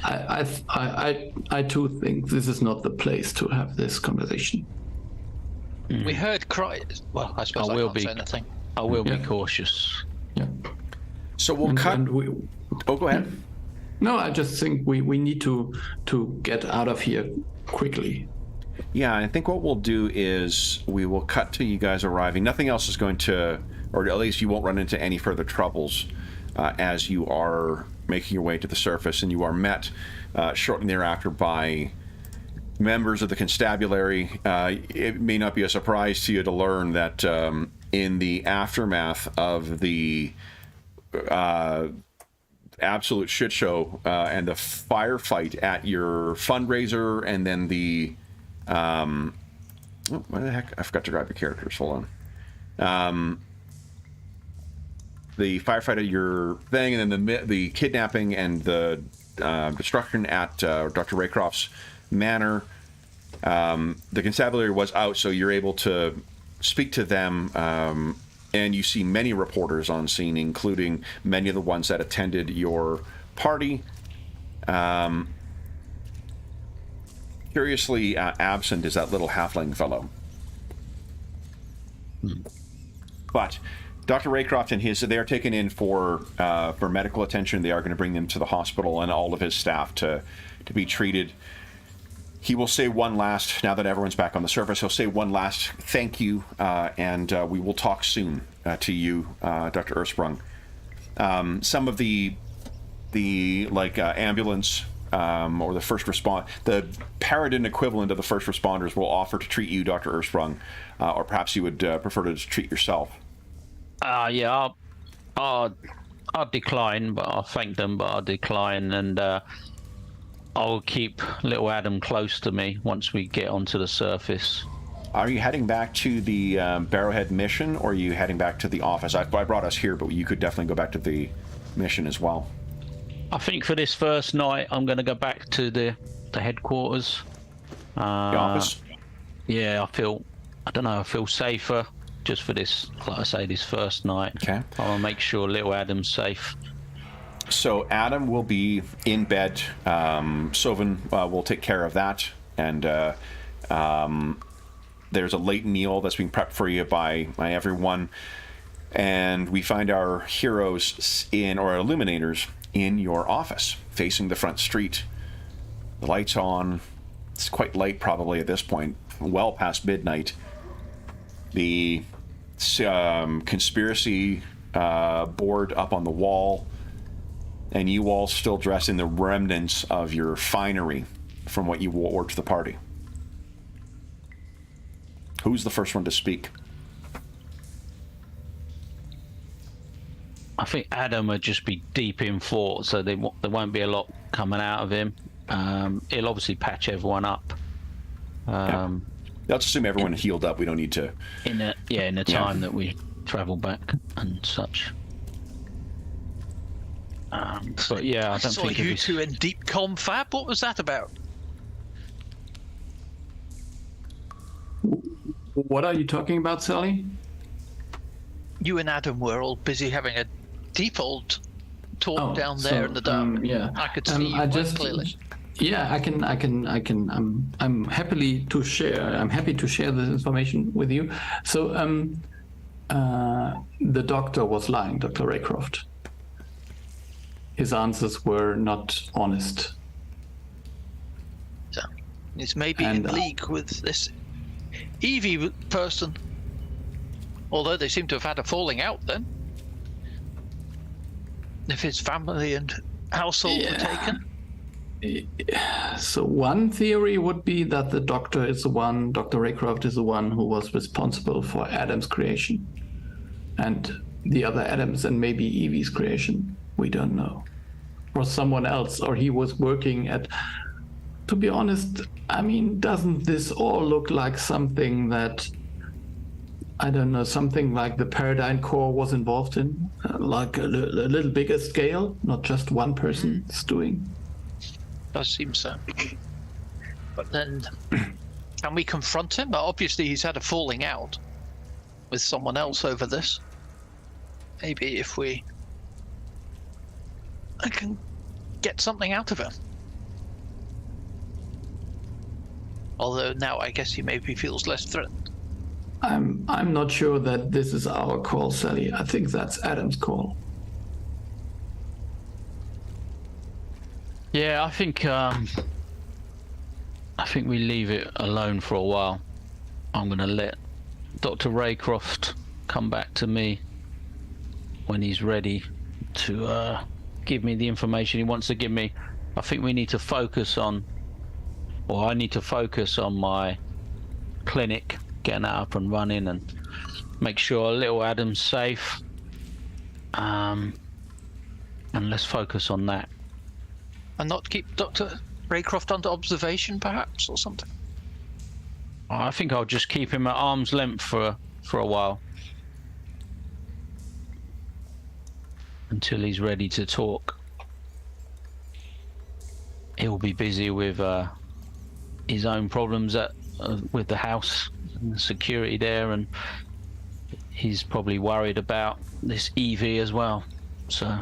B: I too think this is not the place to have this conversation.
C: We heard cries. Well, I suppose I can't say anything.
D: I will be cautious.
B: Yeah.
A: So we'll cut. Oh, go ahead.
B: No, I just think we need to get out of here quickly.
A: Yeah, I think what we'll do is we will cut to you guys arriving. Nothing else is going to, or at least you won't run into any further troubles as you are making your way to the surface, and you are met shortly thereafter by members of the constabulary. It may not be a surprise to you to learn that in the aftermath of the absolute shit show and the firefight at your fundraiser, and then the what the heck, I forgot to grab your characters, hold on. The firefight at your thing, and then the kidnapping and the destruction at Dr. Raycroft's manor. The constabulary was out, so you're able to speak to them, and you see many reporters on scene, including many of the ones that attended your party. Curiously absent is that little halfling fellow. But Dr. Raycroft and they are taken in for medical attention. They are going to bring them to the hospital, and all of his staff to be treated. He will say one last, now that everyone's back on the surface, he'll say one last thank you, and we will talk soon to you, Dr. Ersprung. Some of the ambulance or the first respond, the Paridar equivalent of the first responders will offer to treat you, Dr. Ersprung, or perhaps you would prefer to treat yourself.
D: Yeah, I'll decline, but I'll thank them, but I'll decline, and I'll keep little Adam close to me once we get onto the surface.
A: Are you heading back to the Barrowhead mission, or are you heading back to the office? I brought us here, but you could definitely go back to the mission as well.
D: I think for this first night, I'm going to go back to the headquarters.
A: The office?
D: Yeah, I don't know, I feel safer just for this, like I say, this first night.
A: Okay.
D: I want to make sure little Adam's safe.
A: So Adam will be in bed. Sovin will take care of that. And there's a late meal that's being prepped for you by everyone. And we find our heroes or illuminators in your office, facing the front street. The light's on. It's quite late probably at this point, well past midnight. The conspiracy board up on the wall, and you all still dressed in the remnants of your finery from what you wore to the party. Who's the first one to speak?
D: I think Adam would just be deep in thought, so there won't be a lot coming out of him. He'll obviously patch everyone up.
A: Let's assume everyone healed up. We don't need to.
D: In the time that we travel back and such. But yeah, I don't
C: saw
D: think
C: you two in deep confab. What was that about?
B: What are you talking about, Sally?
C: You and Adam were all busy having a deep old talk down there in the dark.
B: Yeah,
C: I could see you quite clearly.
B: Yeah, I'm happy to share this information with you. So, the doctor was lying, Dr. Raycroft. His answers were not honest.
C: So, it's maybe in league with this Evie person. Although they seem to have had a falling out then. If his family and household were taken.
B: So one theory would be that the Doctor Raycroft is the one who was responsible for Adam's creation. And the other Adams and maybe Evie's creation. We don't know. Or someone else, or he was working at... To be honest, I mean, doesn't this all look like something that... I don't know, something like the Paridar Core was involved in? Like a little bigger scale, not just one person's doing?
C: Does seem so. But then, can we confront him? Obviously, he's had a falling out with someone else over this. Maybe if I can get something out of him. Although now I guess he maybe feels less threatened.
B: I'm not sure that this is our call, Sally. I think that's Adam's call.
D: Yeah, I think we leave it alone for a while. I'm gonna let Dr. Raycroft come back to me when he's ready to give me the information he wants to give me. I think we need to focus on, or I need to focus on my clinic, getting that up and running, and make sure little Adam's safe. And let's focus on that.
C: And not keep Dr. Raycroft under observation, perhaps, or something?
D: I think I'll just keep him at arm's length for a while. Until he's ready to talk. He'll be busy with his own problems with the house and the security there, and he's probably worried about this Evie as well. So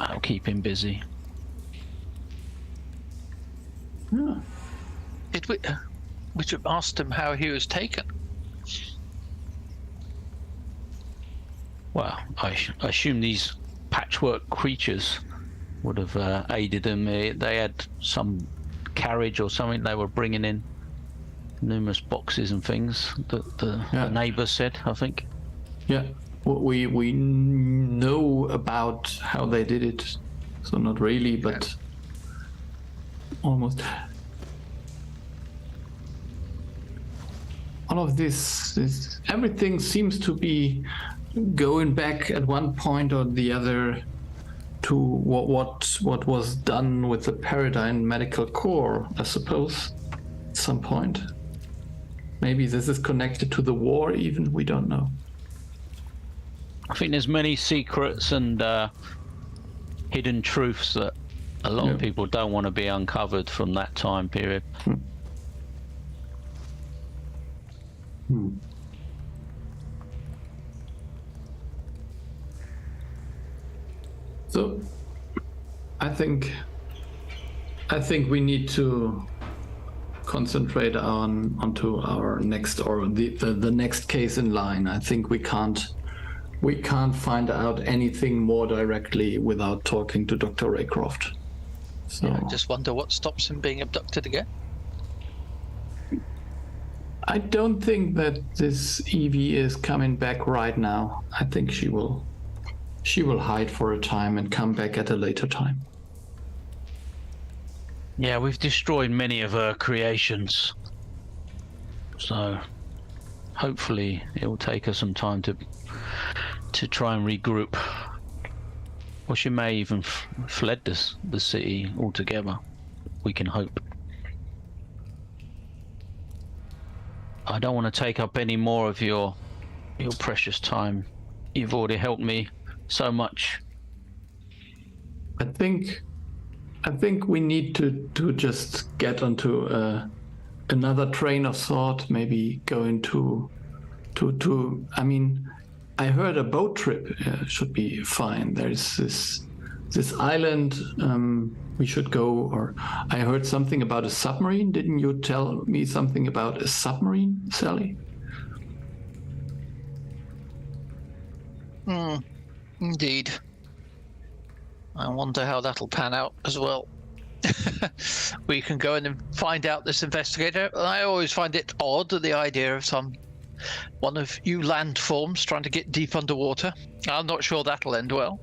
D: I'll keep him busy.
B: Yeah.
C: We should have asked him how he was taken.
D: Well, I assume these patchwork creatures would have aided them. They had some carriage or something they were bringing in, numerous boxes and things that the neighbours said, I think.
B: Yeah, we know about how they did it, so not really, but almost. All of this, everything seems to be going back at one point or the other to what was done with the Paridar Medical Corps, I suppose, at some point. Maybe this is connected to the war even, we don't know.
D: I think there's many secrets and hidden truths that a lot of people don't want to be uncovered from that time period.
B: So, I think we need to concentrate onto our next, or the next case in line. I think we can't find out anything more directly without talking to Dr. Raycroft. So
C: I just wonder what stops him being abducted again.
B: I don't think that this Evie is coming back right now. I think she will hide for a time and come back at a later time.
D: Yeah, we've destroyed many of her creations. So hopefully it will take her some time to try and regroup. Or she may even fled the city altogether. We can hope. I don't want to take up any more of your precious time. You've already helped me so much.
B: I think we need to just get onto another train of thought. Maybe go into I mean, I heard a boat trip should be fine. There's this island we should go, or I heard something about a submarine. Didn't you tell me something about a submarine, Sally?
C: Indeed. I wonder how that'll pan out as well. We can go in and find out this investigator. I always find it odd, the idea of one of you landforms trying to get deep underwater. I'm not sure that'll end well.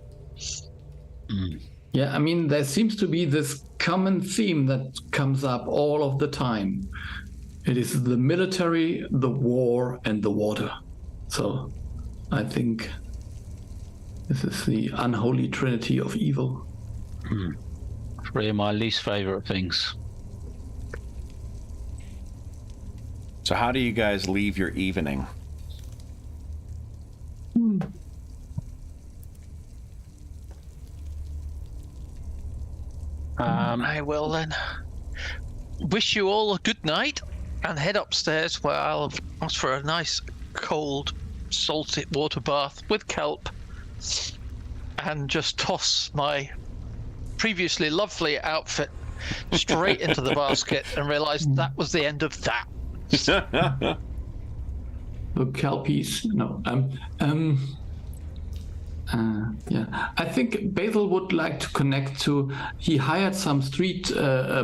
B: Yeah, I mean, there seems to be this common theme that comes up all of the time. It is the military, the war, and the water. So I think this is the unholy trinity of evil.
D: Three of my least favorite things.
A: So how do you guys leave your evening?
C: I will then wish you all a good night and head upstairs, where I'll ask for a nice cold salty water bath with kelp and just toss my previously lovely outfit straight into the basket and realize that was the end of that.
B: The kelpies. No. Yeah, I think Basil would like to connect to. He hired some street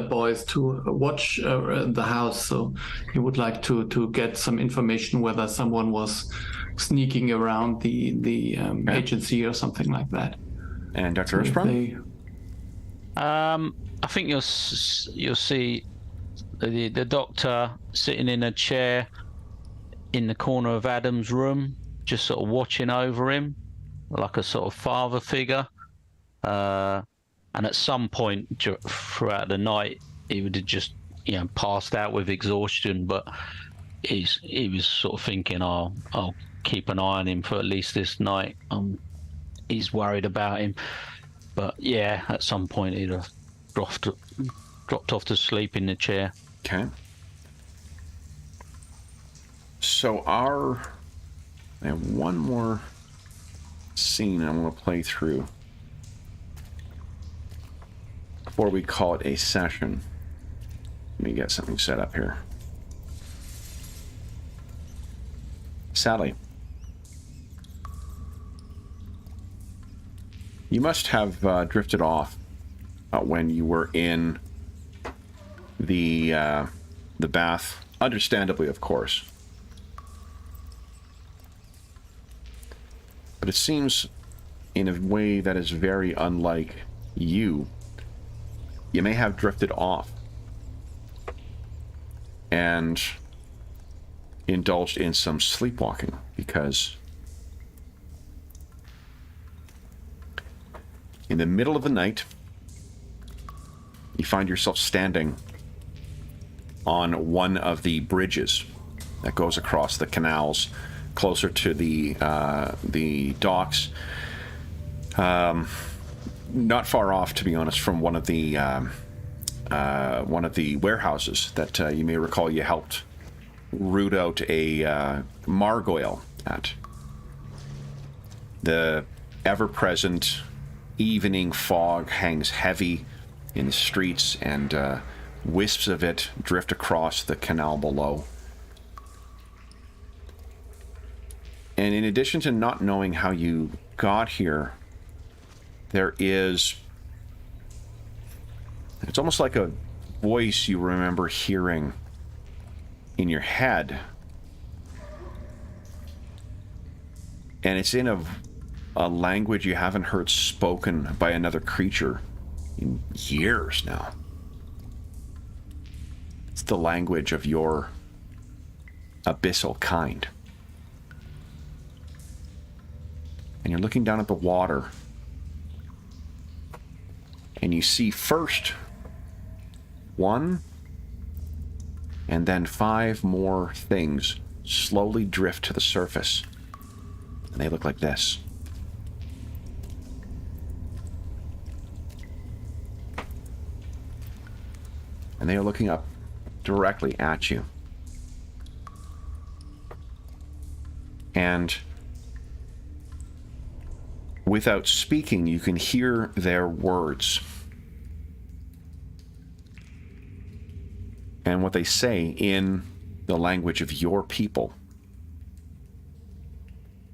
B: boys to watch the house, so he would like to get some information whether someone was sneaking around the agency or something like that.
A: And Dr. Earthsprung?
D: I think you'll see the doctor sitting in a chair in the corner of Adam's room, just sort of watching over him, like a sort of father figure. And at some point throughout the night, he would have just, passed out with exhaustion. But he was sort of thinking, I'll keep an eye on him for at least this night. He's worried about him. But yeah, at some point he'd have dropped off to sleep in the chair.
A: Okay. So I have one more scene I want to play through before we call it a session. Let me get something set up here. Sally, you must have drifted off when you were in the bath, understandably, of course. But it seems, in a way that is very unlike you, you may have drifted off and indulged in some sleepwalking, because in the middle of the night, you find yourself standing on one of the bridges that goes across the canals closer to the docks, not far off, to be honest, from one of the warehouses that you may recall you helped root out a margoyle at. The ever-present evening fog hangs heavy in the streets, and wisps of it drift across the canal below. And in addition to not knowing how you got here, there is... It's almost like a voice you remember hearing in your head. And it's in a language you haven't heard spoken by another creature in years now. It's the language of your abyssal kind. And you're looking down at the water, and you see first 1 and then 5 more things slowly drift to the surface. And they look like this. And they are looking up directly at you. And without speaking, you can hear their words. And what they say in the language of your people.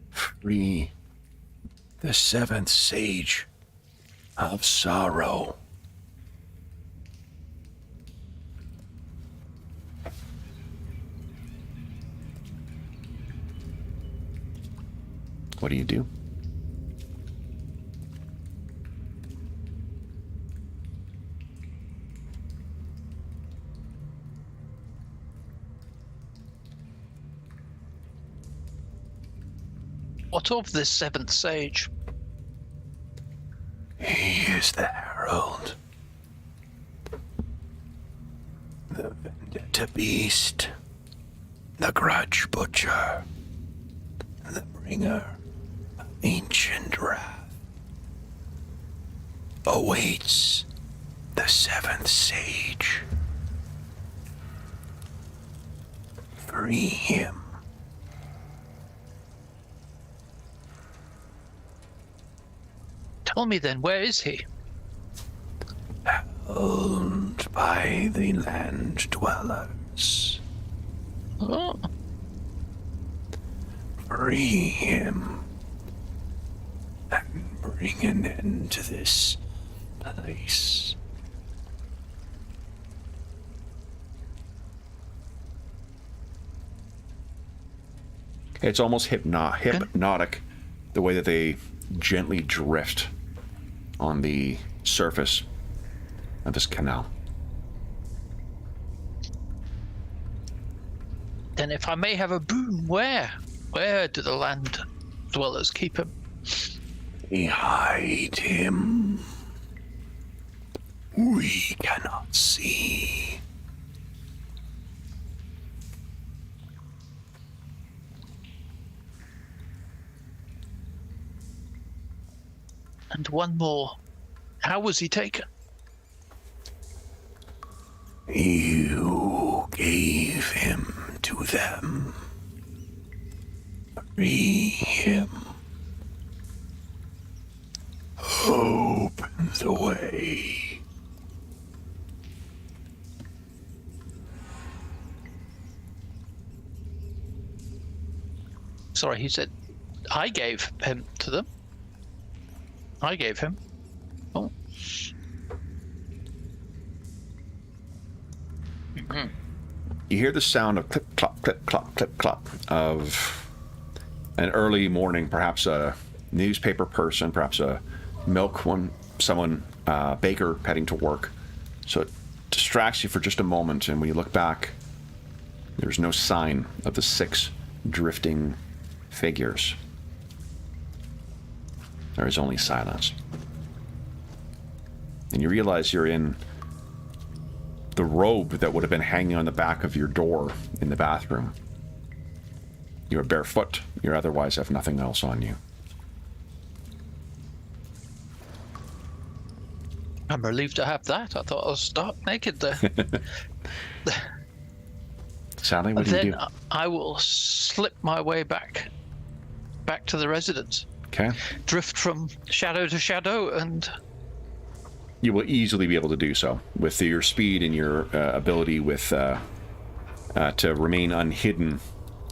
A: Free the 7th sage of sorrow. What do you do?
C: What of this 7th sage?
E: He is the herald, the vendetta beast, the grudge butcher, the bringer of ancient wrath. Awaits the 7th sage. Free him.
C: Tell me then, where is he?
E: Held by the land dwellers.
C: Oh,
E: Free him and bring an end to this place.
A: It's almost hypnotic, the way that they gently drift on the surface of this canal.
C: then if I may have a boon, where? Where do the land dwellers keep him?
E: We hide him. We cannot see.
C: And one more. How was he taken?
E: You gave him to them. Free him. Open the way.
C: Sorry, he said I gave him to them. I gave him. Oh.
A: You hear the sound of clip, clop, clip, clop, clip, clop of an early morning, perhaps a newspaper person, perhaps a milk one, someone, baker heading to work. So it distracts you for just a moment, and when you look back, there's no sign of the 6 drifting figures. There is only silence. And you realize you're in the robe that would have been hanging on the back of your door in the bathroom. You're barefoot. You otherwise have nothing else on you.
C: I'm relieved to have that. I thought I was stark naked there.
A: Sally, what do you
C: Then
A: do?
C: I will slip my way back to the residence.
A: Okay.
C: Drift from shadow to shadow, and
A: You will easily be able to do so with your speed and your ability with to remain unhidden.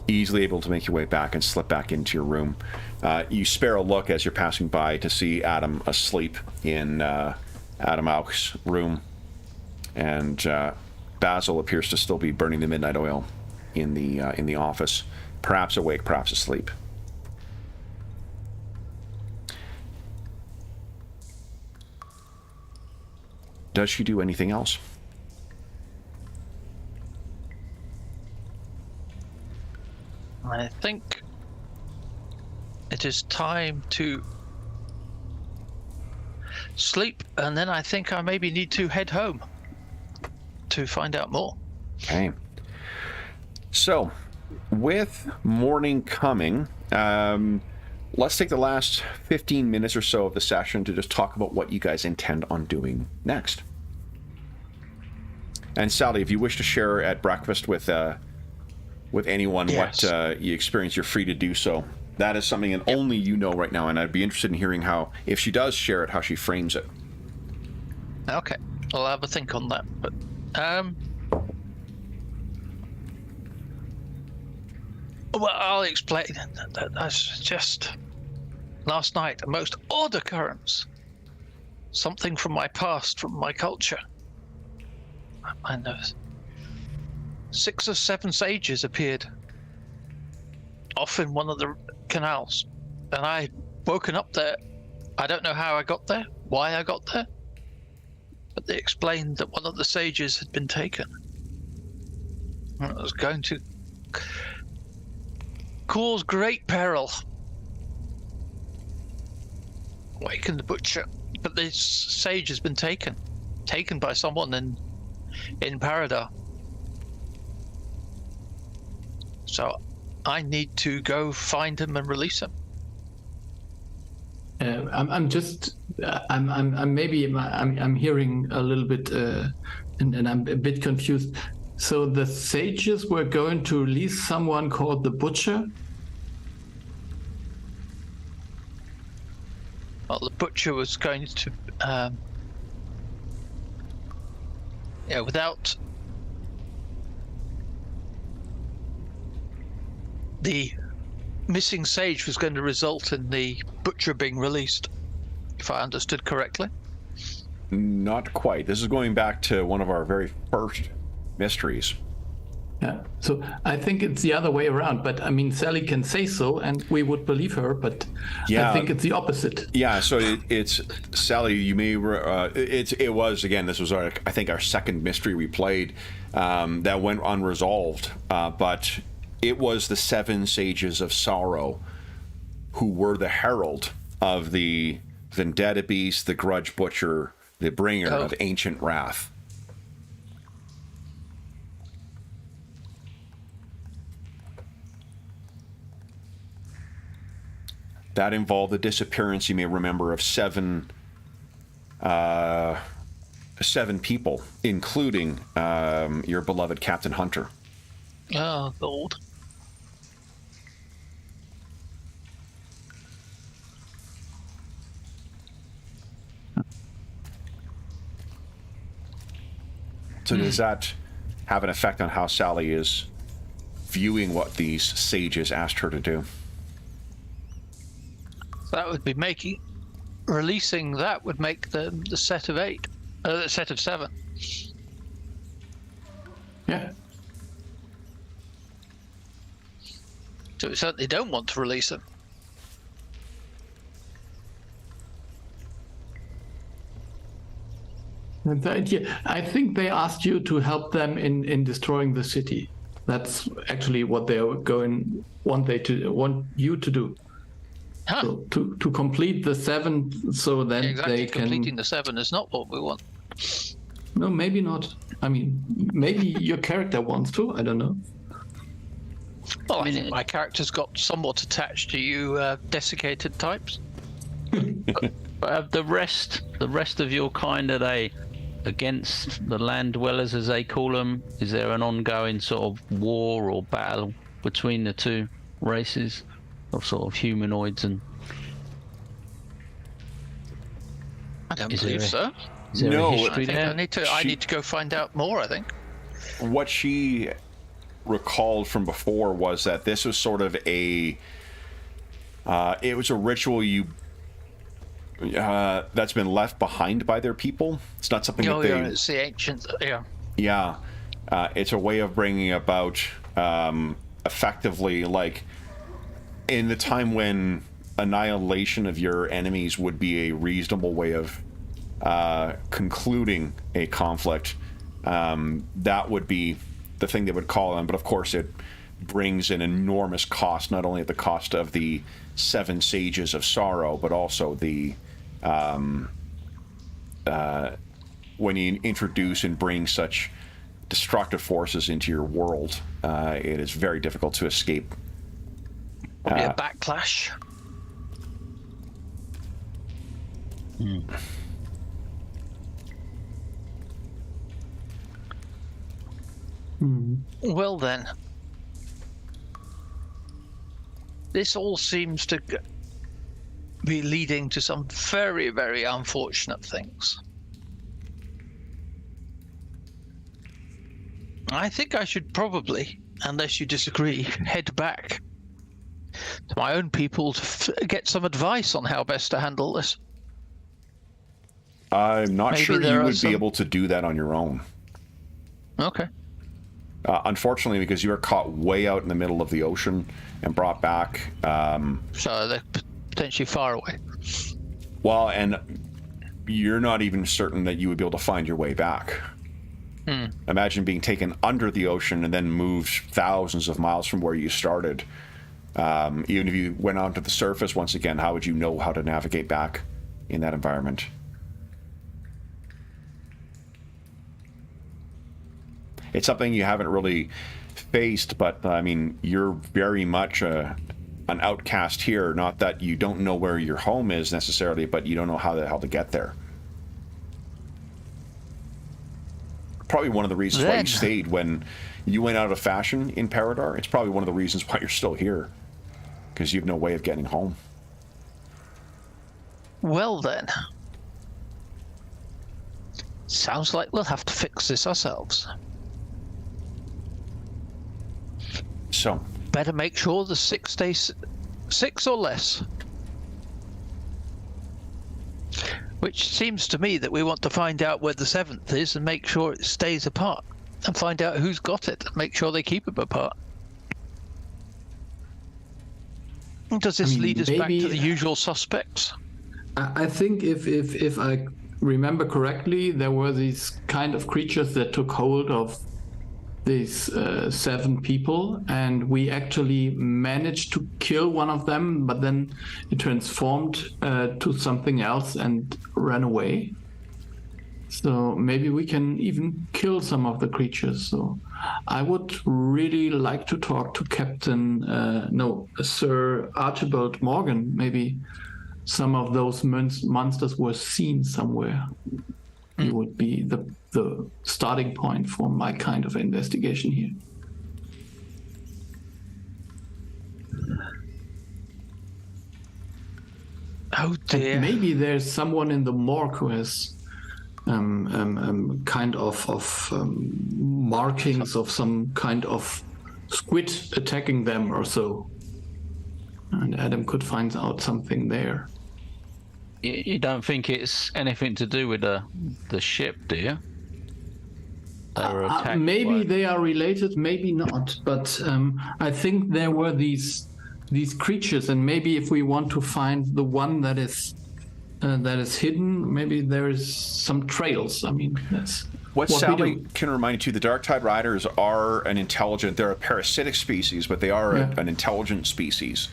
A: Easily able to make your way back and slip back into your room. You spare a look as you're passing by to see Adam asleep in Adam Auk's room, and Basil appears to still be burning the midnight oil in the office, perhaps awake, perhaps asleep. Does she do anything else?
C: I think it is time to sleep, and then I think I maybe need to head home to find out more.
A: Okay. So, with morning coming, let's take the last 15 minutes or so of the session to just talk about what you guys intend on doing next. And Sally, if you wish to share at breakfast with anyone
C: Yes.
A: what you experience, you're free to do so. That is something that only you know right now, and I'd be interested in hearing how, if she does share it, how she frames it.
C: Okay, I'll have a think on that. But well, I'll explain. That's just last night, a most odd occurrence. Something from my past, from my culture. I know. 6 or 7 sages appeared off in one of the canals, and I woken up there. I don't know how I got there, why I got there, but they explained that one of the sages had been taken. And it was going to cause great peril. Waken the butcher, but this sage has been taken by someone in Paridar. So I need to go find him and release him.
B: I'm hearing a little bit, and I'm a bit confused. So the sages were going to release someone called the Butcher?
C: Well, the butcher was going to, without the missing sage was going to result in the butcher being released, if I understood correctly.
A: Not quite. This is going back to one of our very first mysteries.
B: Yeah. So I think it's the other way around. But I mean, Sally can say so, and we would believe her. But
A: Yeah.
B: I think it's the opposite.
A: Yeah, so it's Sally. You may it was again. This was I think our second mystery we played that went unresolved. But it was the 7 sages of sorrow who were the herald of the vendetta beast, the grudge butcher, the bringer of ancient wrath. That involved the disappearance, you may remember, of 7 people, including your beloved Captain Hunter.
C: Oh, gold.
A: So does that have an effect on how Sally is viewing what these sages asked her to do?
C: That would be releasing that would make the set of 8, the set of 7.
B: Yeah.
C: So we certainly don't want to release them.
B: And the idea, I think they asked you to help them in destroying the city. That's actually what they want you to do.
C: Huh.
B: So to complete the 7, so then
C: Exactly.
B: they can.
C: Completing the 7 is not what we want.
B: No, maybe not. I mean, maybe your character wants to. I don't know.
C: Well, I think my character's got somewhat attached to you desiccated types.
D: But the rest of your kind, are they against the land dwellers, as they call them? Is there an ongoing sort of war or battle between the two races of sort of humanoids and?
C: I don't believe so.
D: Is there
A: No,
D: a
C: I
D: history
C: think
D: there?
C: I need to go find out more, I think.
A: What she recalled from before was that this was sort of a it was a ritual that's been left behind by their people. It's not something that they...
C: Yeah, it's the ancient... Yeah.
A: Yeah. It's a way of bringing about effectively, like, in the time when annihilation of your enemies would be a reasonable way of concluding a conflict. That would be the thing they would call them, but of course it brings an enormous cost, not only at the cost of the 7 sages of sorrow, but also the when you introduce and bring such destructive forces into your world, it is very difficult to escape.
C: Probably a backlash. Well then, this all seems to be leading to some very, very unfortunate things. I think I should probably, unless you disagree, head back to my own people to get some advice on how best to handle this.
A: I'm not
C: Maybe
A: sure
C: there
A: you
C: are
A: would
C: some-
A: be able to do that on your own.
C: Okay.
A: Unfortunately, because you were caught way out in the middle of the ocean and brought back.
C: So they're potentially far away.
A: Well, and you're not even certain that you would be able to find your way back. Imagine being taken under the ocean and then moved thousands of miles from where you started. Even if you went onto the surface once again, how would you know how to navigate back in that environment? It's something you haven't really faced, but I mean, you're very much an outcast here. Not that you don't know where your home is necessarily, but you don't know how the hell to get there. Probably one of the reasons why you stayed when you went out of fashion in Paridar. It's probably one of the reasons why you're still here, because you have no way of getting home.
C: Well then, sounds like we'll have to fix this ourselves.
A: So,
C: Better make sure the 6 days, 6 or less. Which seems to me that we want to find out where the 7th is and make sure it stays apart, and find out who's got it and make sure they keep it apart. Does this lead us back to the usual suspects?
B: I think if I remember correctly, there were these kind of creatures that took hold of these 7 people, and we actually managed to kill one of them, but then it transformed to something else and ran away. So maybe we can even kill some of the creatures. So I would really like to talk to Sir Archibald Morgan. Maybe some of those monsters were seen somewhere. It would be the starting point for my kind of investigation here.
C: Oh dear.
B: And maybe there's someone in the morgue who has kind of markings of some kind of squid attacking them or so. And Adam could find out something there.
D: You don't think it's anything to do with the ship, do you? They were attacked
B: Maybe
D: by...
B: they are related, maybe not. But I think there were these creatures, and maybe if we want to find the one that is hidden, maybe there is some trails. I mean, that's
A: what
B: we
A: Sally
B: do.
A: can remind you too, the Dark Tide Riders are they're a parasitic species, but they are an intelligent species.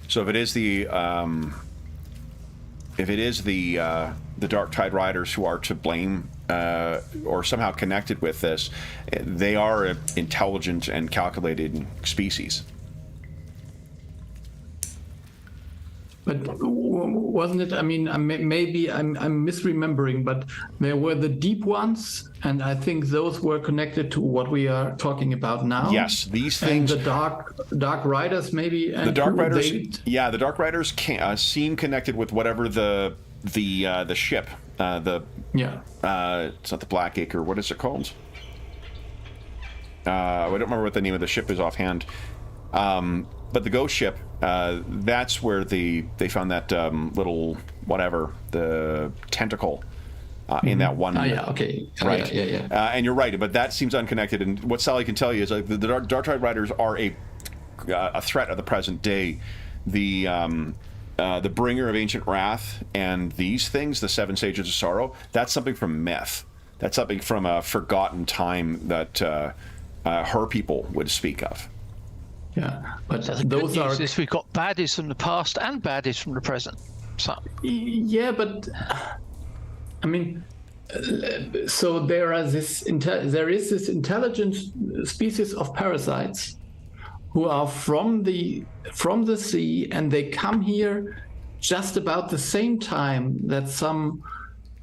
A: So if it is the Dark Tide Riders who are to blame or somehow connected with this, they are an intelligent and calculated species.
B: But wasn't it? I mean, maybe I'm misremembering, but there were the deep ones, and I think those were connected to what we are talking about now.
A: Yes, these things.
B: And the dark riders, maybe. And
A: the dark riders. Yeah, the dark riders seem connected with whatever the ship. It's not the Blackacre. What is it called? I don't remember what the name of the ship is offhand. But the ghost ship, that's where they found that little whatever, the tentacle in that one.
B: Okay.
A: Right.
B: Yeah.
A: And you're right, but that seems unconnected. And what Sally can tell you is like the Dark Tide Riders are a threat of the present day. The bringer of ancient wrath and these things, the Seven Sages of Sorrow, that's something from myth. That's something from a forgotten time that her people would speak of.
B: Yeah, but
C: so the
B: those
C: good news
B: are.
C: is we've got baddies from the past and baddies from the present. So
B: Yeah, but I mean, so there is this intelligent species of parasites who are from the sea, and they come here just about the same time that some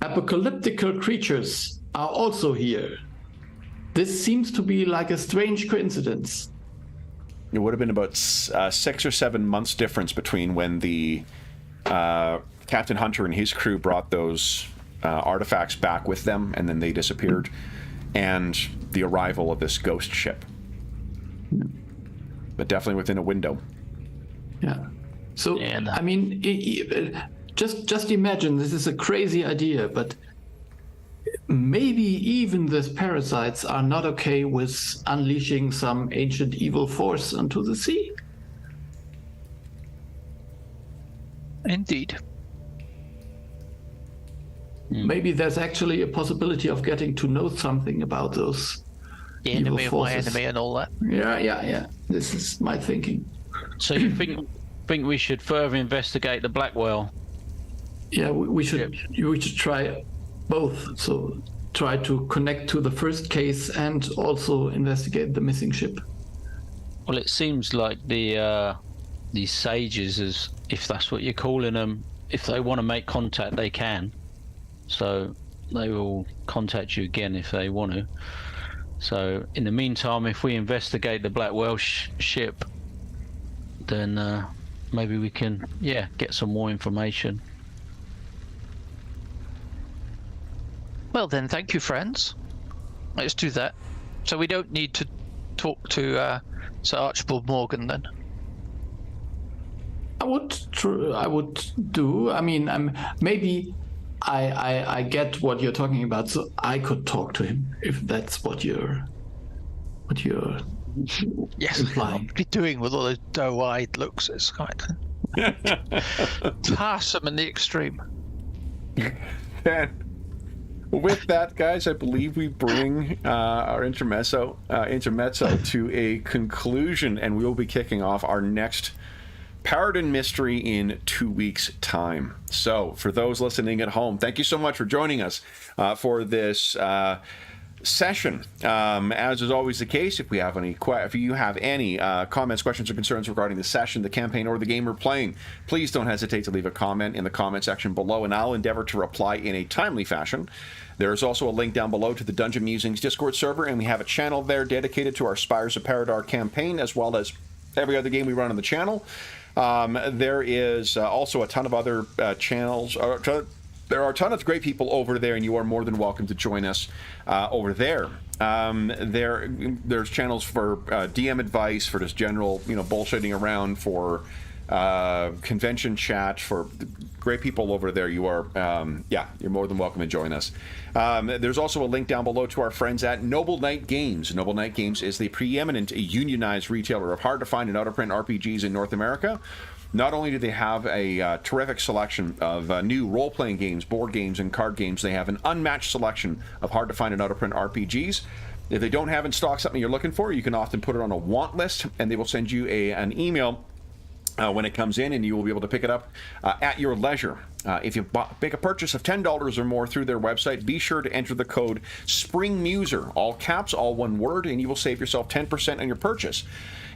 B: apocalyptical creatures are also here. This seems to be like a strange coincidence.
A: It would have been about 6 or 7 months difference between when the Captain Hunter and his crew brought those artifacts back with them, and then they disappeared, and the arrival of this ghost ship. But definitely within a window.
B: Yeah. So I mean, just imagine, this is a crazy idea, but maybe even these parasites are not okay with unleashing some ancient evil force onto the sea.
C: indeed.
B: Maybe there's actually a possibility of getting to know something about those
C: The
B: evil
C: enemy of my
B: forces.
C: enemy and all that.
B: Yeah. This is my thinking.
D: So you think we should further investigate the Blackwell?
B: Yeah, we should try both. So try to connect to the first case and also investigate the missing ship.
D: Well, it seems like these sages, as if that's what you're calling them, if they want to make contact, they can. So they will contact you again if they want to. So in the meantime, if we investigate the Blackwell ship, then maybe we can, get some more information.
C: Well then, thank you, friends. Let's do that. So we don't need to talk to Sir Archibald Morgan then.
B: I would do. I mean, maybe I get what you're talking about, so I could talk to him if that's what you're
C: Yes,
B: implying.
C: what are you doing with all those doe-eyed looks? It's kind of tiresome in the extreme.
A: And with that, guys, I believe we bring our intermezzo to a conclusion, and we will be kicking off our next Paridar mystery in 2 weeks' time. So, for those listening at home, thank you so much for joining us for this session. As is always the case, if you have any comments, questions, or concerns regarding the session, the campaign, or the game we're playing, please don't hesitate to leave a comment in the comment section below, and I'll endeavor to reply in a timely fashion. There is also a link down below to the Dungeon Musings Discord server, and we have a channel there dedicated to our Spires of Paridar campaign, as well as every other game we run on the channel. There is also a ton of other channels. There are a ton of great people over there, and you are more than welcome to join us over there. There's channels for DM advice, for just general, bullshitting around, for convention chat, for great people over there. You are, you're more than welcome to join us. There's also a link down below to our friends at Noble Knight Games. Noble Knight Games is the preeminent unionized retailer of hard-to-find and out-of-print RPGs in North America. Not only do they have a terrific selection of new role-playing games, board games, and card games, they have an unmatched selection of hard-to-find and out-of-print RPGs. If they don't have in stock something you're looking for, you can often put it on a want list, and they will send you an email when it comes in, and you will be able to pick it up at your leisure. If you make a purchase of $10 or more through their website, be sure to enter the code SPRINGMUSER, all caps, all one word, and you will save yourself 10% on your purchase.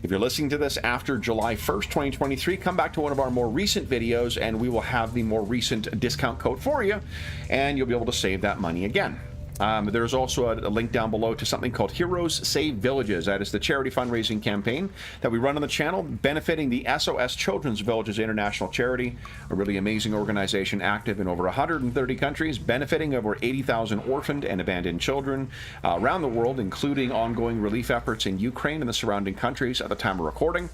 A: If you're listening to this after July 1st, 2023, come back to one of our more recent videos, and we will have the more recent discount code for you, and you'll be able to save that money again. There's also a link down below to something called Heroes Save Villages. That is the charity fundraising campaign that we run on the channel, benefiting the SOS Children's Villages International Charity, a really amazing organization active in over 130 countries, benefiting over 80,000 orphaned and abandoned children around the world, including ongoing relief efforts in Ukraine and the surrounding countries at the time of recording.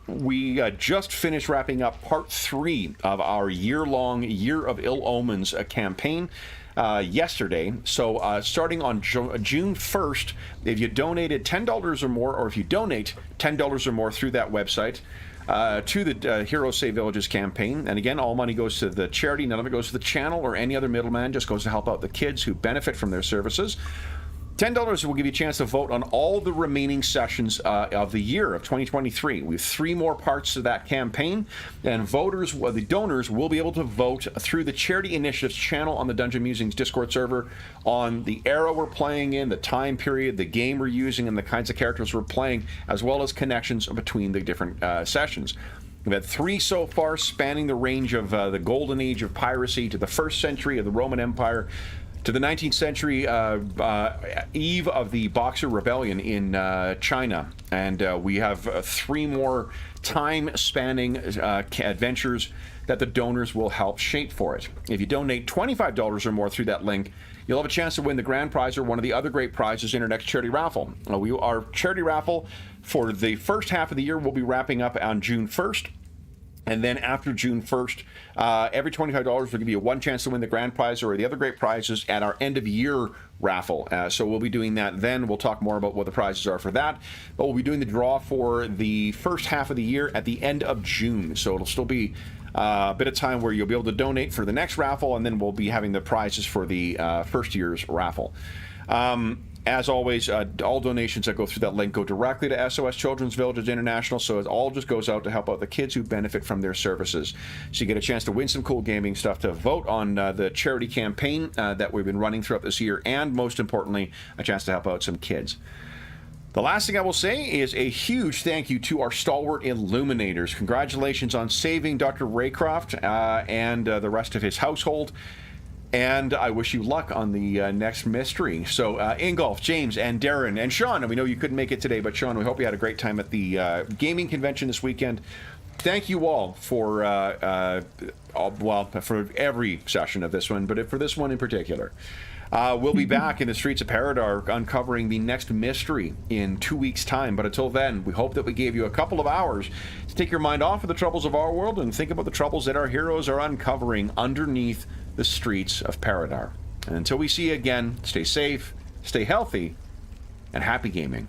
A: We just finished wrapping up part 3 of our year-long Year of Ill Omens campaign yesterday. So starting on June 1st, if you donated $10 or more, or if you donate $10 or more through that website to the Heroes Save Villages campaign, and again, all money goes to the charity, none of it goes to the channel or any other middleman, just goes to help out the kids who benefit from their services. $10 will give you a chance to vote on all the remaining sessions of the year of 2023. We have 3 more parts to that campaign, and the donors will be able to vote through the Charity Initiatives channel on the Dungeon Musings Discord server on the era we're playing in, the time period, the game we're using, and the kinds of characters we're playing, as well as connections between the different sessions. We've had 3 so far, spanning the range of the golden age of piracy to the 1st century of the Roman Empire, to the 19th century eve of the Boxer Rebellion in China. And we have 3 more time-spanning adventures that the donors will help shape for it. If you donate $25 or more through that link, you'll have a chance to win the grand prize or one of the other great prizes in our next charity raffle. Our charity raffle for the first half of the year will be wrapping up on June 1st. And then after June 1st, every $25 will give you 1 chance to win the grand prize or the other great prizes at our end-of-year raffle. So we'll be doing that then. We'll talk more about what the prizes are for that. But we'll be doing the draw for the first half of the year at the end of June. So it'll still be a bit of time where you'll be able to donate for the next raffle, and then we'll be having the prizes for the first year's raffle. As always, all donations that go through that link go directly to SOS Children's Villages International, so it all just goes out to help out the kids who benefit from their services. So you get a chance to win some cool gaming stuff, to vote on the charity campaign that we've been running throughout this year, and most importantly, a chance to help out some kids. The last thing I will say is a huge thank you to our stalwart illuminators. Congratulations on saving Dr. Raycroft and the rest of his household. And I wish you luck on the next mystery. So Ingolf, James, and Darren, and Sean, and we know you couldn't make it today, but Sean, we hope you had a great time at the gaming convention this weekend. Thank you all for, for every session of this one, but for this one in particular. We'll be back in the streets of Paridar uncovering the next mystery in 2 weeks' time. But until then, we hope that we gave you a couple of hours to take your mind off of the troubles of our world and think about the troubles that our heroes are uncovering underneath the streets of Paridar. And until we see you again, stay safe, stay healthy, and happy gaming.